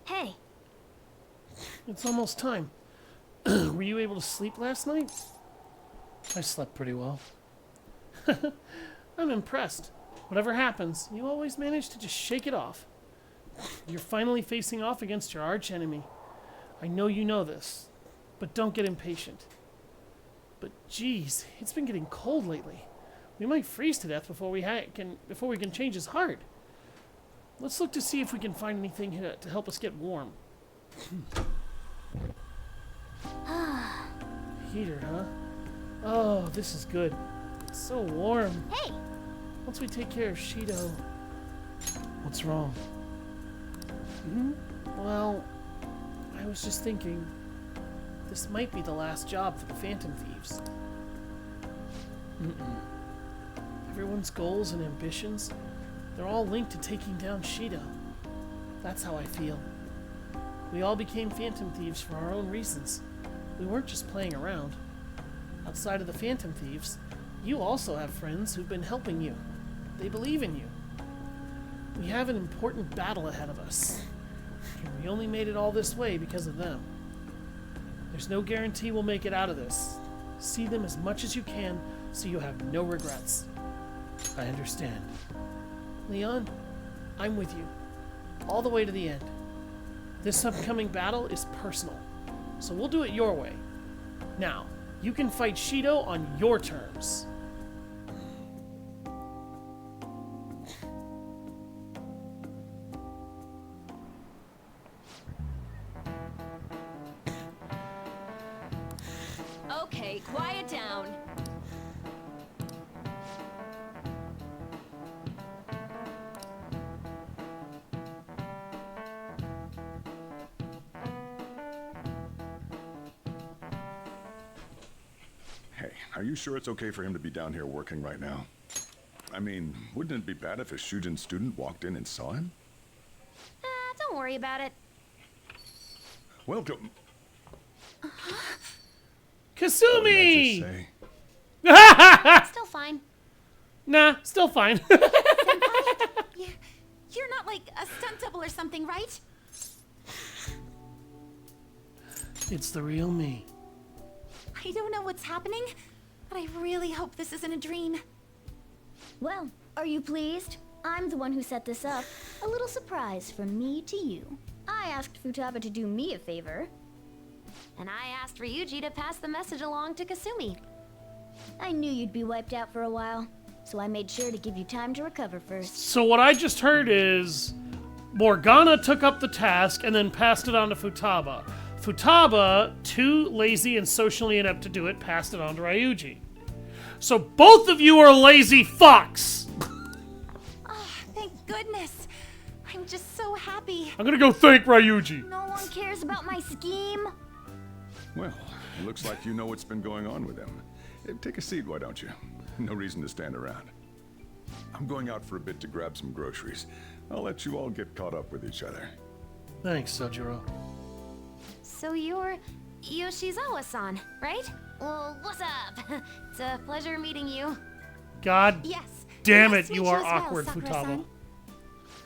Hey. It's almost time. Were you able to sleep last night? I slept pretty well. I'm impressed. Whatever happens, you always manage to just shake it off. You're finally facing off against your arch enemy. I know you know this, but don't get impatient. But geez, it's been getting cold lately. We might freeze to death before we can change his heart. Let's look to see if we can find anything to help us get warm. Heater, huh? Oh, this is good. It's so warm. Hey! Once we take care of Shido... What's wrong? Well, I was just thinking... This might be the last job for the Phantom Thieves. Everyone's goals and ambitions, they're all linked to taking down Shido. That's how I feel. We all became Phantom Thieves for our own reasons. We weren't just playing around. Outside of the Phantom Thieves, you also have friends who've been helping you. They believe in you. We have an important battle ahead of us. And we only made it all this way because of them. There's no guarantee we'll make it out of this. See them as much as you can so you have no regrets. I understand. Leon, I'm with you. All the way to the end. This upcoming battle is personal, so we'll do it your way. Now, you can fight Shido on your terms. Okay, quiet down. Hey, are you sure it's okay for him to be down here working right now? I mean, wouldn't it be bad if a Shujin student walked in and saw him? Don't worry about it. Welcome. Kasumi! Still fine. Nah, still fine. You're not like a stunt double or something, right? It's the real me. I don't know what's happening, but I really hope this isn't a dream. Well, are you pleased? I'm the one who set this up. A little surprise from me to you. I asked Futaba to do me a favor. And I asked Ryuji to pass the message along to Kasumi. I knew you'd be wiped out for a while, so I made sure to give you time to recover first. So what I just heard is Morgana took up the task and then passed it on to Futaba. Futaba, too lazy and socially inept to do it, passed it on to Ryuji. So both of you are lazy fucks! Oh, thank goodness. I'm just so happy. I'm gonna go thank Ryuji. No one cares about my scheme. Well, it looks like you know what's been going on with him. Take a seat, why don't you? No reason to stand around. I'm going out for a bit to grab some groceries. I'll let you all get caught up with each other. Thanks, Sojiro. So you're Yoshizawa-san, right? Well, what's up? It's a pleasure meeting you. God damn it, you are awkward, Futaba. Sakura-san.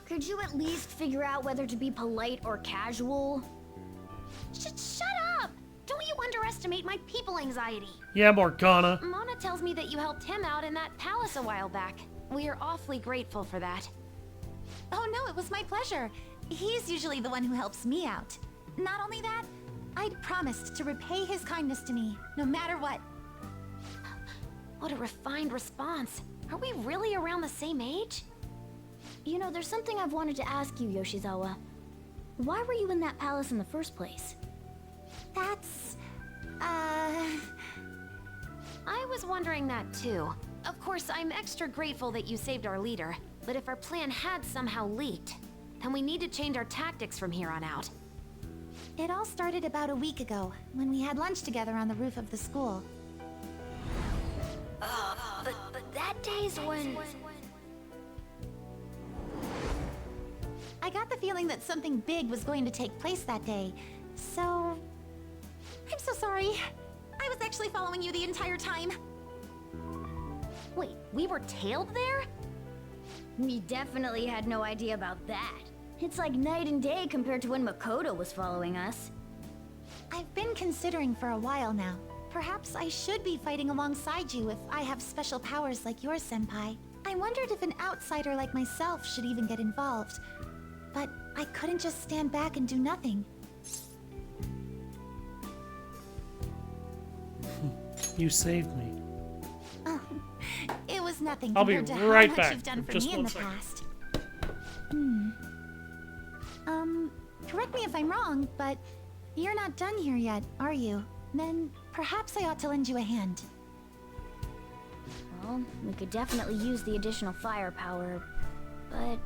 Could you at least figure out whether to be polite or casual? Shut up! Don't you underestimate my people anxiety. Yeah, Morgana. Mona tells me that you helped him out in that palace a while back. We are awfully grateful for that. Oh no, it was my pleasure. He's usually the one who helps me out. Not only that, I'd promised to repay his kindness to me, no matter what. What a refined response. Are we really around the same age? You know, there's something I've wanted to ask you, Yoshizawa. Why were you in that palace in the first place? That's... I was wondering that too. Of course, I'm extra grateful that you saved our leader, but if our plan had somehow leaked, then we need to change our tactics from here on out. It all started about a week ago, when we had lunch together on the roof of the school. But that day's when... I got the feeling that something big was going to take place that day, so... I'm so sorry. I was actually following you the entire time. Wait, we were tailed there? We definitely had no idea about that. It's like night and day compared to when Makoto was following us. I've been considering for a while now. Perhaps I should be fighting alongside you if I have special powers like yours, Senpai. I wondered if an outsider like myself should even get involved. But I couldn't just stand back and do nothing. You saved me. Oh, it was nothing I'll be compared to right how much back. you've done for Just me in one the second. past. Correct me if I'm wrong, but you're not done here yet, are you? Then perhaps I ought to lend you a hand. Well, we could definitely use the additional firepower, but...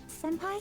Senpai?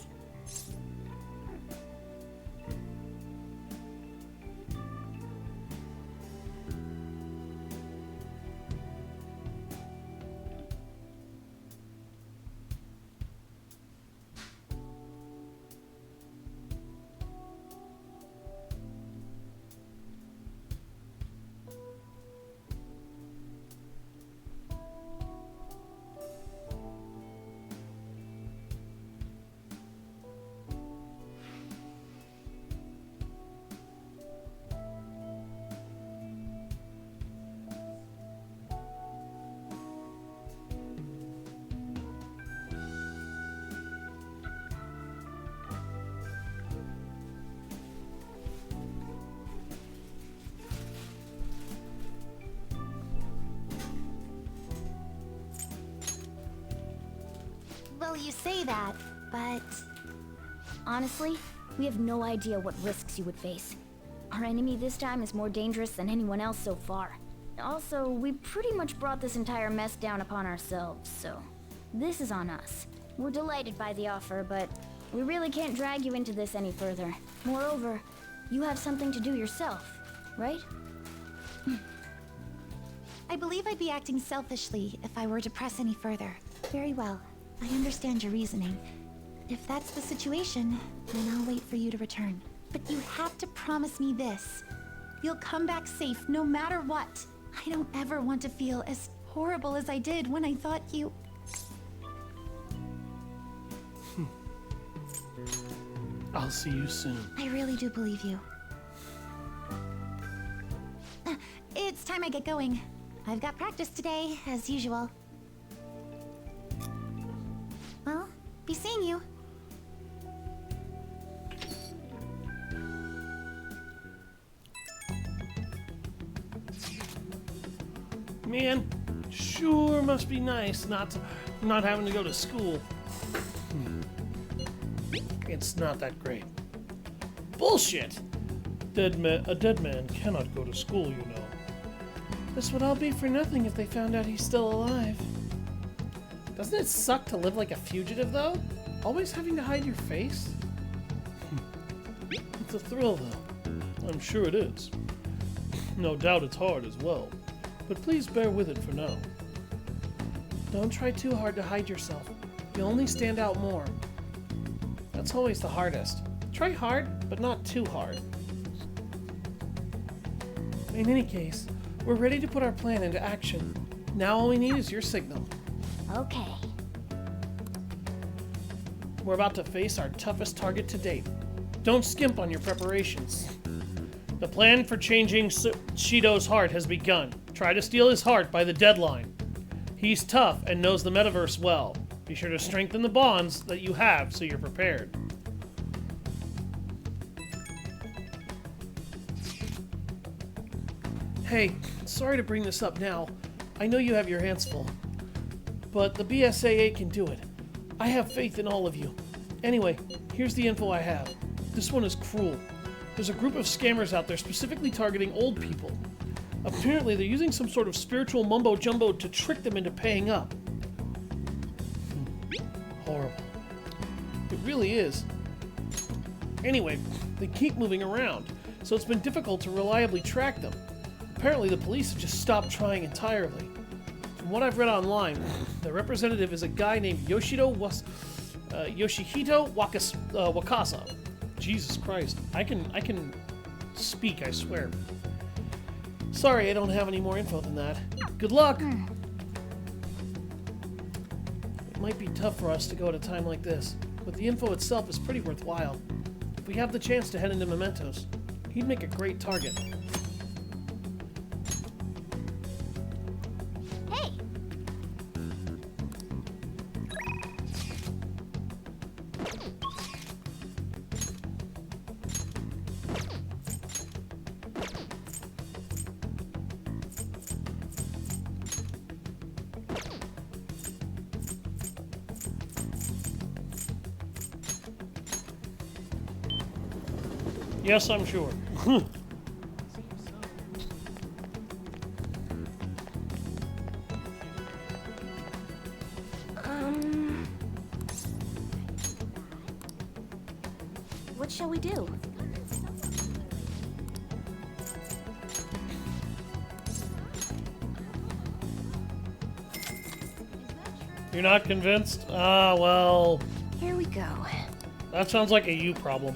Well, you say that, but... Honestly, we have no idea what risks you would face. Our enemy this time is more dangerous than anyone else so far. Also, we pretty much brought this entire mess down upon ourselves, so... This is on us. We're delighted by the offer, but we really can't drag you into this any further. Moreover, you have something to do yourself, right? I believe I'd be acting selfishly if I were to press any further. Very well. I understand your reasoning. If that's the situation, then I'll wait for you to return. But you have to promise me this. You'll come back safe no matter what. I don't ever want to feel as horrible as I did when I thought you... I'll see you soon. I really do believe you. It's time I get going. I've got practice today, as usual. Well, Man, sure must be nice not having to go to school. It's not that great. Bullshit! A dead man cannot go to school, you know. This would all be for nothing if they found out he's still alive. Doesn't it suck to live like a fugitive, though? Always having to hide your face? It's a thrill, though. I'm sure it is. No doubt it's hard as well. But please bear with it for now. Don't try too hard to hide yourself. You'll only stand out more. That's always the hardest. Try hard, but not too hard. In any case, we're ready to put our plan into action. Now all we need is your signal. Okay. We're about to face our toughest target to date. Don't skimp on your preparations. The plan for changing Shido's heart has begun. Try to steal his heart by the deadline. He's tough and knows the metaverse well. Be sure to strengthen the bonds that you have so you're prepared. Hey, sorry to bring this up now. I know you have your hands full. But the BSAA can do it. I have faith in all of you. Anyway, here's the info I have. This one is cruel. There's a group of scammers out there specifically targeting old people. Apparently, they're using some sort of spiritual mumbo-jumbo to trick them into paying up. Horrible. It really is. Anyway, they keep moving around, so it's been difficult to reliably track them. Apparently, the police have just stopped trying entirely. From what I've read online, the representative is a guy named Yoshihito Wakasa. Jesus Christ. I can speak, I swear. Sorry, I don't have any more info than that. Good luck! It might be tough for us to go at a time like this, but the info itself is pretty worthwhile. If we have the chance to head into Mementos, he'd make a great target. Hey! Yes, I'm sure. What shall we do? You're not convinced? Ah, well... Here we go. That sounds like a you problem.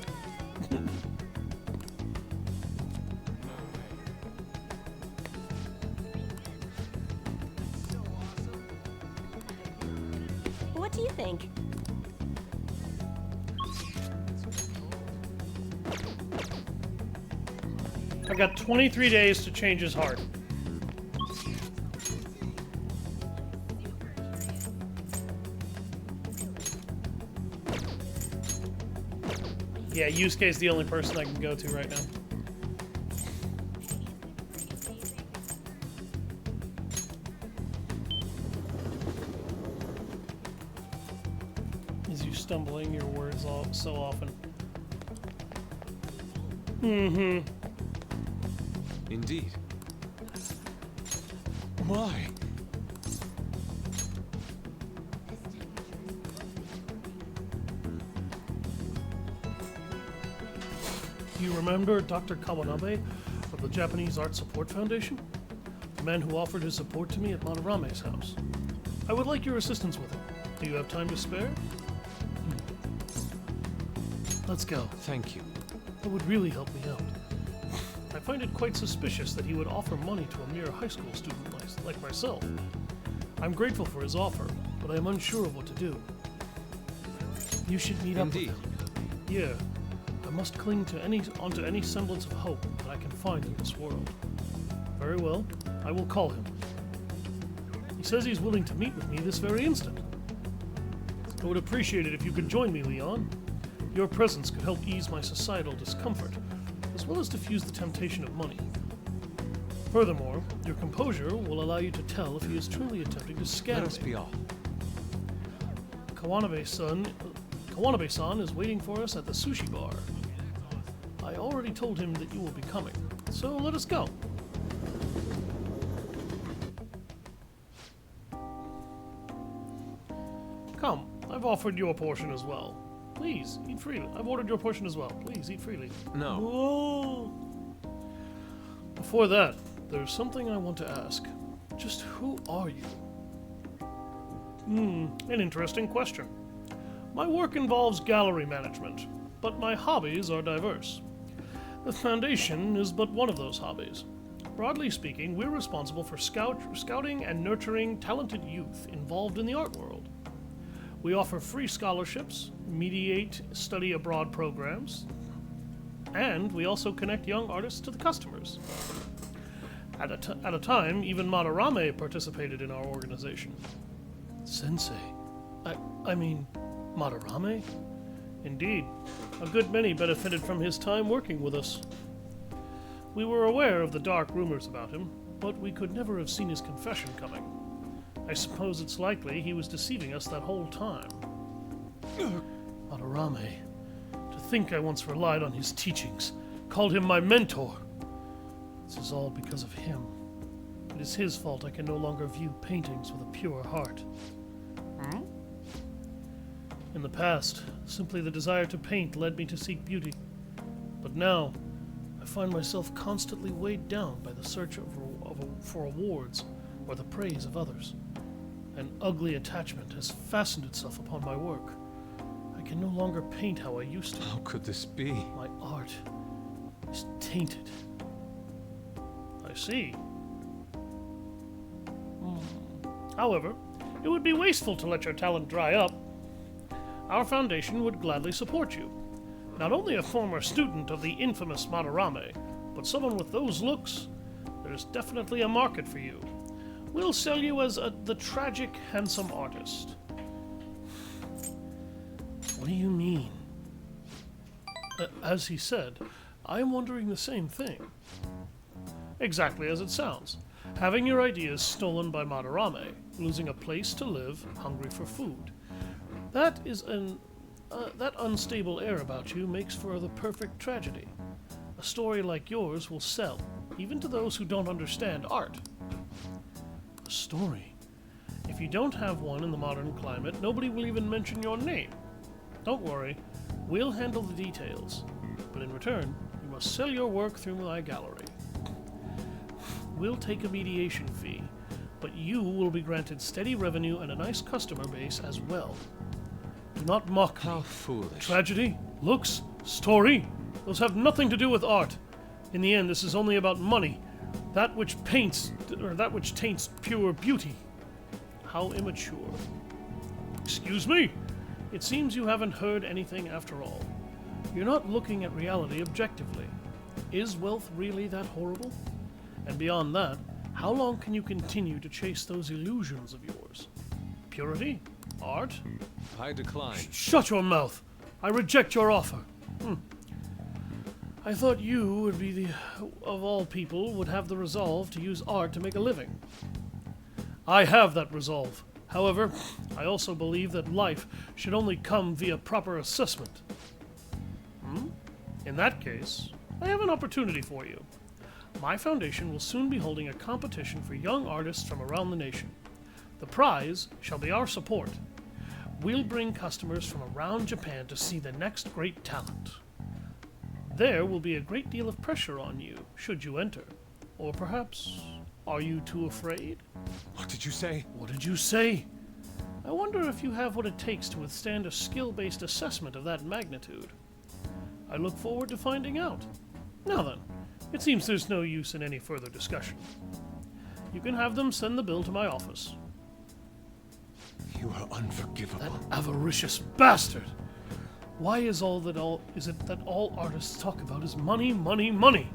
What do you think? I've got 23 days to change his heart. Yeah, Yusuke's the only person I can go to right now. Is you stumbling your words all so often? Mm-hmm. Indeed. Why? You remember Dr. Kawanabe of the Japanese Art Support Foundation? The man who offered his support to me at Monarame's house. I would like your assistance with him. Do you have time to spare? Let's go. Thank you. That would really help me out. I find it quite suspicious that he would offer money to a mere high school student like myself. I'm grateful for his offer, but I am unsure of what to do. You should meet up with him. Yeah. I must cling to onto any semblance of hope that I can find in this world. Very well, I will call him. He says he's willing to meet with me this very instant. I would appreciate it if you could join me, Leon. Your presence could help ease my societal discomfort, as well as diffuse the temptation of money. Furthermore, your composure will allow you to tell if he is truly attempting to scam Let us me. be off. Kawanabe-san is waiting for us at the sushi bar. I already told him that you will be coming, so let us go. Come, I've offered your portion as well. Please, eat freely. I've ordered your portion as well. Please, eat freely. No. Whoa. Before that, there's something I want to ask. Just who are you? An interesting question. My work involves gallery management, but my hobbies are diverse. The Foundation is but one of those hobbies. Broadly speaking, we're responsible for scouting and nurturing talented youth involved in the art world. We offer free scholarships, mediate study abroad programs, and we also connect young artists to the customers. At a time, even Madarame participated in our organization. Sensei? I mean, Madarame? Indeed, a good many benefited from his time working with us. We were aware of the dark rumors about him, but we could never have seen his confession coming. I suppose it's likely he was deceiving us that whole time. Madarame. To think I once relied on his teachings, called him my mentor. This is all because of him. It is his fault I can no longer view paintings with a pure heart. In the past, simply the desire to paint led me to seek beauty. But now, I find myself constantly weighed down by the search for awards or the praise of others. An ugly attachment has fastened itself upon my work. I can no longer paint how I used to. How could this be? My art is tainted. I see. However, it would be wasteful to let your talent dry up. Our foundation would gladly support you. Not only a former student of the infamous Madarame, but someone with those looks, there's definitely a market for you. We'll sell you as the tragic, handsome artist. What do you mean? As he said, I am wondering the same thing. Exactly as it sounds. Having your ideas stolen by Madarame, losing a place to live, hungry for food. That unstable air about you makes for the perfect tragedy. A story like yours will sell, even to those who don't understand art. A story? If you don't have one in the modern climate, nobody will even mention your name. Don't worry, we'll handle the details. But in return, you must sell your work through my gallery. We'll take a mediation fee, but you will be granted steady revenue and a nice customer base as well. Do not mock me. How foolish. Tragedy, looks, story, those have nothing to do with art. In the end, this is only about money, that which taints pure beauty. How immature. Excuse me? It seems you haven't heard anything after all. You're not looking at reality objectively. Is wealth really that horrible? And beyond that, how long can you continue to chase those illusions of yours? Purity? Art? I decline. Shut your mouth! I reject your offer. I thought you would be of all people, would have the resolve to use art to make a living. I have that resolve. However, I also believe that life should only come via proper assessment. In that case, I have an opportunity for you. My foundation will soon be holding a competition for young artists from around the nation. The prize shall be our support. We'll bring customers from around Japan to see the next great talent. There will be a great deal of pressure on you, should you enter. Or perhaps, are you too afraid? What did you say? What did you say? I wonder if you have what it takes to withstand a skill-based assessment of that magnitude. I look forward to finding out. Now then, it seems there's no use in any further discussion. You can have them send the bill to my office. You are unforgivable. That avaricious bastard! Why is it that all artists talk about is money, money, money?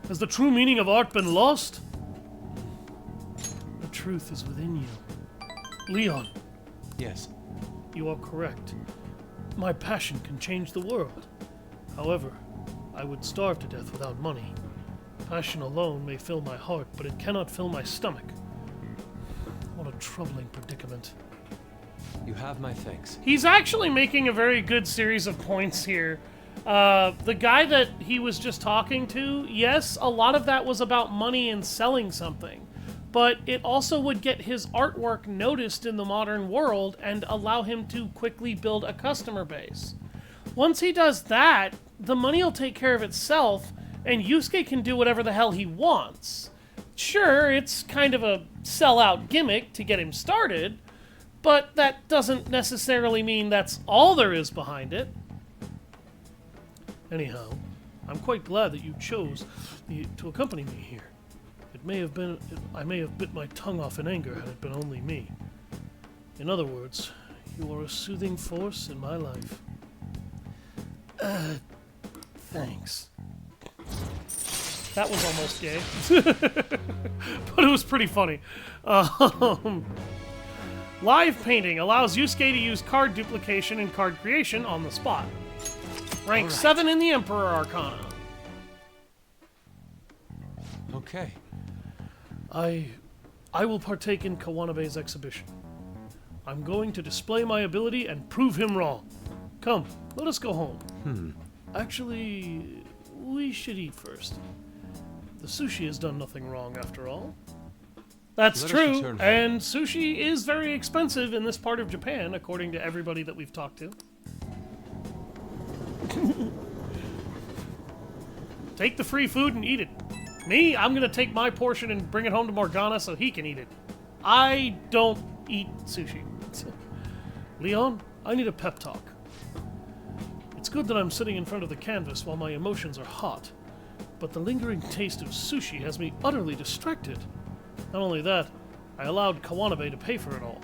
Has the true meaning of art been lost? The truth is within you. Leon. Yes. You are correct. My passion can change the world. However, I would starve to death without money. Passion alone may fill my heart, but it cannot fill my stomach. What a troubling predicament. You have my thanks. He's actually making a very good series of points here. The guy that he was just talking to, yes, a lot of that was about money and selling something. But it also would get his artwork noticed in the modern world and allow him to quickly build a customer base. Once he does that, the money will take care of itself, and Yusuke can do whatever the hell he wants. Sure, it's kind of a sell-out gimmick to get him started, but that doesn't necessarily mean that's all there is behind it. Anyhow, I'm quite glad that you chose to accompany me here. I may have bit my tongue off in anger had it been only me. In other words, you are a soothing force in my life. Thanks. That was almost gay. But it was pretty funny. Live painting allows Yusuke to use card duplication and card creation on the spot. Rank 7 in the Emperor Arcana. Okay. I will partake in Kawanabe's exhibition. I'm going to display my ability and prove him wrong. Come, let us go home. Actually, we should eat first. The sushi has done nothing wrong after all. That's true, and sushi is very expensive in this part of Japan, according to everybody that we've talked to. Take the free food and eat it. Me, I'm gonna take my portion and bring it home to Morgana so he can eat it. I don't eat sushi. Leon, I need a pep talk. It's good that I'm sitting in front of the canvas while my emotions are hot, but the lingering taste of sushi has me utterly distracted. Not only that, I allowed Kawanabe to pay for it all.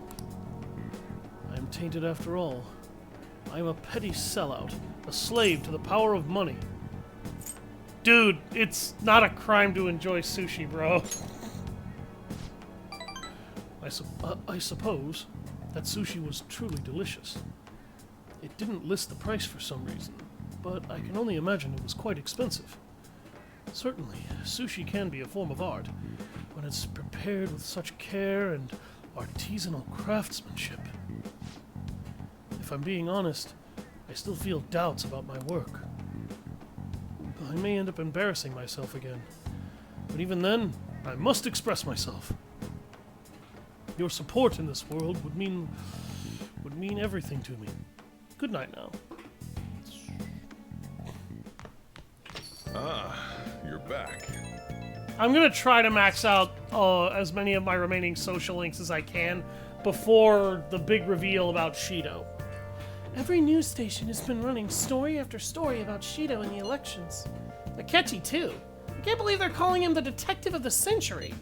I am tainted after all. I am a petty sellout, a slave to the power of money. Dude, it's not a crime to enjoy sushi, bro. I suppose that sushi was truly delicious. It didn't list the price for some reason, but I can only imagine it was quite expensive. Certainly, sushi can be a form of art, when it's prepared with such care and artisanal craftsmanship. If I'm being honest, I still feel doubts about my work. I may end up embarrassing myself again, but even then, I must express myself. Your support in this world would mean everything to me. Good night now. You're back. I'm gonna try to max out as many of my remaining social links as I can before the big reveal about Shido. Every news station has been running story after story about Shido in the elections. They're catchy too. I can't believe they're calling him the detective of the century.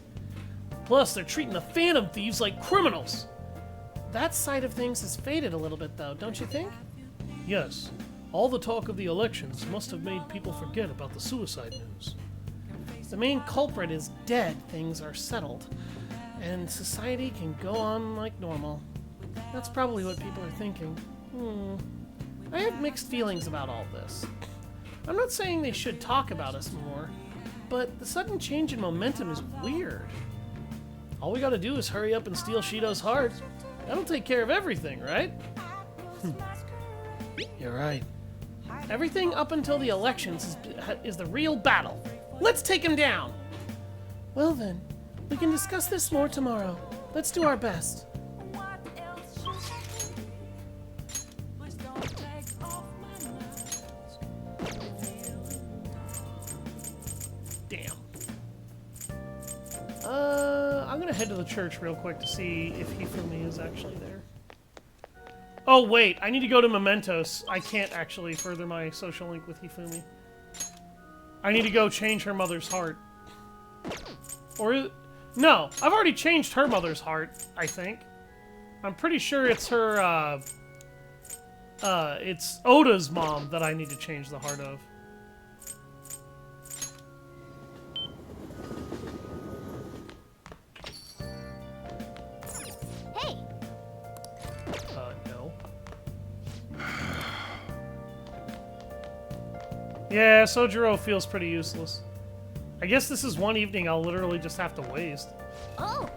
Plus, they're treating the Phantom Thieves like criminals. That side of things has faded a little bit though, don't you think? Yes. All the talk of the elections must have made people forget about the suicide news. The main culprit is dead, things are settled, and society can go on like normal. That's probably what people are thinking. I have mixed feelings about all this. I'm not saying they should talk about us more, but the sudden change in momentum is weird. All we gotta do is hurry up and steal Shido's heart. That'll take care of everything, right? You're right. Everything up until the elections is the real battle. Let's take him down! Well then, we can discuss this more tomorrow. Let's do our best. Damn. I'm gonna head to the church real quick to see if Hifumi is actually there. Oh wait, I need to go to Mementos. I can't actually further my social link with Hifumi. I need to go change her mother's heart. Or no, I've already changed her mother's heart, I think. I'm pretty sure it's her, it's Oda's mom that I need to change the heart of. Hey! No. Yeah, Sojiro feels pretty useless. I guess this is one evening I'll literally just have to waste. Oh!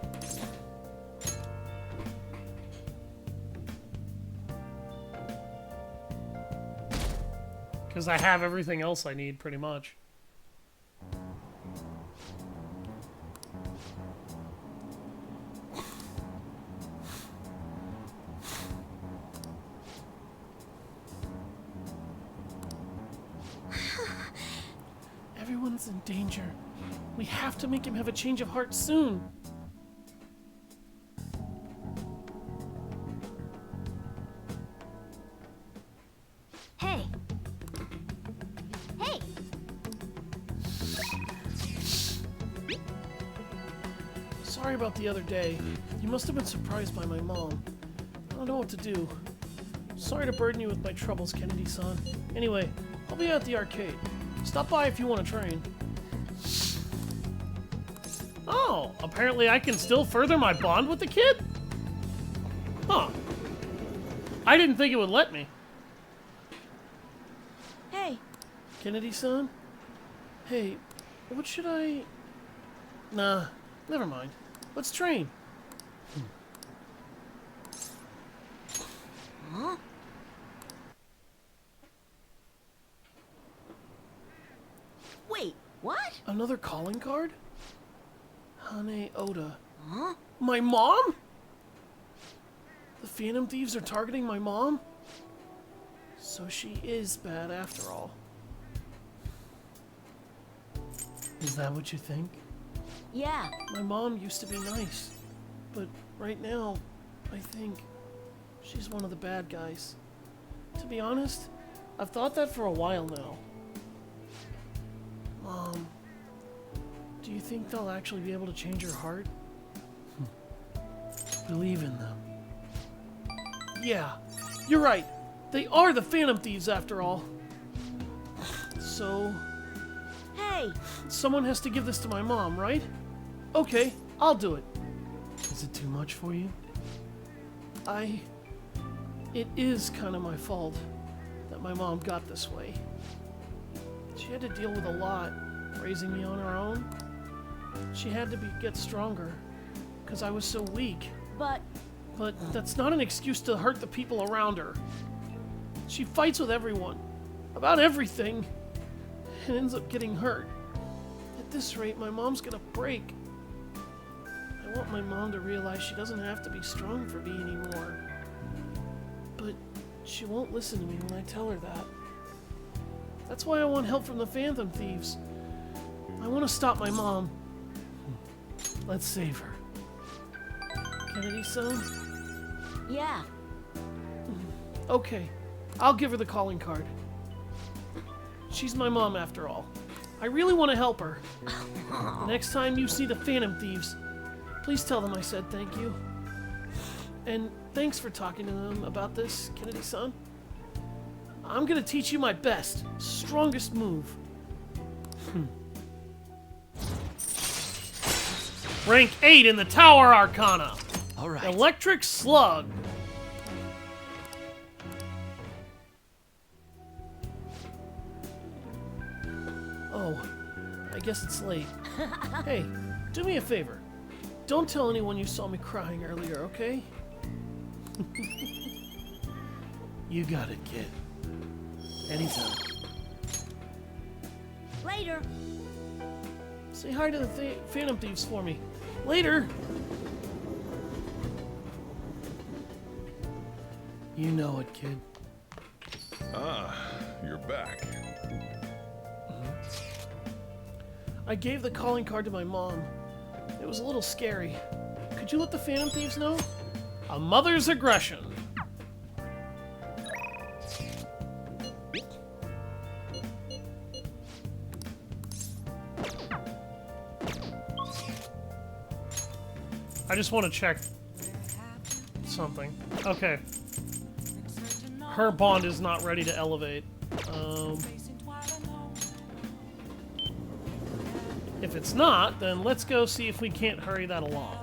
Because I have everything else I need, pretty much. Everyone's in danger. We have to make him have a change of heart soon. Hey! Hey! Sorry about the other day. You must have been surprised by my mom. I don't know what to do. Sorry to burden you with my troubles, Kennedy-san. Anyway, I'll be at the arcade. Stop by if you want to train. Oh, apparently I can still further my bond with the kid? Huh. I didn't think it would let me. Hey. Kennedy-san? Hey, what should I... Nah, never mind. Let's train. Huh? Wait, what? Another calling card? Hane Oda. Huh? My mom? The Phantom Thieves are targeting my mom? So she is bad after all. Is that what you think? Yeah. My mom used to be nice, but right now, I think she's one of the bad guys. To be honest, I've thought that for a while now. Mom, do you think they'll actually be able to change her heart? Believe in them. Yeah, you're right. They are the Phantom Thieves after all. So... Hey! Someone has to give this to my mom, right? Okay, I'll do it. Is it too much for you? It is kind of my fault that my mom got this way. She had to deal with a lot, raising me on her own. She had to get stronger, because I was so weak. But that's not an excuse to hurt the people around her. She fights with everyone, about everything, and ends up getting hurt. At this rate, my mom's gonna break. I want my mom to realize she doesn't have to be strong for me anymore. But she won't listen to me when I tell her that. That's why I want help from the Phantom Thieves. I want to stop my mom. Let's save her. Kennedy-san? yeah. Okay, I'll give her the calling card. She's my mom after all. I really want to help her. The next time you see the Phantom Thieves, please tell them I said thank you. And thanks for talking to them about this, Kennedy-san. I'm gonna teach you my best, strongest move. Rank 8 in the Tower Arcana. All right. Electric Slug. Oh, I guess it's late. Hey, do me a favor. Don't tell anyone you saw me crying earlier, okay? You got it, kid. Anytime. Later. Say hi to the Phantom Thieves for me. Later! You know it, kid. Ah, you're back. I gave the calling card to my mom. It was a little scary. Could you let the Phantom Thieves know? A mother's aggression. I just want to check something. Okay. Her bond is not ready to elevate. If it's not, then let's go see if we can't hurry that along.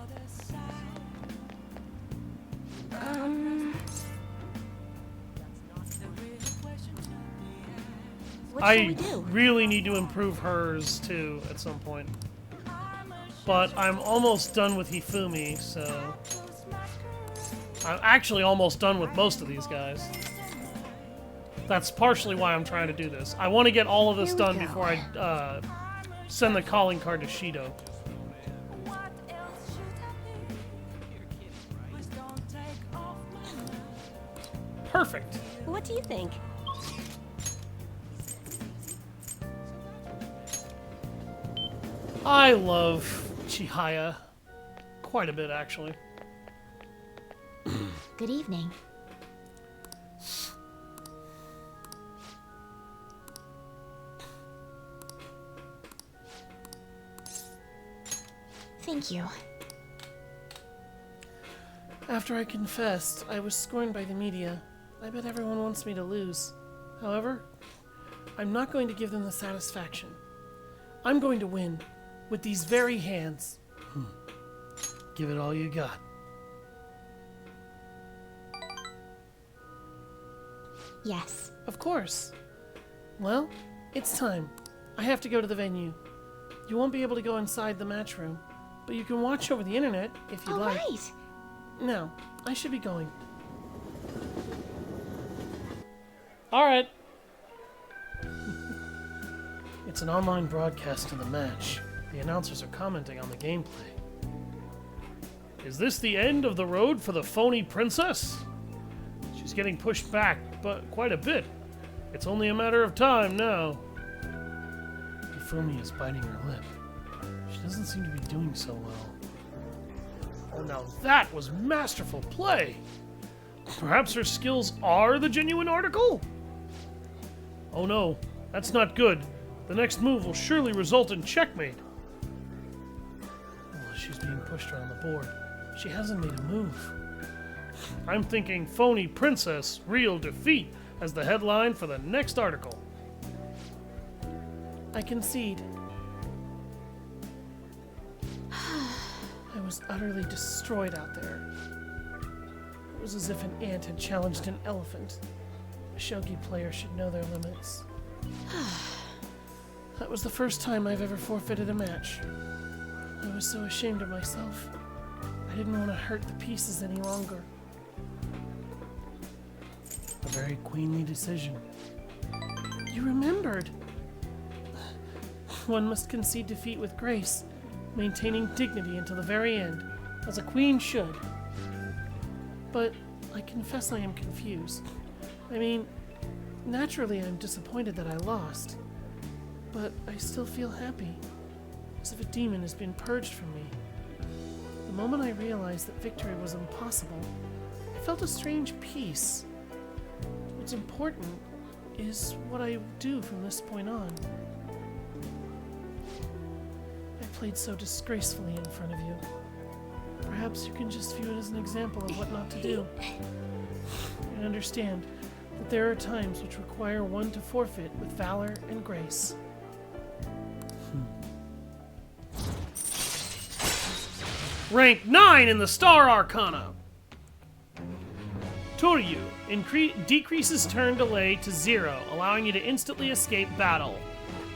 What I really need to improve hers too at some point. But I'm almost done with Hifumi, so I'm actually almost done with most of these guys. That's partially why I'm trying to do this. I want to get all of this done before I send the calling card to Shido. Perfect. What do you think? I love Chihaya quite a bit, actually. Good evening. Thank you. After I confessed, I was scorned by the media. I bet everyone wants me to lose. However, I'm not going to give them the satisfaction. I'm going to win with these very hands. Give it all you got. Yes. Of course. Well, it's time. I have to go to the venue. You won't be able to go inside the match room, but you can watch over the internet if you'd like. Right. Now, I should be going. Alright. It's an online broadcast of the match. The announcers are commenting on the gameplay. Is this the end of the road for the phony princess? She's getting pushed back, but quite a bit. It's only a matter of time now. Hifumi is biting her lip. She doesn't seem to be doing so well. Oh, now that was masterful play! Perhaps her skills are the genuine article? Oh no, that's not good. The next move will surely result in checkmate. Well, she's being pushed around the board. She hasn't made a move. I'm thinking phony princess, real defeat as the headline for the next article. I concede. I was utterly destroyed out there. It was as if an ant had challenged an elephant. A shogi player should know their limits. That was the first time I've ever forfeited a match. I was so ashamed of myself. I didn't want to hurt the pieces any longer. A very queenly decision. You remembered! One must concede defeat with grace, maintaining dignity until the very end, as a queen should. But I confess I am confused. I mean, naturally I'm disappointed that I lost, but I still feel happy, as if a demon has been purged from me. The moment I realized that victory was impossible, I felt a strange peace. What's important is what I do from this point on. I played so disgracefully in front of you. Perhaps you can just view it as an example of what not to do. And understand that there are times which require one to forfeit with valor and grace. Rank 9 in the Star Arcana. Toryu decreases turn delay to 0, allowing you to instantly escape battle.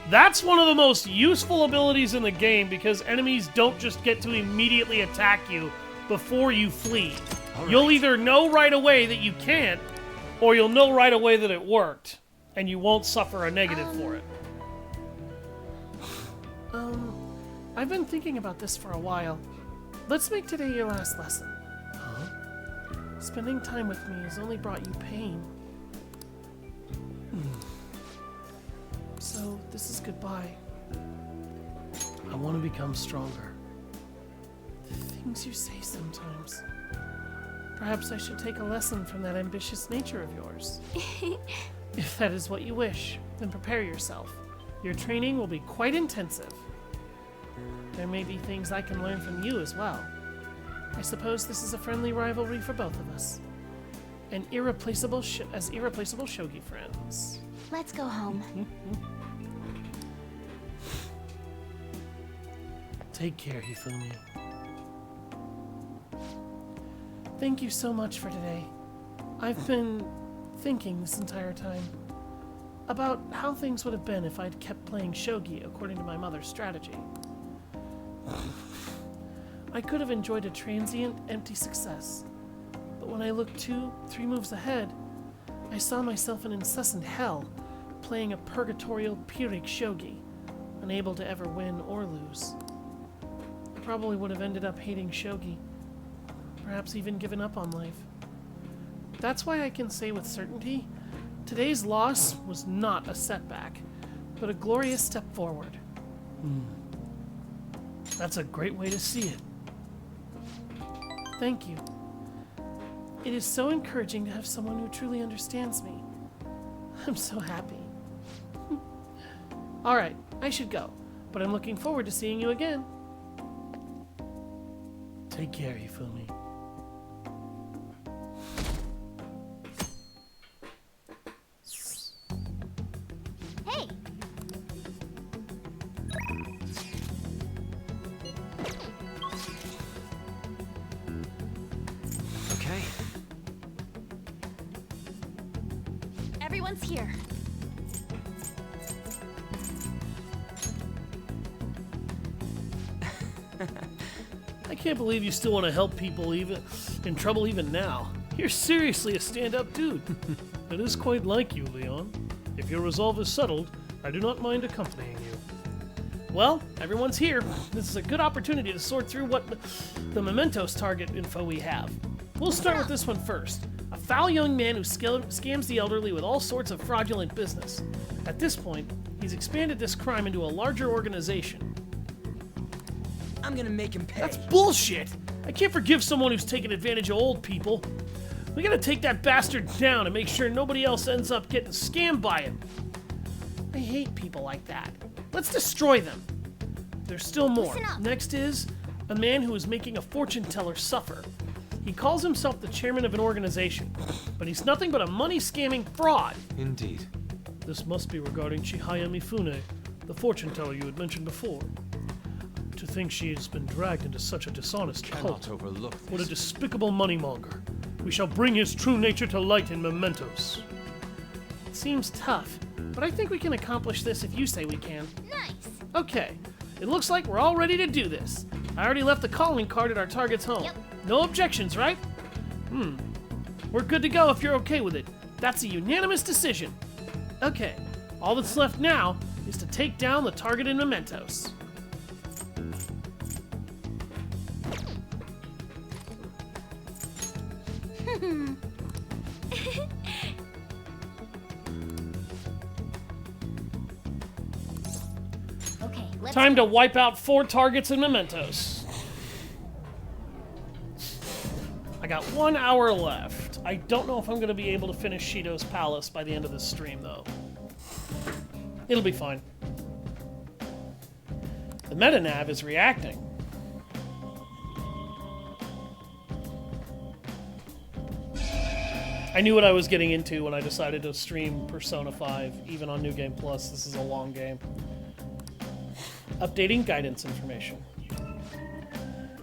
That's one of the most useful abilities in the game because enemies don't just get to immediately attack you before you flee. You'll either know right away that you can't, or you'll know right away that it worked, and you won't suffer a negative for it. I've been thinking about this for a while. Let's make today your last lesson. Huh? Spending time with me has only brought you pain. So, this is goodbye. I want to become stronger. The things you say sometimes. Perhaps I should take a lesson from that ambitious nature of yours. If that is what you wish, then prepare yourself. Your training will be quite intensive. There may be things I can learn from you as well. I suppose this is a friendly rivalry for both of us. And irreplaceable shogi friends. Let's go home. Take care, Hifumi. Thank you so much for today. I've been thinking this entire time. about how things would have been if I'd kept playing shogi according to my mother's strategy. I could have enjoyed a transient, empty success, but when I looked 2-3 moves ahead, I saw myself in incessant hell, playing a purgatorial Pyrrhic shogi, unable to ever win or lose. I probably would have ended up hating shogi, perhaps even given up on life. That's why I can say with certainty, today's loss was not a setback, but a glorious step forward. That's a great way to see it. Thank you. It is so encouraging to have someone who truly understands me. I'm so happy. Alright, I should go, but I'm looking forward to seeing you again. Take care, Ifumi. Hey! Okay. Everyone's here. I can't believe you still want to help people even in trouble even now. You're seriously a stand-up dude. It is quite like you, Leon. If your resolve is settled, I do not mind accompanying you. Well, everyone's here. This is a good opportunity to sort through what the mementos target info we have. We'll start with this one first. A foul young man who scams the elderly with all sorts of fraudulent business. At this point, he's expanded this crime into a larger organization. I'm gonna make him pay. That's bullshit! I can't forgive someone who's taken advantage of old people. We gotta take that bastard down and make sure nobody else ends up getting scammed by him. I hate people like that. Let's destroy them. There's still more. Next is a man who is making a fortune teller suffer. He calls himself the chairman of an organization, but he's nothing but a money-scamming fraud. Indeed. This must be regarding Chihaya Mifune, the fortune teller you had mentioned before. To think she has been dragged into such a dishonest cult. Cannot overlook this. What a despicable moneymonger. We shall bring his true nature to light in mementos. It seems tough, but I think we can accomplish this if you say we can. Nice. Okay, it looks like we're all ready to do this. I already left the calling card at our target's home. Yep. No objections, right? We're good to go if you're okay with it. That's a unanimous decision. Okay, all that's left now is to take down the target in mementos. Okay, let's Time to wipe out 4 targets in mementos. I got 1 hour left. I don't know if I'm going to be able to finish Shido's Palace by the end of this stream, though. It'll be fine. The meta-nav is reacting. I knew what I was getting into when I decided to stream Persona 5, even on New Game Plus. This is a long game. Updating guidance information.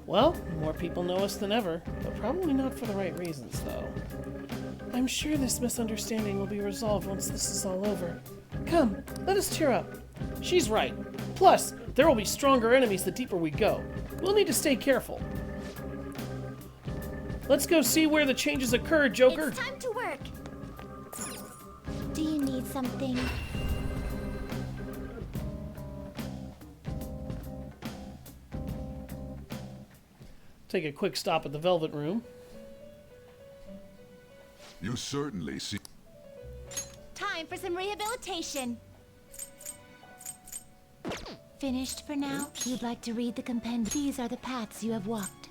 Well, more people know us than ever, but probably not for the right reasons, though. I'm sure this misunderstanding will be resolved once this is all over. Come, let us cheer up. She's right. Plus, there will be stronger enemies the deeper we go. We'll need to stay careful. Let's go see where the changes occur, Joker. It's time to work. Do you need something? Take a quick stop at the Velvet Room. You certainly see. Time for some rehabilitation. Finished for now? You'd like to read the compendium. These are the paths you have walked.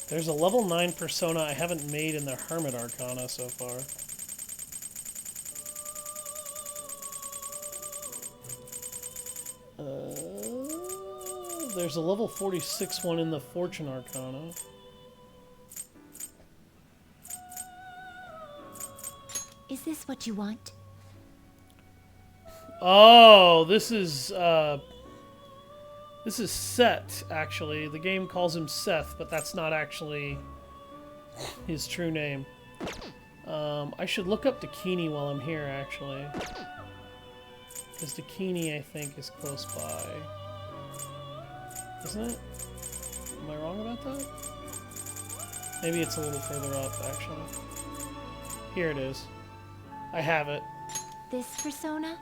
There's a level 9 persona I haven't made in the Hermit Arcana so far. There's a level 46 one in the Fortune Arcana. Is this what you want? Oh, this is This is Set, actually. The game calls him Seth, but that's not actually his true name. I should look up Dakini while I'm here, actually. Because Dakini, I think, is close by. Isn't it? Am I wrong about that? Maybe it's a little further up, actually. Here it is. I have it. This persona?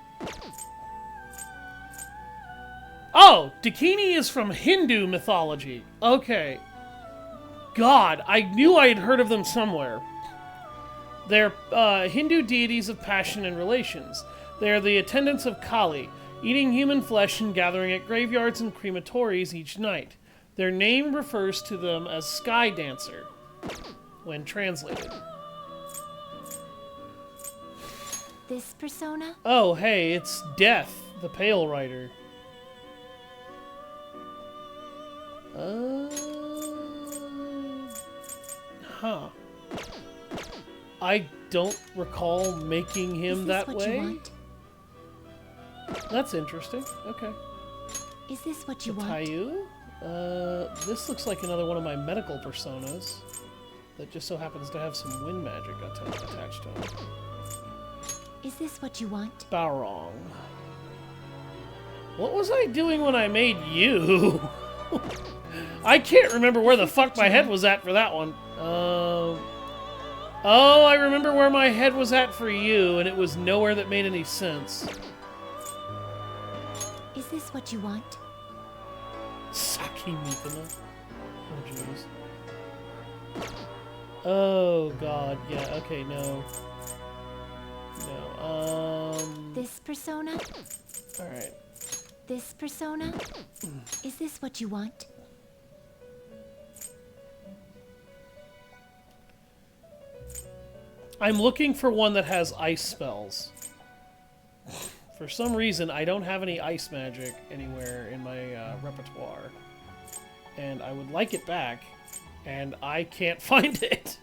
Oh! Dakini is from Hindu mythology. Okay. God, I knew I had heard of them somewhere. They're Hindu deities of passion and relations. They are the attendants of Kali, eating human flesh and gathering at graveyards and crematories each night. Their name refers to them as Sky Dancer, when translated. This persona? Oh, hey, it's Death, the Pale Rider. Huh. I don't recall making him that way. Is this what you want? That's interesting. Okay. Is this what you want? Tayu? This looks like another one of my medical personas that just so happens to have some wind magic attached to it. Is this what you want? Barong. What was I doing when I made you? I can't remember where the fuck my head was at for that one. Oh, I remember where my head was at for you, and it was nowhere that made any sense. Is this what you want? Saki Mipana. Oh, jeez. Oh, God. Yeah, okay, no. No, This persona? Alright. This persona? Is this what you want? I'm looking for one that has ice spells. For some reason, I don't have any ice magic anywhere in my repertoire. And I would like it back, and I can't find it.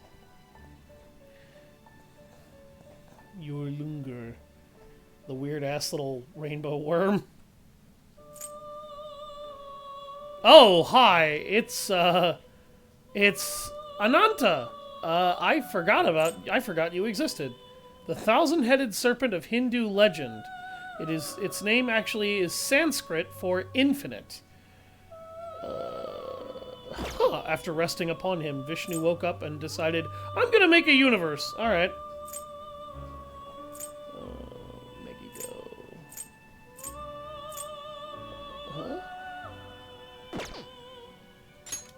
Yorlungur. The weird-ass little rainbow worm. Oh, hi! It's Ananta! I forgot you existed. The thousand-headed serpent of Hindu legend. Its name actually is Sanskrit for infinite. After resting upon him, Vishnu woke up and decided, I'm gonna make a universe. Alright. Megiddo. Huh?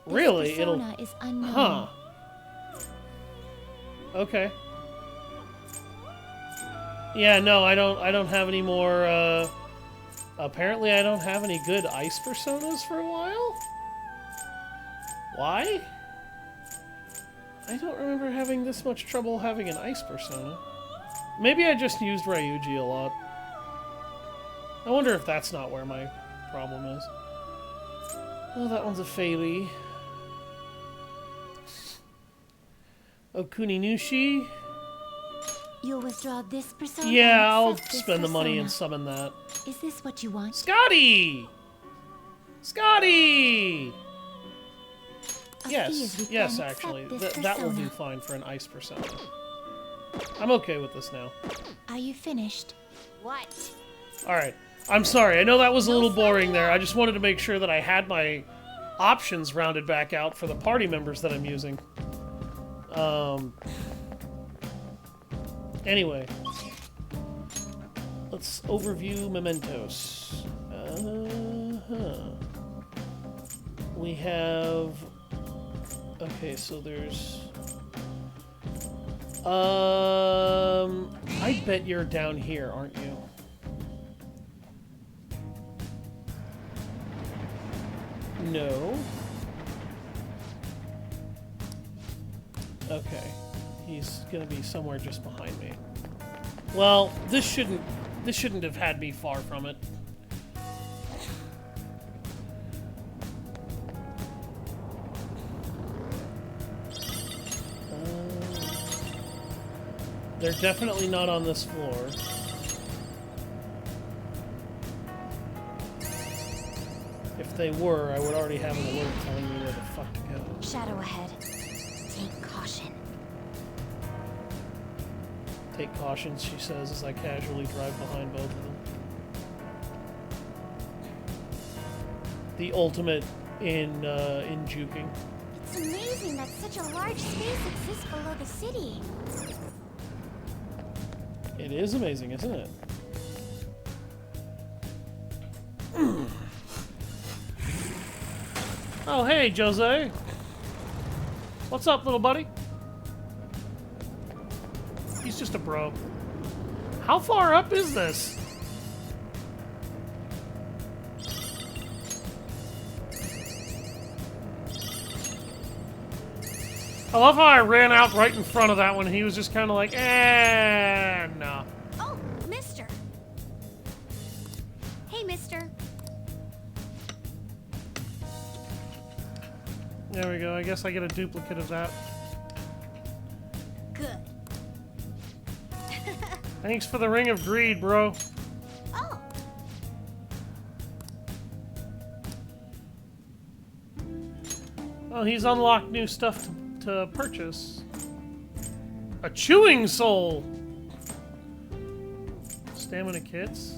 Really? It'll... is unknown. Huh. Okay. Yeah, no, I don't have any more, apparently I don't have any good ice personas for a while? Why? I don't remember having this much trouble having an ice persona. Maybe I just used Ryuji a lot. I wonder if that's not where my problem is. Oh, that one's a Fairy. Okuninushi. You'll withdraw this persona? Yeah, I'll accept this spend the money persona. and summon that. Is this what you want? Scotty! Scotty! A Yes, fee is yes, required. actually. Accept this That will persona. do fine for an ice persona. I'm okay with this now. Are you finished? What? Alright. I'm sorry, I know that was a little boring there. I just wanted to make sure that I had my options rounded back out for the party members that I'm using. Anyway. Let's overview mementos. We have... Okay, so there's... I bet you're down here, aren't you? No. Okay. He's gonna be somewhere just behind me. Well, this shouldn't have had me far from it. They're definitely not on this floor. If they were, I would already have an alert telling me where the fuck to go. Shadow ahead. Take caution. Take caution, she says, as I casually drive behind both of them. The ultimate in juking. It's amazing that such a large space exists below the city. It is amazing, isn't it? Oh, hey, Jose. What's up, little buddy? He's just a bro. How far up is this? I love how I ran out right in front of that one. He was just kind of like, nah. Oh, mister. Hey, mister. There we go. I guess I get a duplicate of that. Good. Thanks for the Ring of Greed, bro. Oh. Well, he's unlocked new stuff to purchase. A chewing soul. Stamina kits.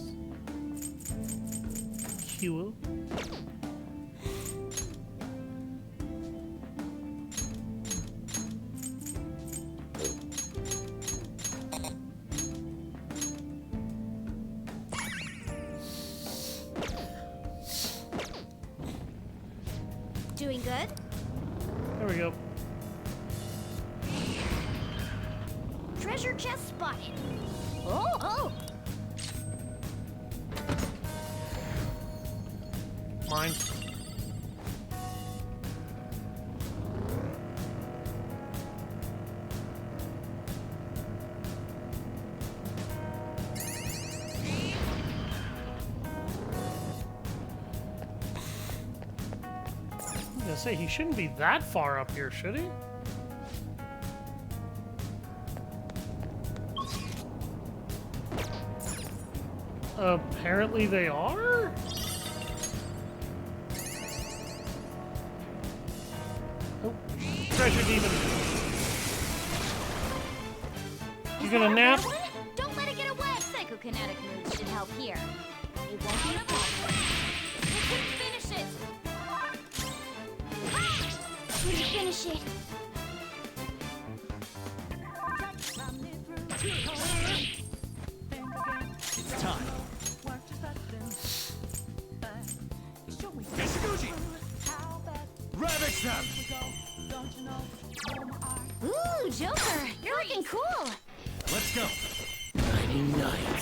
Q. Doing good? There we go. Treasure chest spotted. Oh! Mine. I was gonna say, he shouldn't be that far up here, should he? Apparently they are? Oh, treasure demon. You gonna nap? Don't let it get away! Psychokinetic moves should help here. It won't be a problem. We can finish it! We can finish it! It's time. Kishibuji! Ravage them! Ooh, Joker! You're looking cool! Let's go! Nighty night.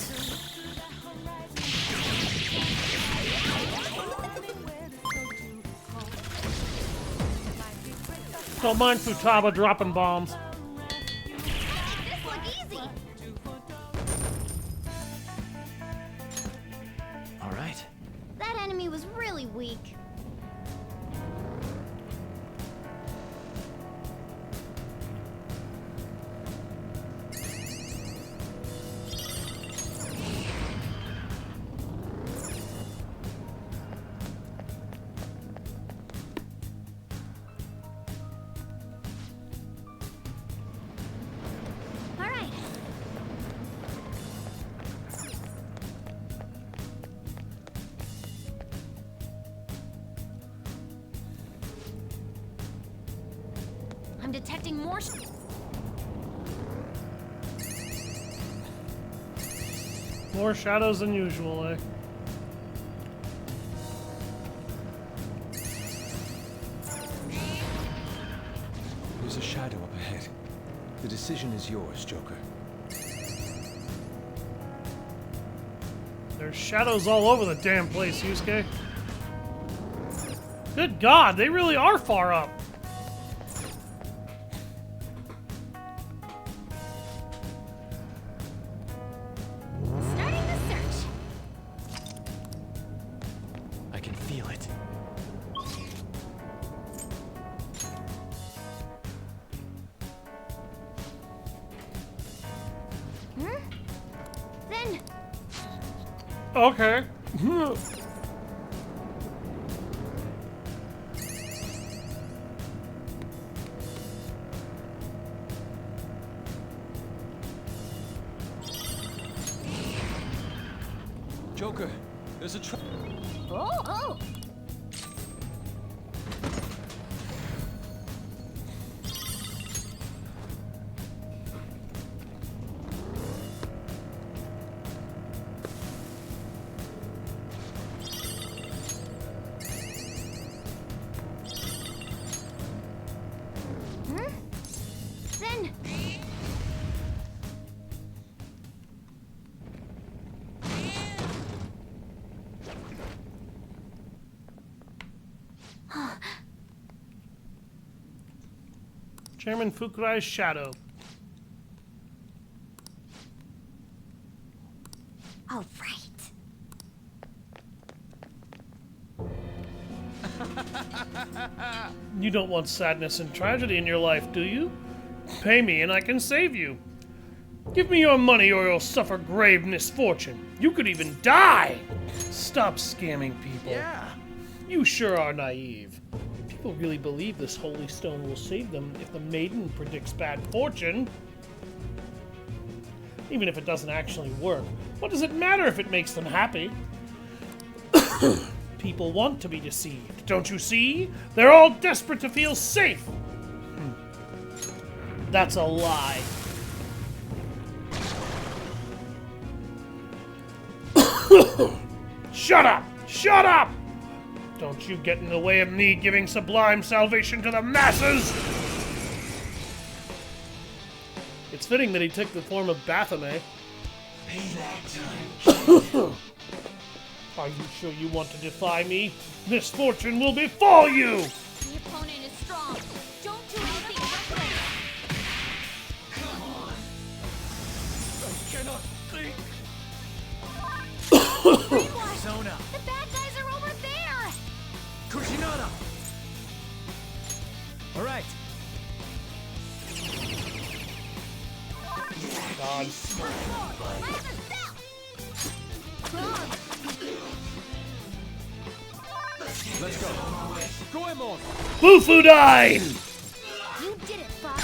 Don't mind Futaba dropping bombs. This look easy! All right. That enemy was really weak. All right. I'm detecting more. More shadows than usual, eh? There's a shadow up ahead. The decision is yours, Joker. There's shadows all over the damn place, Yusuke. Good God, they really are far up. Starting the search. I can feel it. Then Okay. Joker, there's a trap. Oh! Then... Chairman Fukurai's shadow. All right. You don't want sadness and tragedy in your life, do you? Pay me and I can save you. Give me your money or you'll suffer grave misfortune. You could even die! Stop scamming people. Yeah. You sure are naive. People really believe this holy stone will save them if the maiden predicts bad fortune. Even if it doesn't actually work, what does it matter if it makes them happy? People want to be deceived, don't you see? They're all desperate to feel safe. That's a lie. Shut up! Shut up! Don't you get in the way of me giving sublime salvation to the masses! It's fitting that he took the form of Baphomet. Are you sure you want to defy me? Misfortune will befall you! The opponent is strong. Don't do anything reckless. Come on. I cannot think. Zona. The bad guys are over there. Kushinada! All right. God. Let's go. Goemon! Bufudine! You did it, Fox.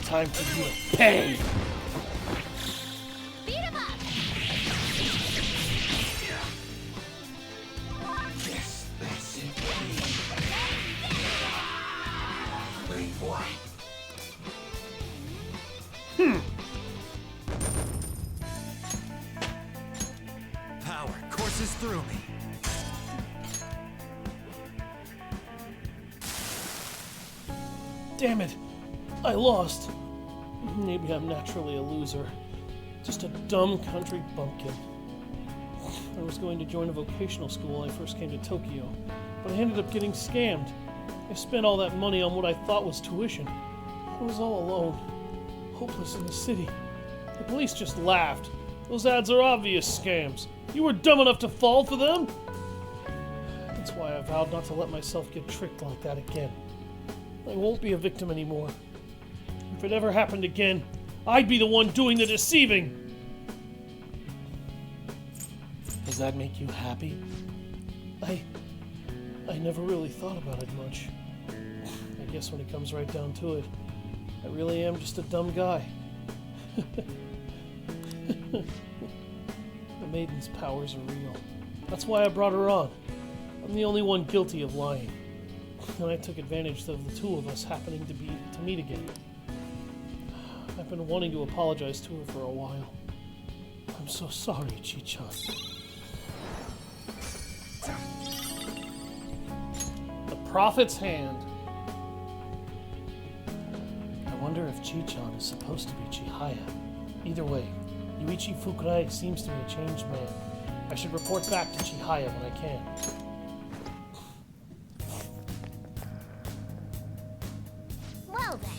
Time for you to pay! Beat him up. Yes, that's it. Wait, what? Power courses through me. Damn it! I lost. Maybe I'm naturally a loser. Just a dumb country bumpkin. I was going to join a vocational school when I first came to Tokyo, but I ended up getting scammed. I spent all that money on what I thought was tuition. I was all alone, hopeless in the city. The police just laughed. Those ads are obvious scams. You were dumb enough to fall for them? That's why I vowed not to let myself get tricked like that again. I won't be a victim anymore. If it ever happened again, I'd be the one doing the deceiving. Does that make you happy? I never really thought about it much. I guess when it comes right down to it, I really am just a dumb guy. The maiden's powers are real. That's why I brought her on. I'm the only one guilty of lying. And I took advantage of the two of us happening to meet again. I've been wanting to apologize to her for a while. I'm so sorry, Chi-chan. The Prophet's Hand. I wonder if Chi-chan is supposed to be Chihaya. Either way, Yuichi Fukurai seems to be a changed man. I should report back to Chihaya when I can. Well then.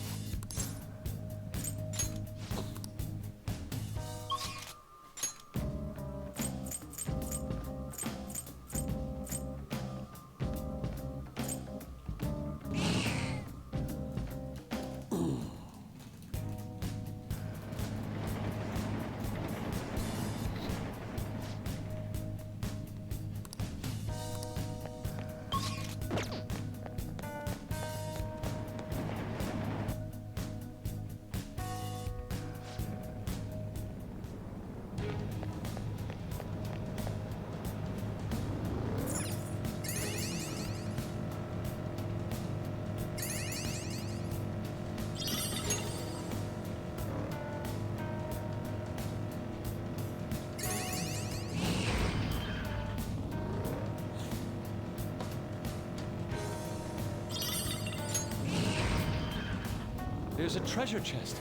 There's a treasure chest.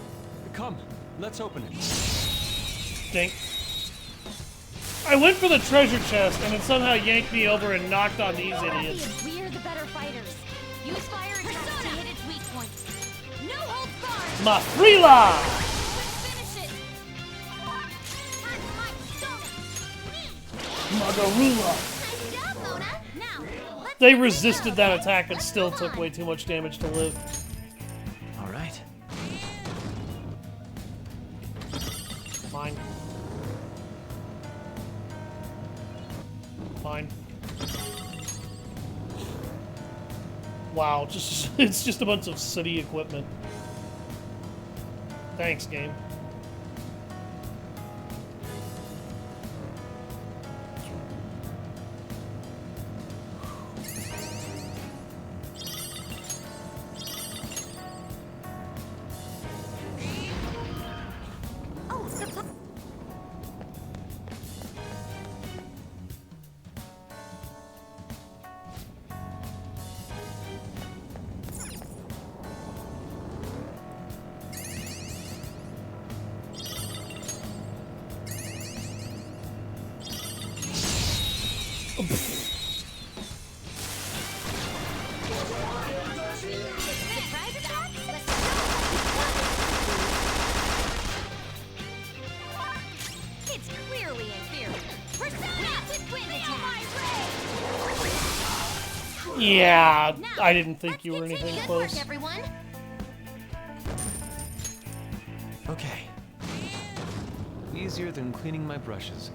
Come, let's open it. Dink. I went for the treasure chest, and it somehow yanked me over and knocked on these idiots. We are the better fighters. Use fire attacks to hit its weak points. No holds barred. Mafrila! Finish it. Magarula. Nice job, Mona. Now, let's They resisted that attack and still took way too much damage to live. All right. Fine. Fine. Wow, just it's just a bunch of city equipment. Thanks, game. It's clearly inferior. Persona! Twin attack! Yeah, I didn't think you were anything Good close. work, everyone. Okay. Easier than cleaning my brushes.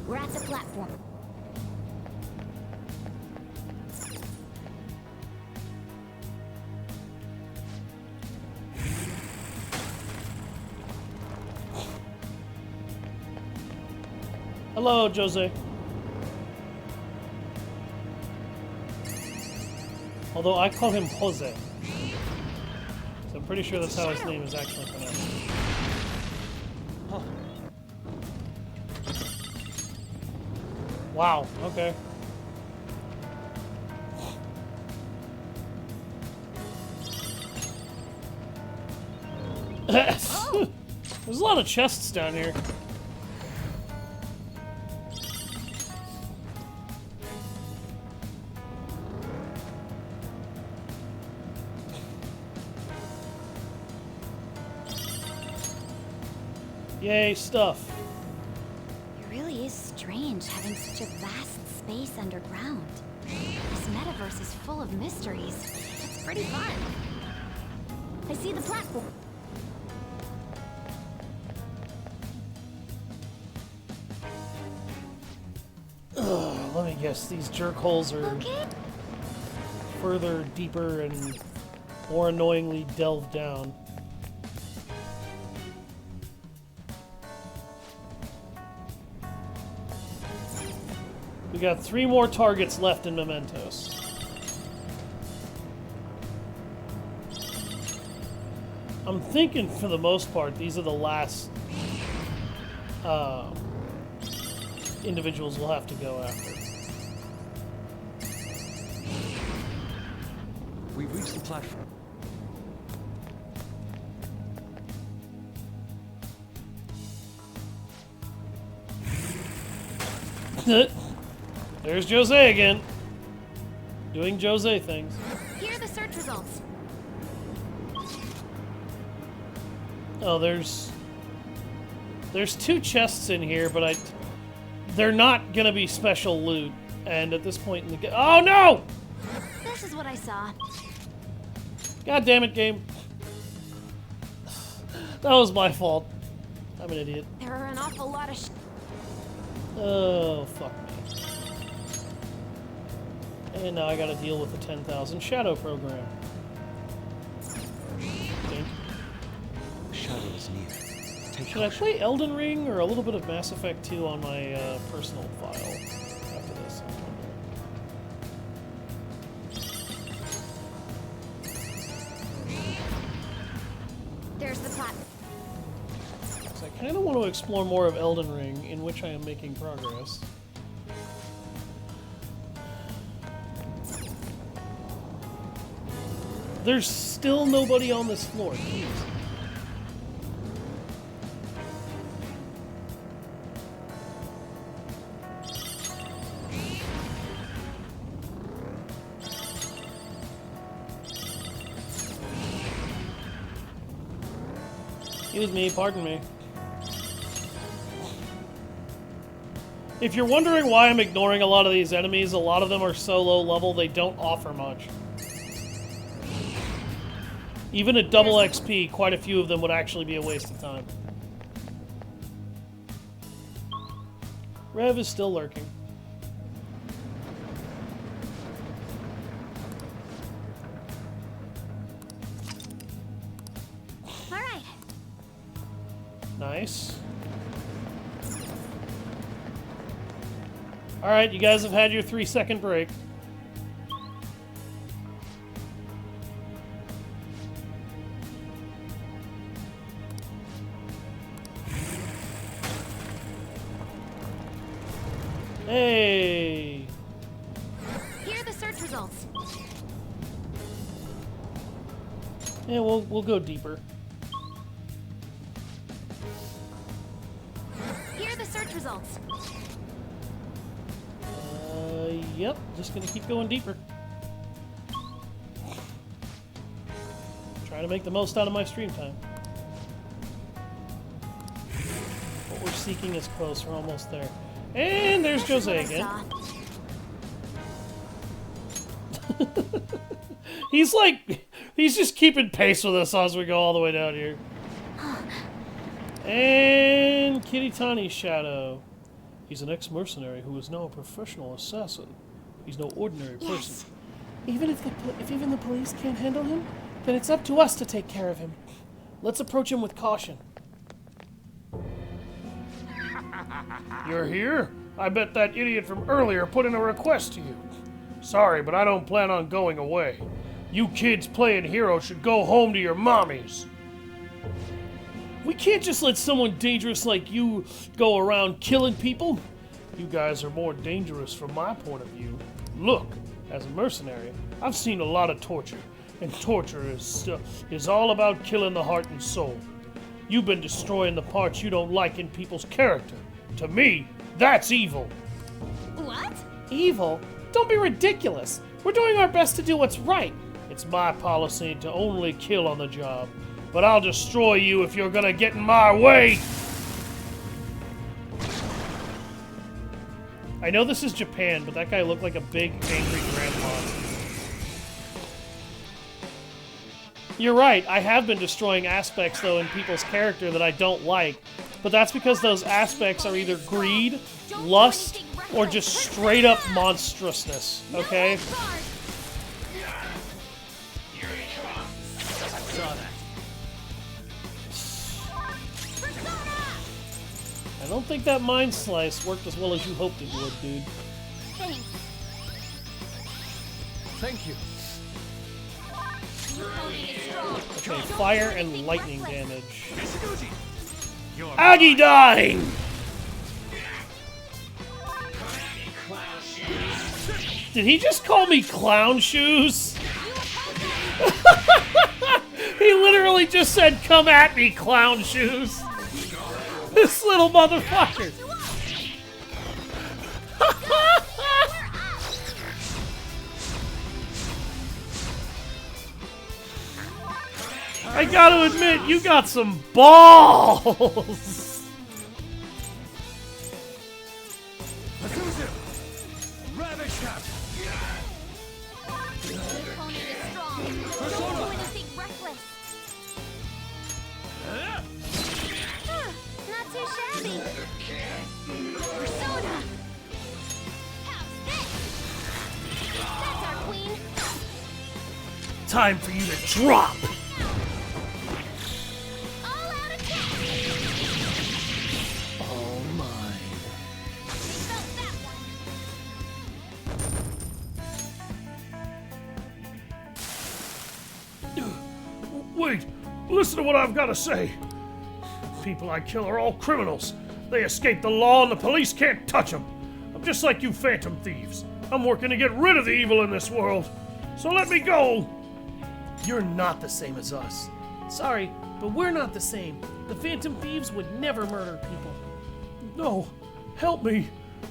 We're at the platform. Hello, Jose. Although I call him Jose. So I'm pretty sure that's how his name is actually pronounced. Huh. Wow, okay. There's a lot of chests down here. Yay, stuff. It really is strange having such a vast space underground. This metaverse is full of mysteries. It's pretty fun. I see the platform. Ugh, let me guess, these jerk holes are further, deeper, and more annoyingly delved down. We got 3 more targets left in Mementos. I'm thinking, for the most part, these are the last individuals we'll have to go after. We've reached the platform. There's Jose again. Doing Jose things. Here are the search results. Oh, there's 2 chests in here, but they're not gonna be special loot. And at this point in the oh no! This is what I saw. God damn it, game. That was my fault. I'm an idiot. There are an awful lot of Oh, fuck me. And now I gotta deal with the 10,000 Shadow program. Think. Shadow is near. Should I play Elden Ring or a little bit of Mass Effect 2 on my personal file after this? There's the platform. explore more of Elden Ring, in which I am making progress. There's still nobody on this floor. Jeez. Excuse me, pardon me. If you're wondering why I'm ignoring a lot of these enemies, a lot of them are so low level they don't offer much. Even at double XP, quite a few of them would actually be a waste of time. Rev is still lurking. Alright. Nice. Alright, you guys have had your 3-second break. Hey! Here are the search results. Yeah, we'll go deeper. Here are the search results. Yep, just gonna keep going deeper. Trying to make the most out of my stream time. What we're seeking is close, we're almost there. And there's Jose again. He's just keeping pace with us as we go all the way down here. And Kiritani's shadow. He's an ex-mercenary who is now a professional assassin. He's no ordinary person. Even if even the police can't handle him, then it's up to us to take care of him. Let's approach him with caution. You're here? I bet that idiot from earlier put in a request to you. Sorry, but I don't plan on going away. You kids playing hero should go home to your mommies. We can't just let someone dangerous like you go around killing people. You guys are more dangerous from my point of view. Look, as a mercenary, I've seen a lot of torture, and torture is all about killing the heart and soul. You've been destroying the parts you don't like in people's character. To me, that's evil. What? Evil? Don't be ridiculous. We're doing our best to do what's right. It's my policy to only kill on the job. But I'll destroy you if you're gonna get in my way! I know this is Japan, but that guy looked like a big, angry grandpa. You're right, I have been destroying aspects, though, in people's character that I don't like. But that's because those aspects are either greed, lust, or just straight-up monstrousness, okay? I don't think that Mind Slice worked as well as you hoped it would, dude. Thanks. Thank you. Okay, fire and lightning damage. Aggie dying! Did he just call me clown shoes? He literally just said, "Come at me, clown shoes." This little motherfucker. I gotta admit, you got some balls. Not too shabby. Persona. How's this? That's our queen. Time for you to drop. All-out attack. All mine. Felt that Wait, listen to what I've got to say. people I kill are all criminals. They escape the law and the police can't touch them. I'm just like you Phantom Thieves. I'm working to get rid of the evil in this world. So let me go! You're not the same as us. Sorry, but we're not the same. The Phantom Thieves would never murder people. No, help me.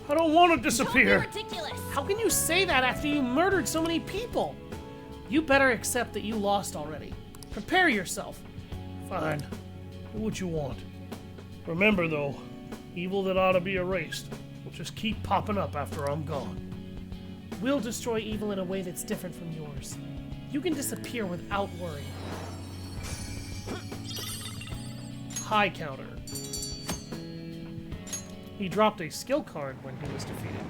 I don't want to disappear. Don't be ridiculous. How can you say that after you murdered so many people? You better accept that you lost already. Prepare yourself. Fine. Do what you want. Remember, though, evil that ought to be erased will just keep popping up after I'm gone. We'll destroy evil in a way that's different from yours. You can disappear without worry. High counter. He dropped a skill card when he was defeated.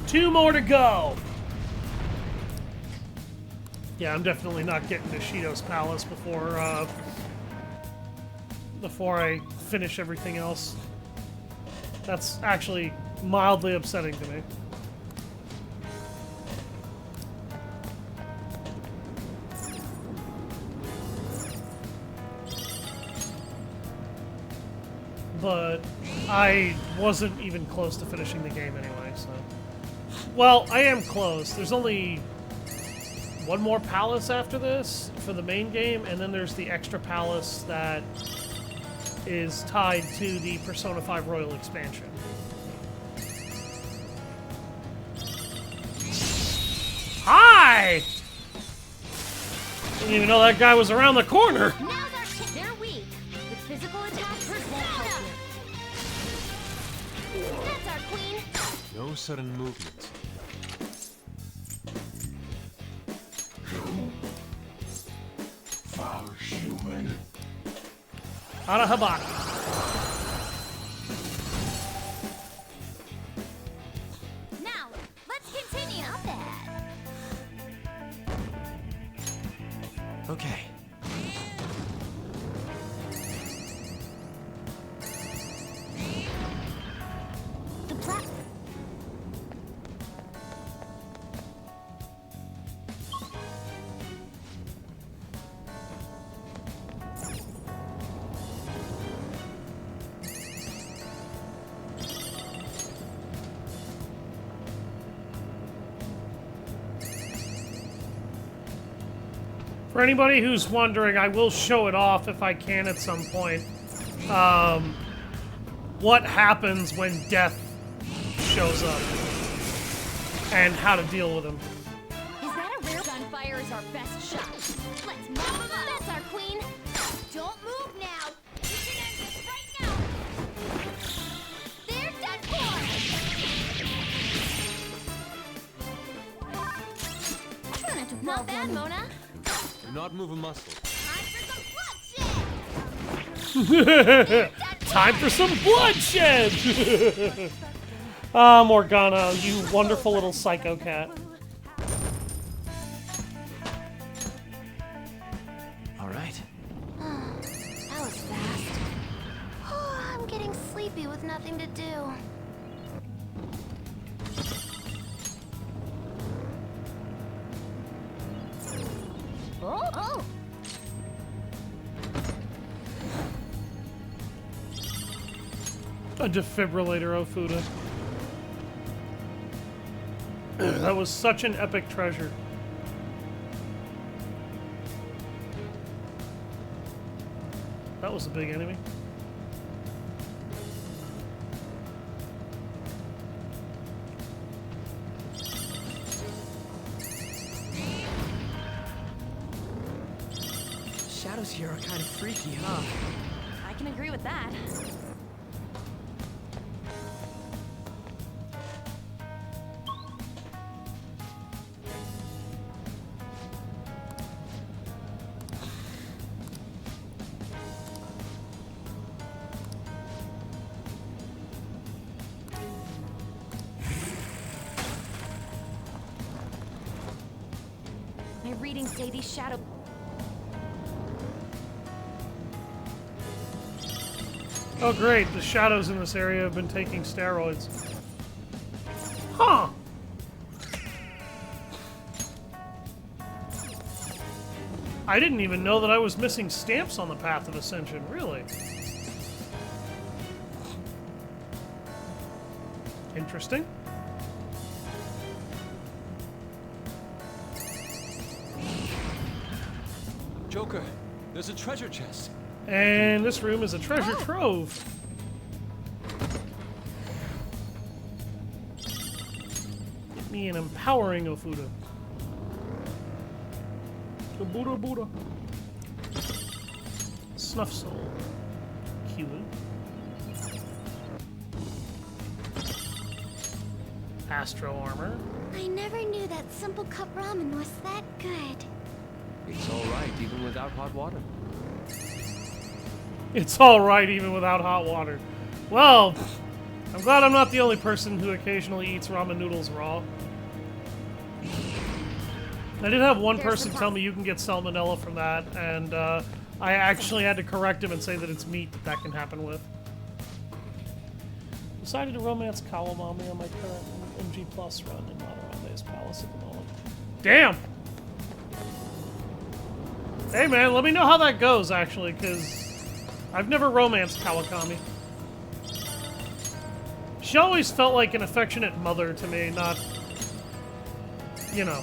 2 more to go! Yeah, I'm definitely not getting to Shido's palace before I finish everything else. That's actually mildly upsetting to me. But I wasn't even close to finishing the game anyway, so... Well, I am close. There's only one more palace after this for the main game, and then there's the extra palace that is tied to the Persona 5 Royal expansion. Hi! Didn't even know that guy was around the corner. They're weak. With physical attacks, won't help you. That's our queen. No sudden movement. Foul human. Arahabara. Now, let's continue. Not bad. Okay. The plat. For anybody who's wondering, I will show it off if I can at some point. What happens when death shows up and how to deal with him. Is that a rare gunfire is our best shot? Let's mop 'em up. That's our queen. Don't move now. You can end this right now. They're done for. Try not to Not blow bad, them. Mona. Do not move a muscle. Time for some bloodshed! Ah, Morgana, you wonderful little psycho cat. All right. That was fast. I'm getting sleepy with nothing to do. Oh! A defibrillator, Ofuda. That was such an epic treasure. That was a big enemy. Shadows here are kind of freaky, huh? I can agree with that. My readings say these shadow... Oh great, the shadows in this area have been taking steroids. Huh! I didn't even know that I was missing stamps on the Path of Ascension, really. Interesting. Joker, there's a treasure chest. And this room is a treasure trove. Get me an empowering Ofuda. The Buddha Buddha. Snuff Soul. Cute. Astro Armor. I never knew that simple cup ramen was that good. It's alright, even without hot water. It's alright even without hot water. Well, I'm glad I'm not the only person who occasionally eats ramen noodles raw. I did have one person tell me you can get salmonella from that, and I actually had to correct him and say that it's meat that can happen with. Decided to romance Kawamami on my current MG Plus run in Matarande's Palace at the moment. Damn! Hey man, let me know how that goes, actually, because I've never romanced Kawakami. She always felt like an affectionate mother to me, not, you know.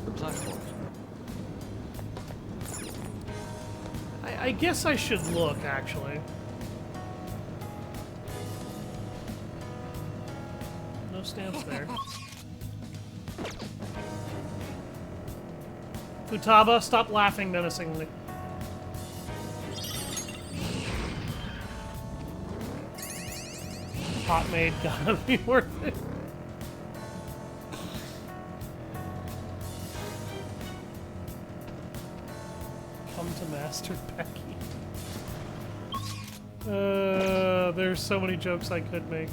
The platform. I guess I should look, actually. No stamps there. Futaba, stop laughing menacingly. Hot maid gotta be worth it. Come to Master Becky. There's so many jokes I could make.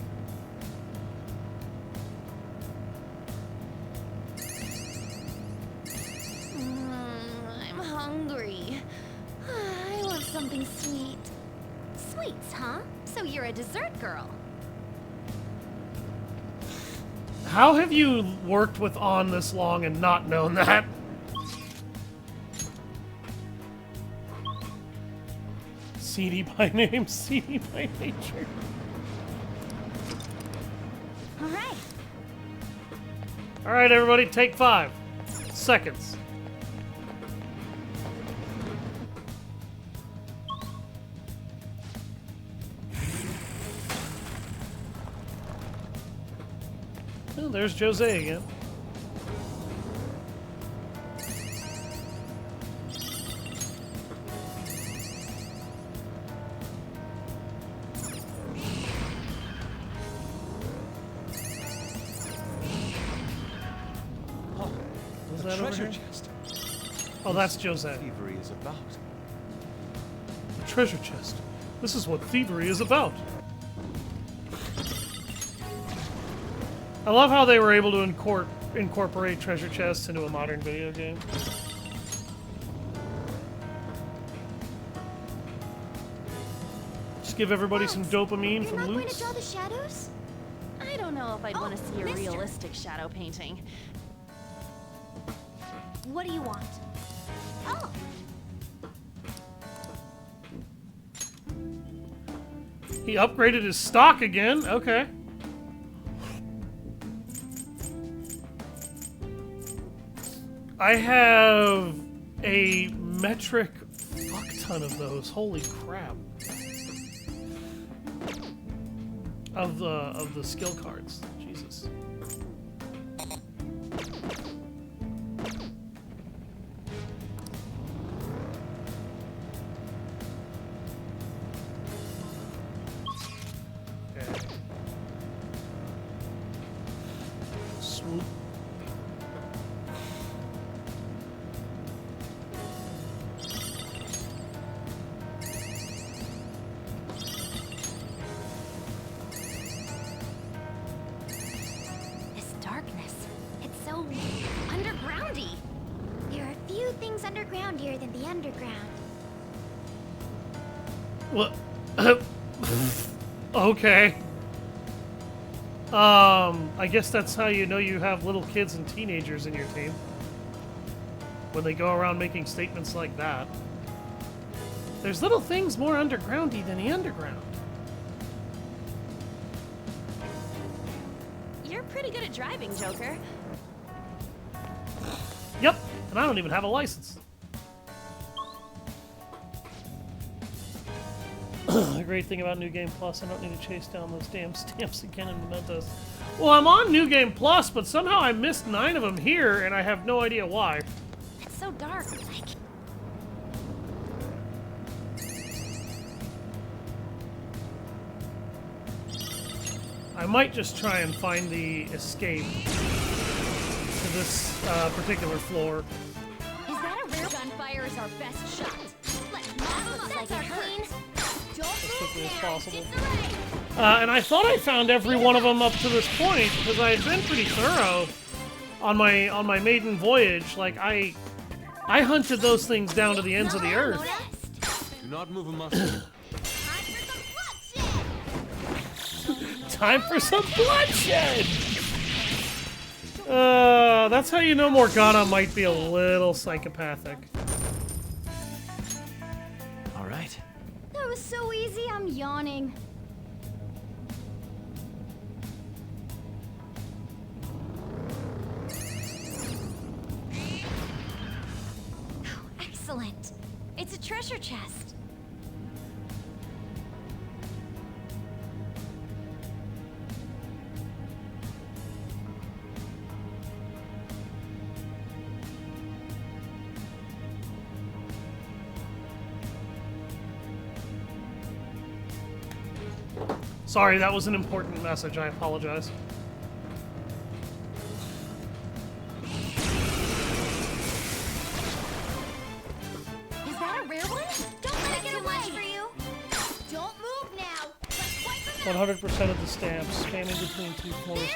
I'm hungry. I want something sweet. Sweets, huh? So you're a dessert girl. How have you worked with On this long and not known that? Seedy by name, seedy by nature. Alright. Alright, everybody, take 5 seconds. Oh, there's Jose again. Was that over treasure here? chest. Oh, that's Jose. Thievery is about. The treasure chest. This is what thievery is about. I love how they were able to incorporate treasure chests into a modern video game. Just give everybody some dopamine from Going to loots. draw the shadows? I don't know if I'd want to see a mister. realistic shadow painting. What do you want? Oh, He upgraded his stock again. Okay. I have a metric fuck ton of those. Holy crap. Of the skill cards. Jesus. Okay. Swoop. this darkness. It's so undergroundy. There are few things undergroundier than the underground. What? Okay. I guess that's how you know you have little kids and teenagers in your team. When they go around making statements like that. There's little things more undergroundy than the underground. You're pretty good at driving, Joker. Yep, and I don't even have a license. The great thing about New Game Plus, I don't need to chase down those damn stamps again in Mementos. Well, I'm on New Game Plus, but somehow I missed 9 of them here, and I have no idea why. It's so dark. I might just try and find the escape to this particular floor. Is that a rare gunfire is our best shot? Let's move like our queen. As quickly as possible. And I thought I found every one of them up to this point because I had been pretty thorough on my maiden voyage. Like I hunted those things down to the ends of the earth. Do not move a muscle. Time for some bloodshed! That's how you know Morgana might be a little psychopathic. Alright. That was so easy, I'm yawning. Excellent. It's a treasure chest. Sorry, that was an important message. I apologize. Is that a rare one? Don't let it get away for you. Don't move now. Let's wipe them 100% of the stamps, spanning between 2 floors.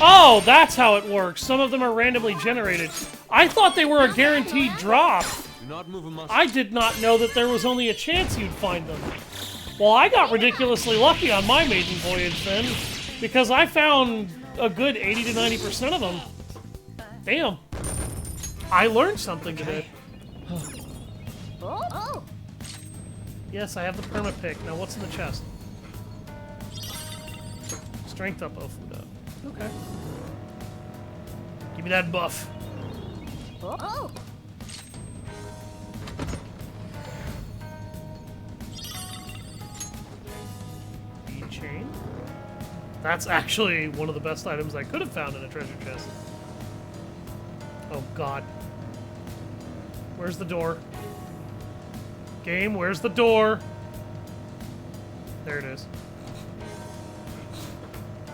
Oh, that's how it works. Some of them are randomly generated. I thought they were a guaranteed drop. Do not move a muscle. I did not know that there was only a chance you'd find them. Well, I got ridiculously lucky on my maiden voyage then, because I found a good 80 to 90% of them. Damn. I learned something today. Oh. Yes, I have the perma pick. Now what's in the chest? Strength up, Ofuda. Okay. Give me that buff. Oh. Chain. That's actually one of the best items I could have found in a treasure chest. Oh god. Where's the door? Game, where's the door? There it is.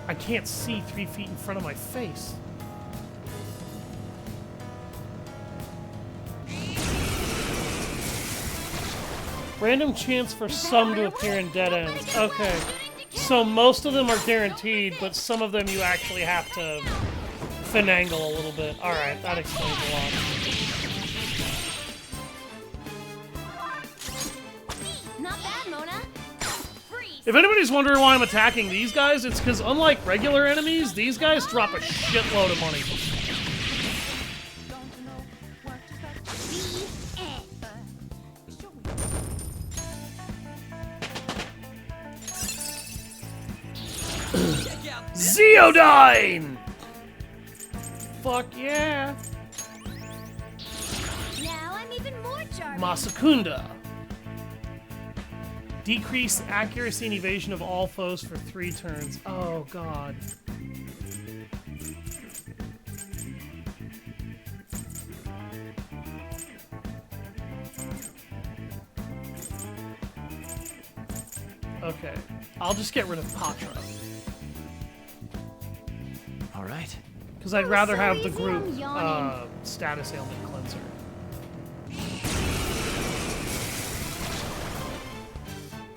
I can't see 3 feet in front of my face. Random chance for some to appear in dead ends. Okay. So most of them are guaranteed, but some of them you actually have to finagle a little bit. Alright, that explains a lot. Not bad, Mona. If anybody's wondering why I'm attacking these guys, it's because unlike regular enemies, these guys drop a shitload of money. Zeodyne! Fuck yeah! Now I'm even more charming. Masakunda. Decrease accuracy and evasion of all foes for 3 turns. Oh god. Okay. I'll just get rid of Patra. Alright. Because I'd rather have the group status ailment cleanser.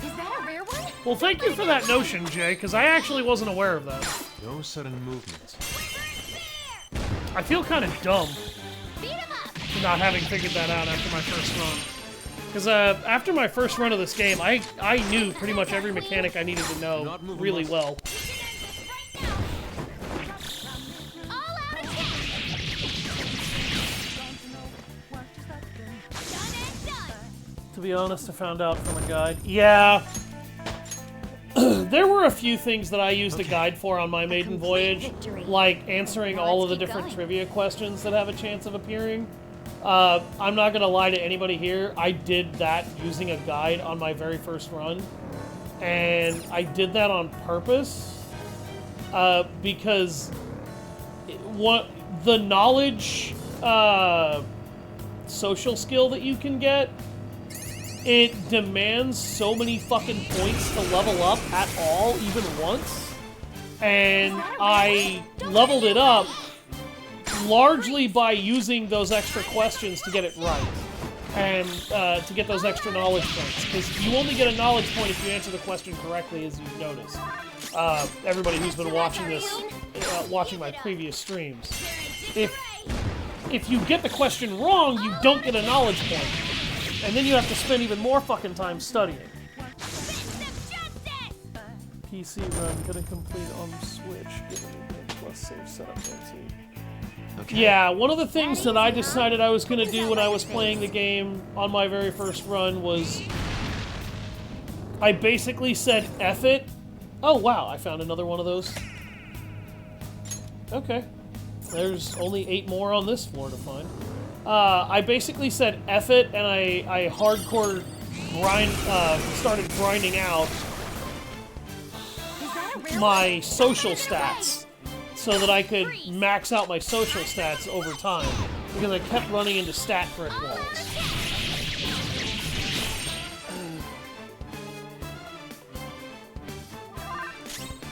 Is that a rare one? Well, thank you for that notion, Jay, because I actually wasn't aware of that. No sudden movements. I feel kind of dumb for not having figured that out after my first run. Because after my first run of this game, I knew pretty much every mechanic I needed to know really well. To be honest, I found out from a guide. Yeah. There were a few things that I used a guide for on my maiden voyage, like answering all of the different trivia questions that have a chance of appearing. I'm not gonna lie to anybody here, I did that using a guide on my very first run. And I did that on purpose, because the knowledge, social skill that you can get, it demands so many fucking points to level up at all, even once. And I leveled it up largely by using those extra questions to get it right. And to get those extra knowledge points. Because you only get a knowledge point if you answer the question correctly, as you've noticed. Everybody who's been watching this, watching my previous streams. If you get the question wrong, you don't get a knowledge point. And then you have to spend even more fucking time studying. PC run gonna complete on Switch, given the plus save setup too. Okay. Yeah, one of the things that I decided I was gonna do when I was playing the game on my very first run was I basically said F it. Oh wow, I found another one of those. Okay. There's only 8 more on this floor to find. I basically said F it, and I hardcore started grinding out my social stats so that I could max out my social stats over time, because I kept running into stat brick walls.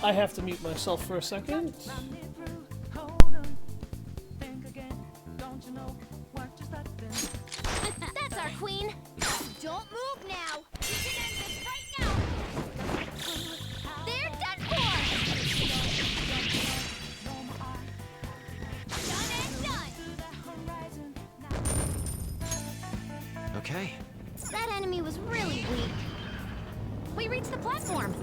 I have to mute myself for a second. That's our queen. Don't move now. You can end this right now. They're done for. Done and done. Okay. That enemy was really weak. We reached the platform.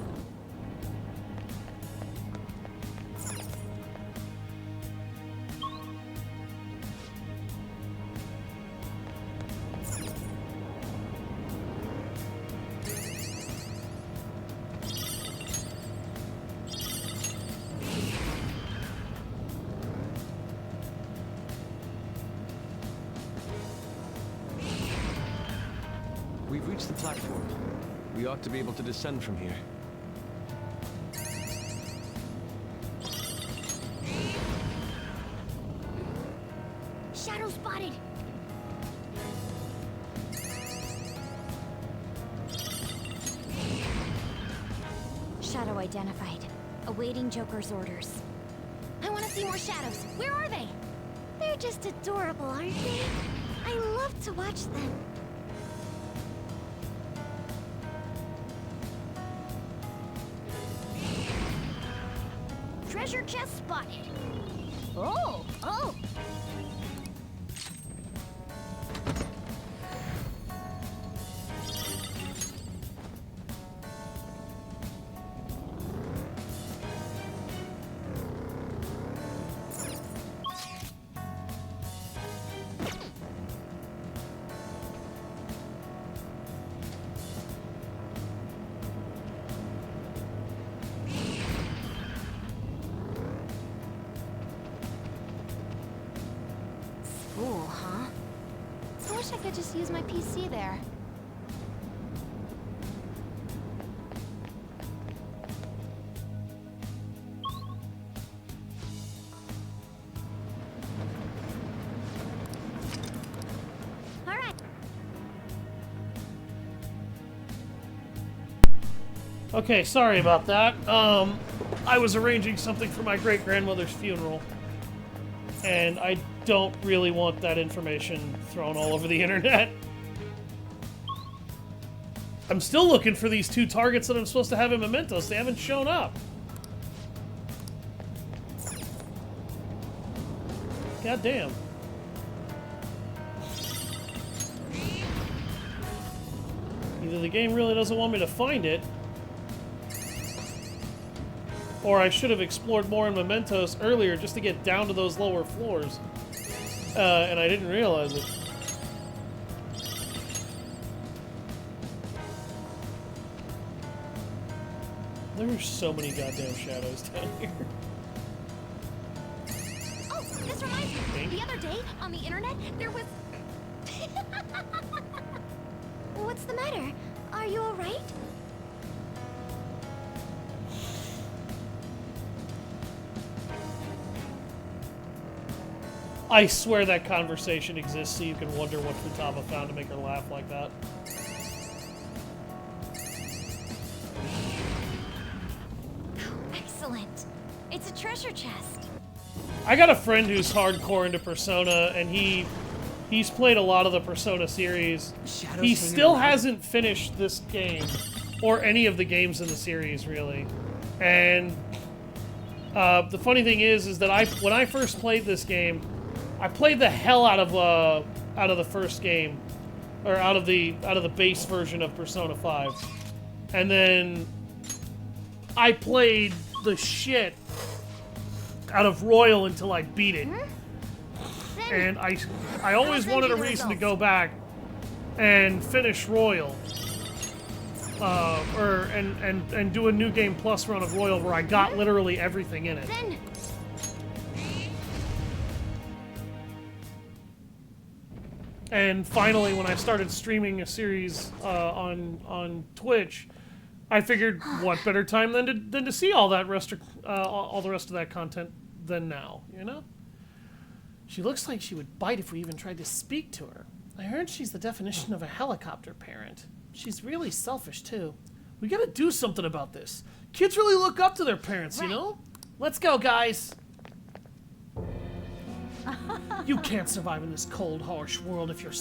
We've reached the platform. We ought to be able to descend from here. Shadow spotted. Shadow identified. Awaiting Joker's orders. I want to see more shadows. Where are they? They're just adorable, aren't they? I love to watch them. Treasure chest spotted. Oh, oh. Cool, huh? I wish I could just use my PC there. All right. Okay, sorry about that. I was arranging something for my great-grandmother's funeral, and I don't really want that information thrown all over the internet. I'm still looking for these 2 targets that I'm supposed to have in Mementos. They haven't shown up. God damn. Either the game really doesn't want me to find it, or I should have explored more in Mementos earlier just to get down to those lower floors. And I didn't realize it. There are so many goddamn shadows down here. Oh, this reminds me. The other day, on the internet, there was... What's the matter? Are you alright? I swear that conversation exists so you can wonder what Futaba found to make her laugh like that. Excellent. It's a treasure chest. I got a friend who's hardcore into Persona, and he's played a lot of the Persona series. He still hasn't finished this game, or any of the games in the series, really. And the funny thing is that when I first played this game, I played the hell out of the first game, or out of the base version of Persona 5, and then I played the shit out of Royal until I beat it. And I always wanted a reason to go back and finish Royal, and do a new game plus run of Royal where I got literally everything in it. And finally, when I started streaming a series on Twitch, I figured what better time than to see all that all the rest of that content than now, you know? She looks like she would bite if we even tried to speak to her. I heard she's the definition of a helicopter parent. She's really selfish, too. We gotta do something about this. Kids really look up to their parents, you know? Let's go, guys! You can't survive in this cold, harsh world if you're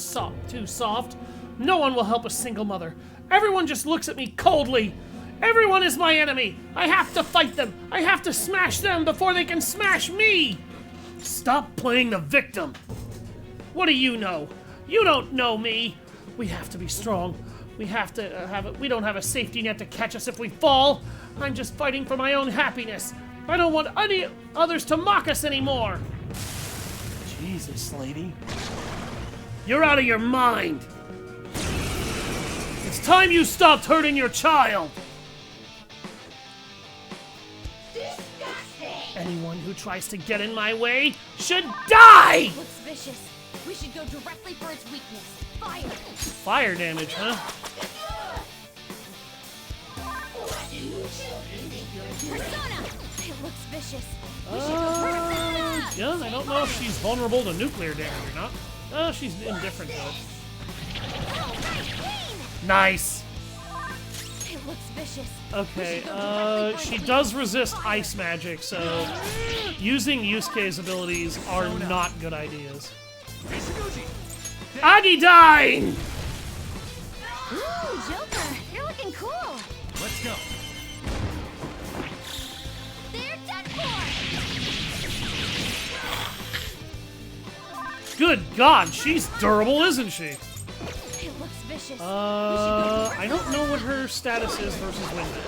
too soft. No one will help a single mother. Everyone just looks at me coldly. Everyone is my enemy. I have to fight them. I have to smash them before they can smash me. Stop playing the victim. What do you know? You don't know me. We have to be strong. We have to we don't have a safety net to catch us if we fall. I'm just fighting for my own happiness. I don't want any others to mock us anymore. Jesus, lady. You're out of your mind. It's time you stopped hurting your child. Anyone who tries to get in my way should die! Looks vicious. We should go directly for its weakness. Fire! Fire damage, huh? Persona! It looks vicious. We should go Persona! Yeah, I don't know if she's vulnerable to nuclear damage or not. Oh, she's indifferent to it. Nice! It looks vicious. Okay, she does resist ice magic, so using Yusuke's abilities are not good ideas. Agidine! Ooh, Joker, you're looking cool. Let's go. They're done for. Good God, she's durable, isn't she? It looks vicious. I don't know what her status is versus Windman.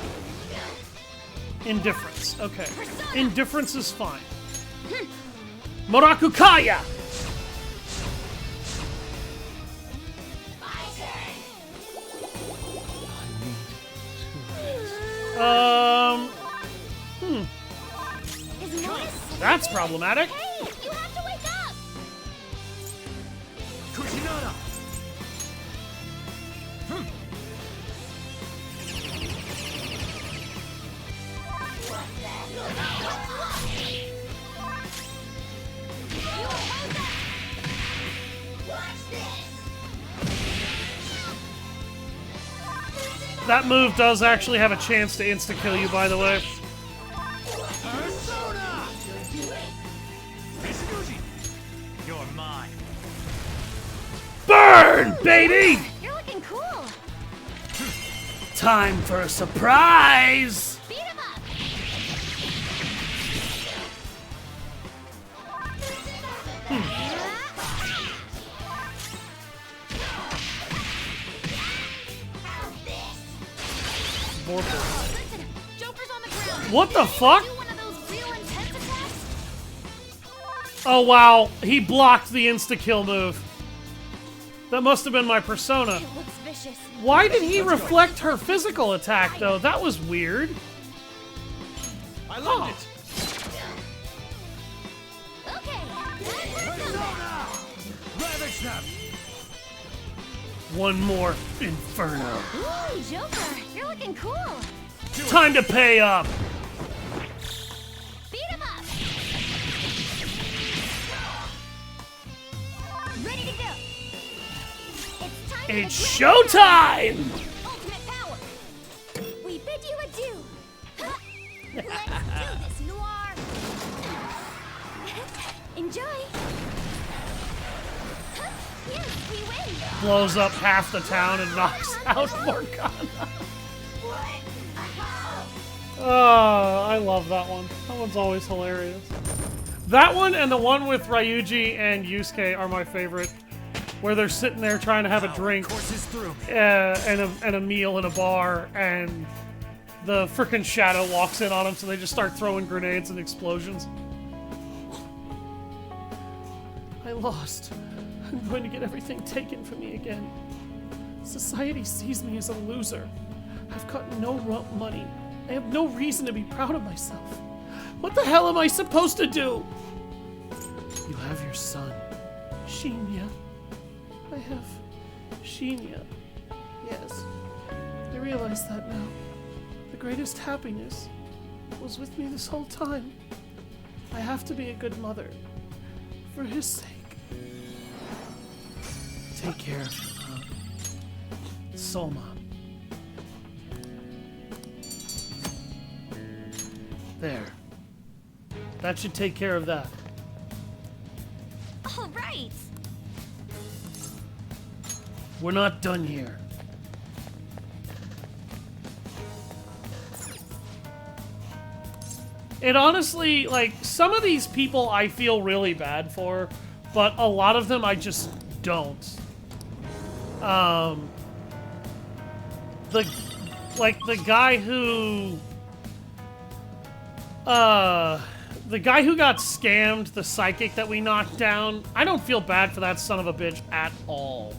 Indifference. Okay. Indifference is fine. Morakukaya! That's problematic. Hey, you have to wake up. Kushinada. That move does actually have a chance to insta-kill you, by the way. Persona! You're mine. Burn, baby! You're looking cool. Time for a surprise! Beat him up. torpor. Listen, Joker's on the ground. What the fuck? Do one of those real intense attacks? Oh wow, he blocked the insta-kill move. That must have been my persona. It looks vicious. Why did he reflect her physical attack though? That was weird. I loved it. Okay. Ravage them. One more inferno. Ooh, Joker, you're looking cool. Time to pay up. Beat him up. Ready to go. It's showtime! Ultimate power. We bid you adieu. Let's do this, Noir. Enjoy. Yes, we win. Blows up half the town and knocks out Morgana. Oh, I love that one. That one's always hilarious. That one and the one with Ryuji and Yusuke are my favorite. Where they're sitting there trying to have a drink and a meal in a bar, and the frickin' Shadow walks in on them, so they just start throwing grenades and explosions. I lost. I'm going to get everything taken from me again. Society sees me as a loser. I've got no money. I have no reason to be proud of myself. What the hell am I supposed to do? You have your son, Shinya. I have Shinya. Yes, I realize that now. The greatest happiness was with me this whole time. I have to be a good mother. For his sake. Take care of him, Soma. There. That should take care of that. All right. We're not done here. It honestly, like, some of these people I feel really bad for, but a lot of them I just don't. The guy who got scammed, the psychic that we knocked down, I don't feel bad for that son of a bitch at all.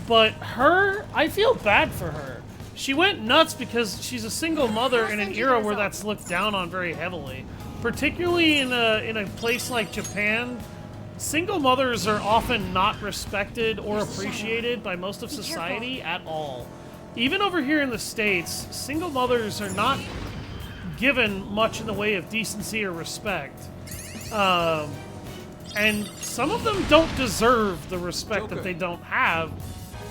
But her, I feel bad for her. She went nuts because she's a single mother in an era where that's looked down on very heavily. Particularly in a place like Japan, single mothers are often not respected or appreciated by most of society at all. Even over here in the States, single mothers are not given much in the way of decency or respect. And some of them don't deserve the respect that they don't have,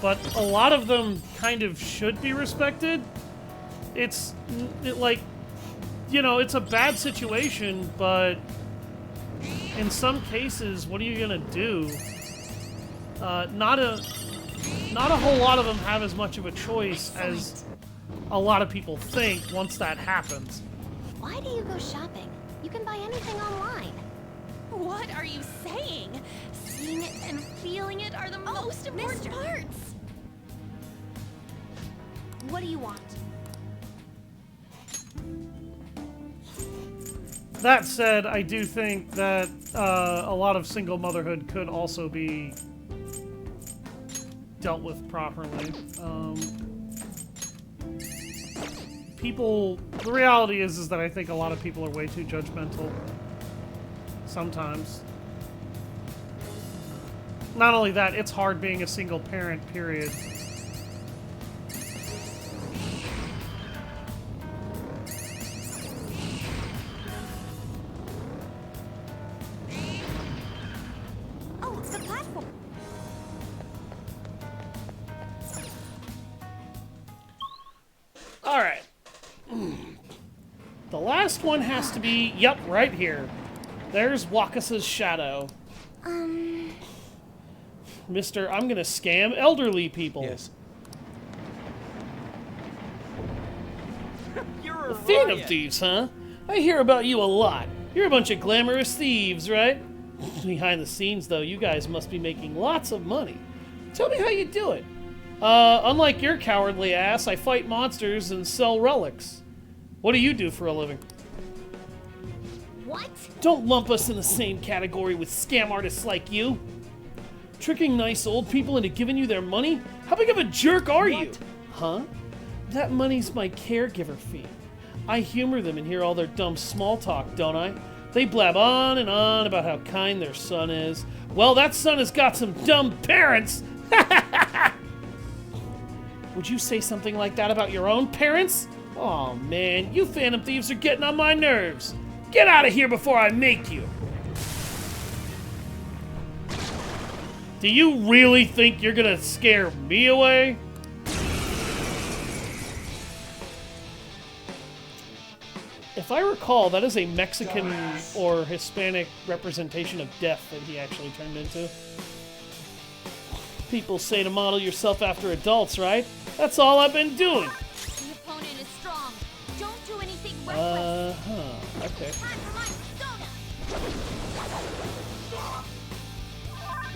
but a lot of them kind of should be respected. It's like, you know, it's a bad situation, but in some cases, what are you gonna do? Not a whole lot of them have as much of a choice as a lot of people think once that happens. Why do you go shopping? You can buy anything online. What are you saying? Seeing it and feeling it are the most important parts. What do you want? That said, I do think that a lot of single motherhood could also be dealt with properly. The reality is that I think a lot of people are way too judgmental. Sometimes. Not only that, it's hard being a single parent, period. Oh, it's the platform. Alright. The last one has to be, yep, right here. There's Wakasa's shadow. Mr. I'm gonna scam elderly people. Yes. A Phantom Thieves, huh? I hear about you a lot. You're a bunch of glamorous thieves, right? Behind the scenes, though, you guys must be making lots of money. Tell me how you do it. Unlike your cowardly ass, I fight monsters and sell relics. What do you do for a living? What? Don't lump us in the same category with scam artists like you. Tricking nice old people into giving you their money? How big of a jerk are you? Huh? That money's my caregiver fee. I humor them and hear all their dumb small talk, don't I? They blab on and on about how kind their son is. Well, that son has got some dumb parents! Would you say something like that about your own parents? Aw, man, you Phantom Thieves are getting on my nerves. Get out of here before I make you! Do you really think you're gonna scare me away? If I recall, that is a Mexican or Hispanic representation of death that he actually turned into. People say to model yourself after adults, right? That's all I've been doing. The opponent is strong. Don't do anything reckless. Okay.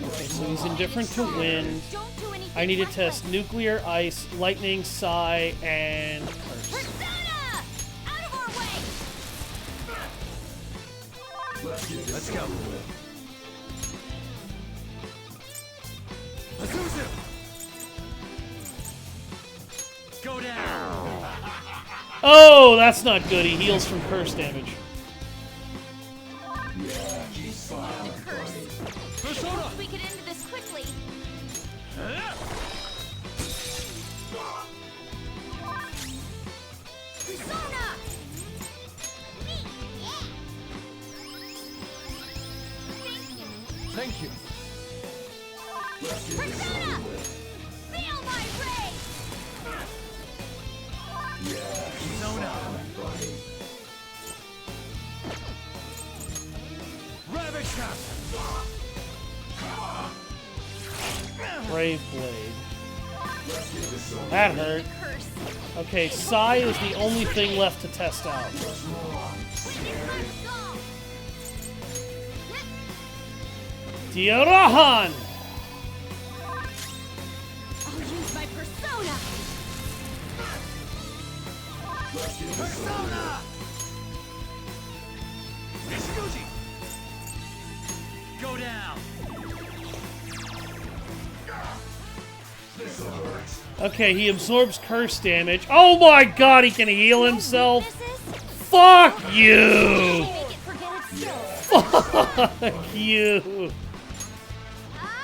Okay, so he's indifferent to wind. I need to test nuclear, ice, lightning, psi, and curse. Persona! Out of our way! Let's go. Azuzu! Go down! Oh, that's not good. He heals from curse damage. Persona! We could end this quickly. Persona! Thank you. Persona! Feel my rage! Persona! Ravage Shot! Brave Blade. That hurt. Okay, psi is the only thing left to test out. Diorahan! I'll use my persona! Persona! Nishuji! Go down! Okay, he absorbs curse damage. Oh my god, he can heal himself! Fuck you! Fuck you!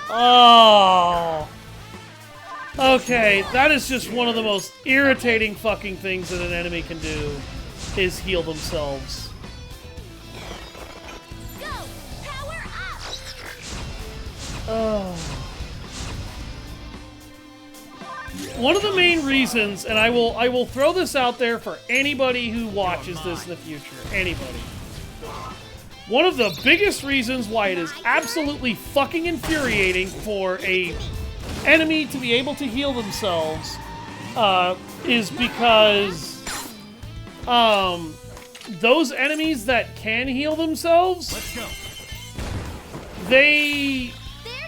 Oh! Okay, that is just one of the most irritating fucking things that an enemy can do, is heal themselves. Oh. One of the main reasons, and I will throw this out there for anybody who watches this in the future, anybody. One of the biggest reasons why it is absolutely fucking infuriating for a enemy to be able to heal themselves is because those enemies that can heal themselves, they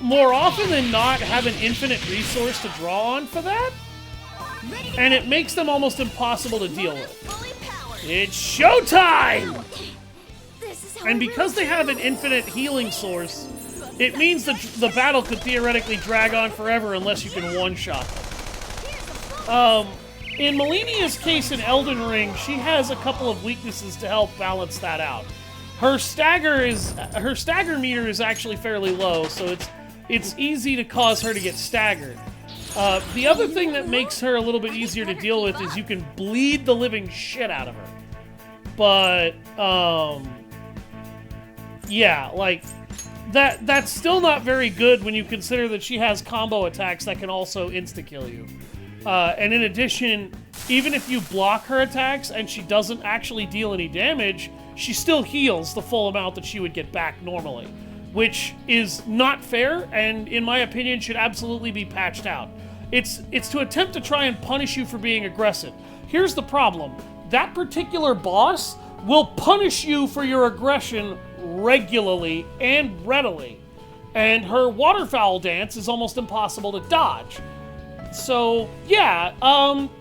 more often than not have an infinite resource to draw on for that, and it makes them almost impossible to deal with. It's showtime! And because they have an infinite healing source, it means that the battle could theoretically drag on forever unless you can one-shot them. In Melinia's case in Elden Ring, she has a couple of weaknesses to help balance that out. Her stagger meter is actually fairly low, so it's easy to cause her to get staggered. The other thing that makes her a little bit easier to deal with is you can bleed the living shit out of her. But, yeah, like, that's still not very good when you consider that she has combo attacks that can also insta-kill you. And in addition, even if you block her attacks and she doesn't actually deal any damage, she still heals the full amount that she would get back normally, which is not fair and, in my opinion, should absolutely be patched out. It's to attempt to try and punish you for being aggressive. Here's the problem. That particular boss will punish you for your aggression regularly and readily, and her waterfowl dance is almost impossible to dodge. So, yeah,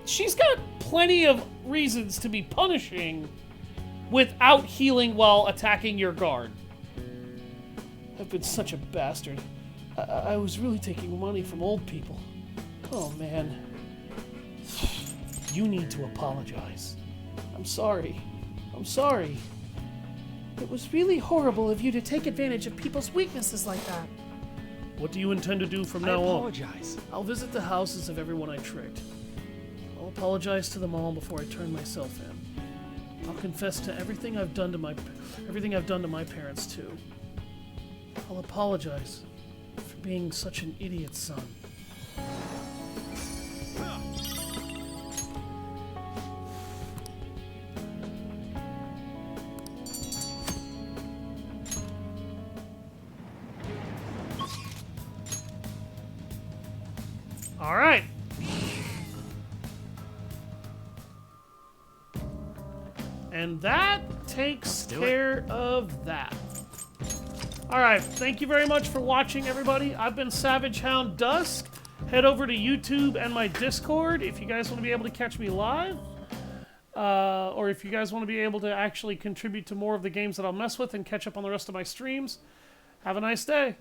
she's got plenty of reasons to be punishing without healing while attacking your guard. I've been such a bastard. I was really taking money from old people. Oh, man. You need to apologize. I'm sorry. I'm sorry. It was really horrible of you to take advantage of people's weaknesses like that. What do you intend to do from now on? I apologize. I'll visit the houses of everyone I tricked. I'll apologize to them all before I turn myself in. I'll confess to everything I've done to my parents too. I'll apologize for being such an idiot son. All right. And that takes care of that. All right. Thank you very much for watching, everybody. I've been Savage Hound Dusk. Head over to YouTube and my Discord if you guys want to be able to catch me live. Or if you guys want to be able to actually contribute to more of the games that I'll mess with and catch up on the rest of my streams. Have a nice day.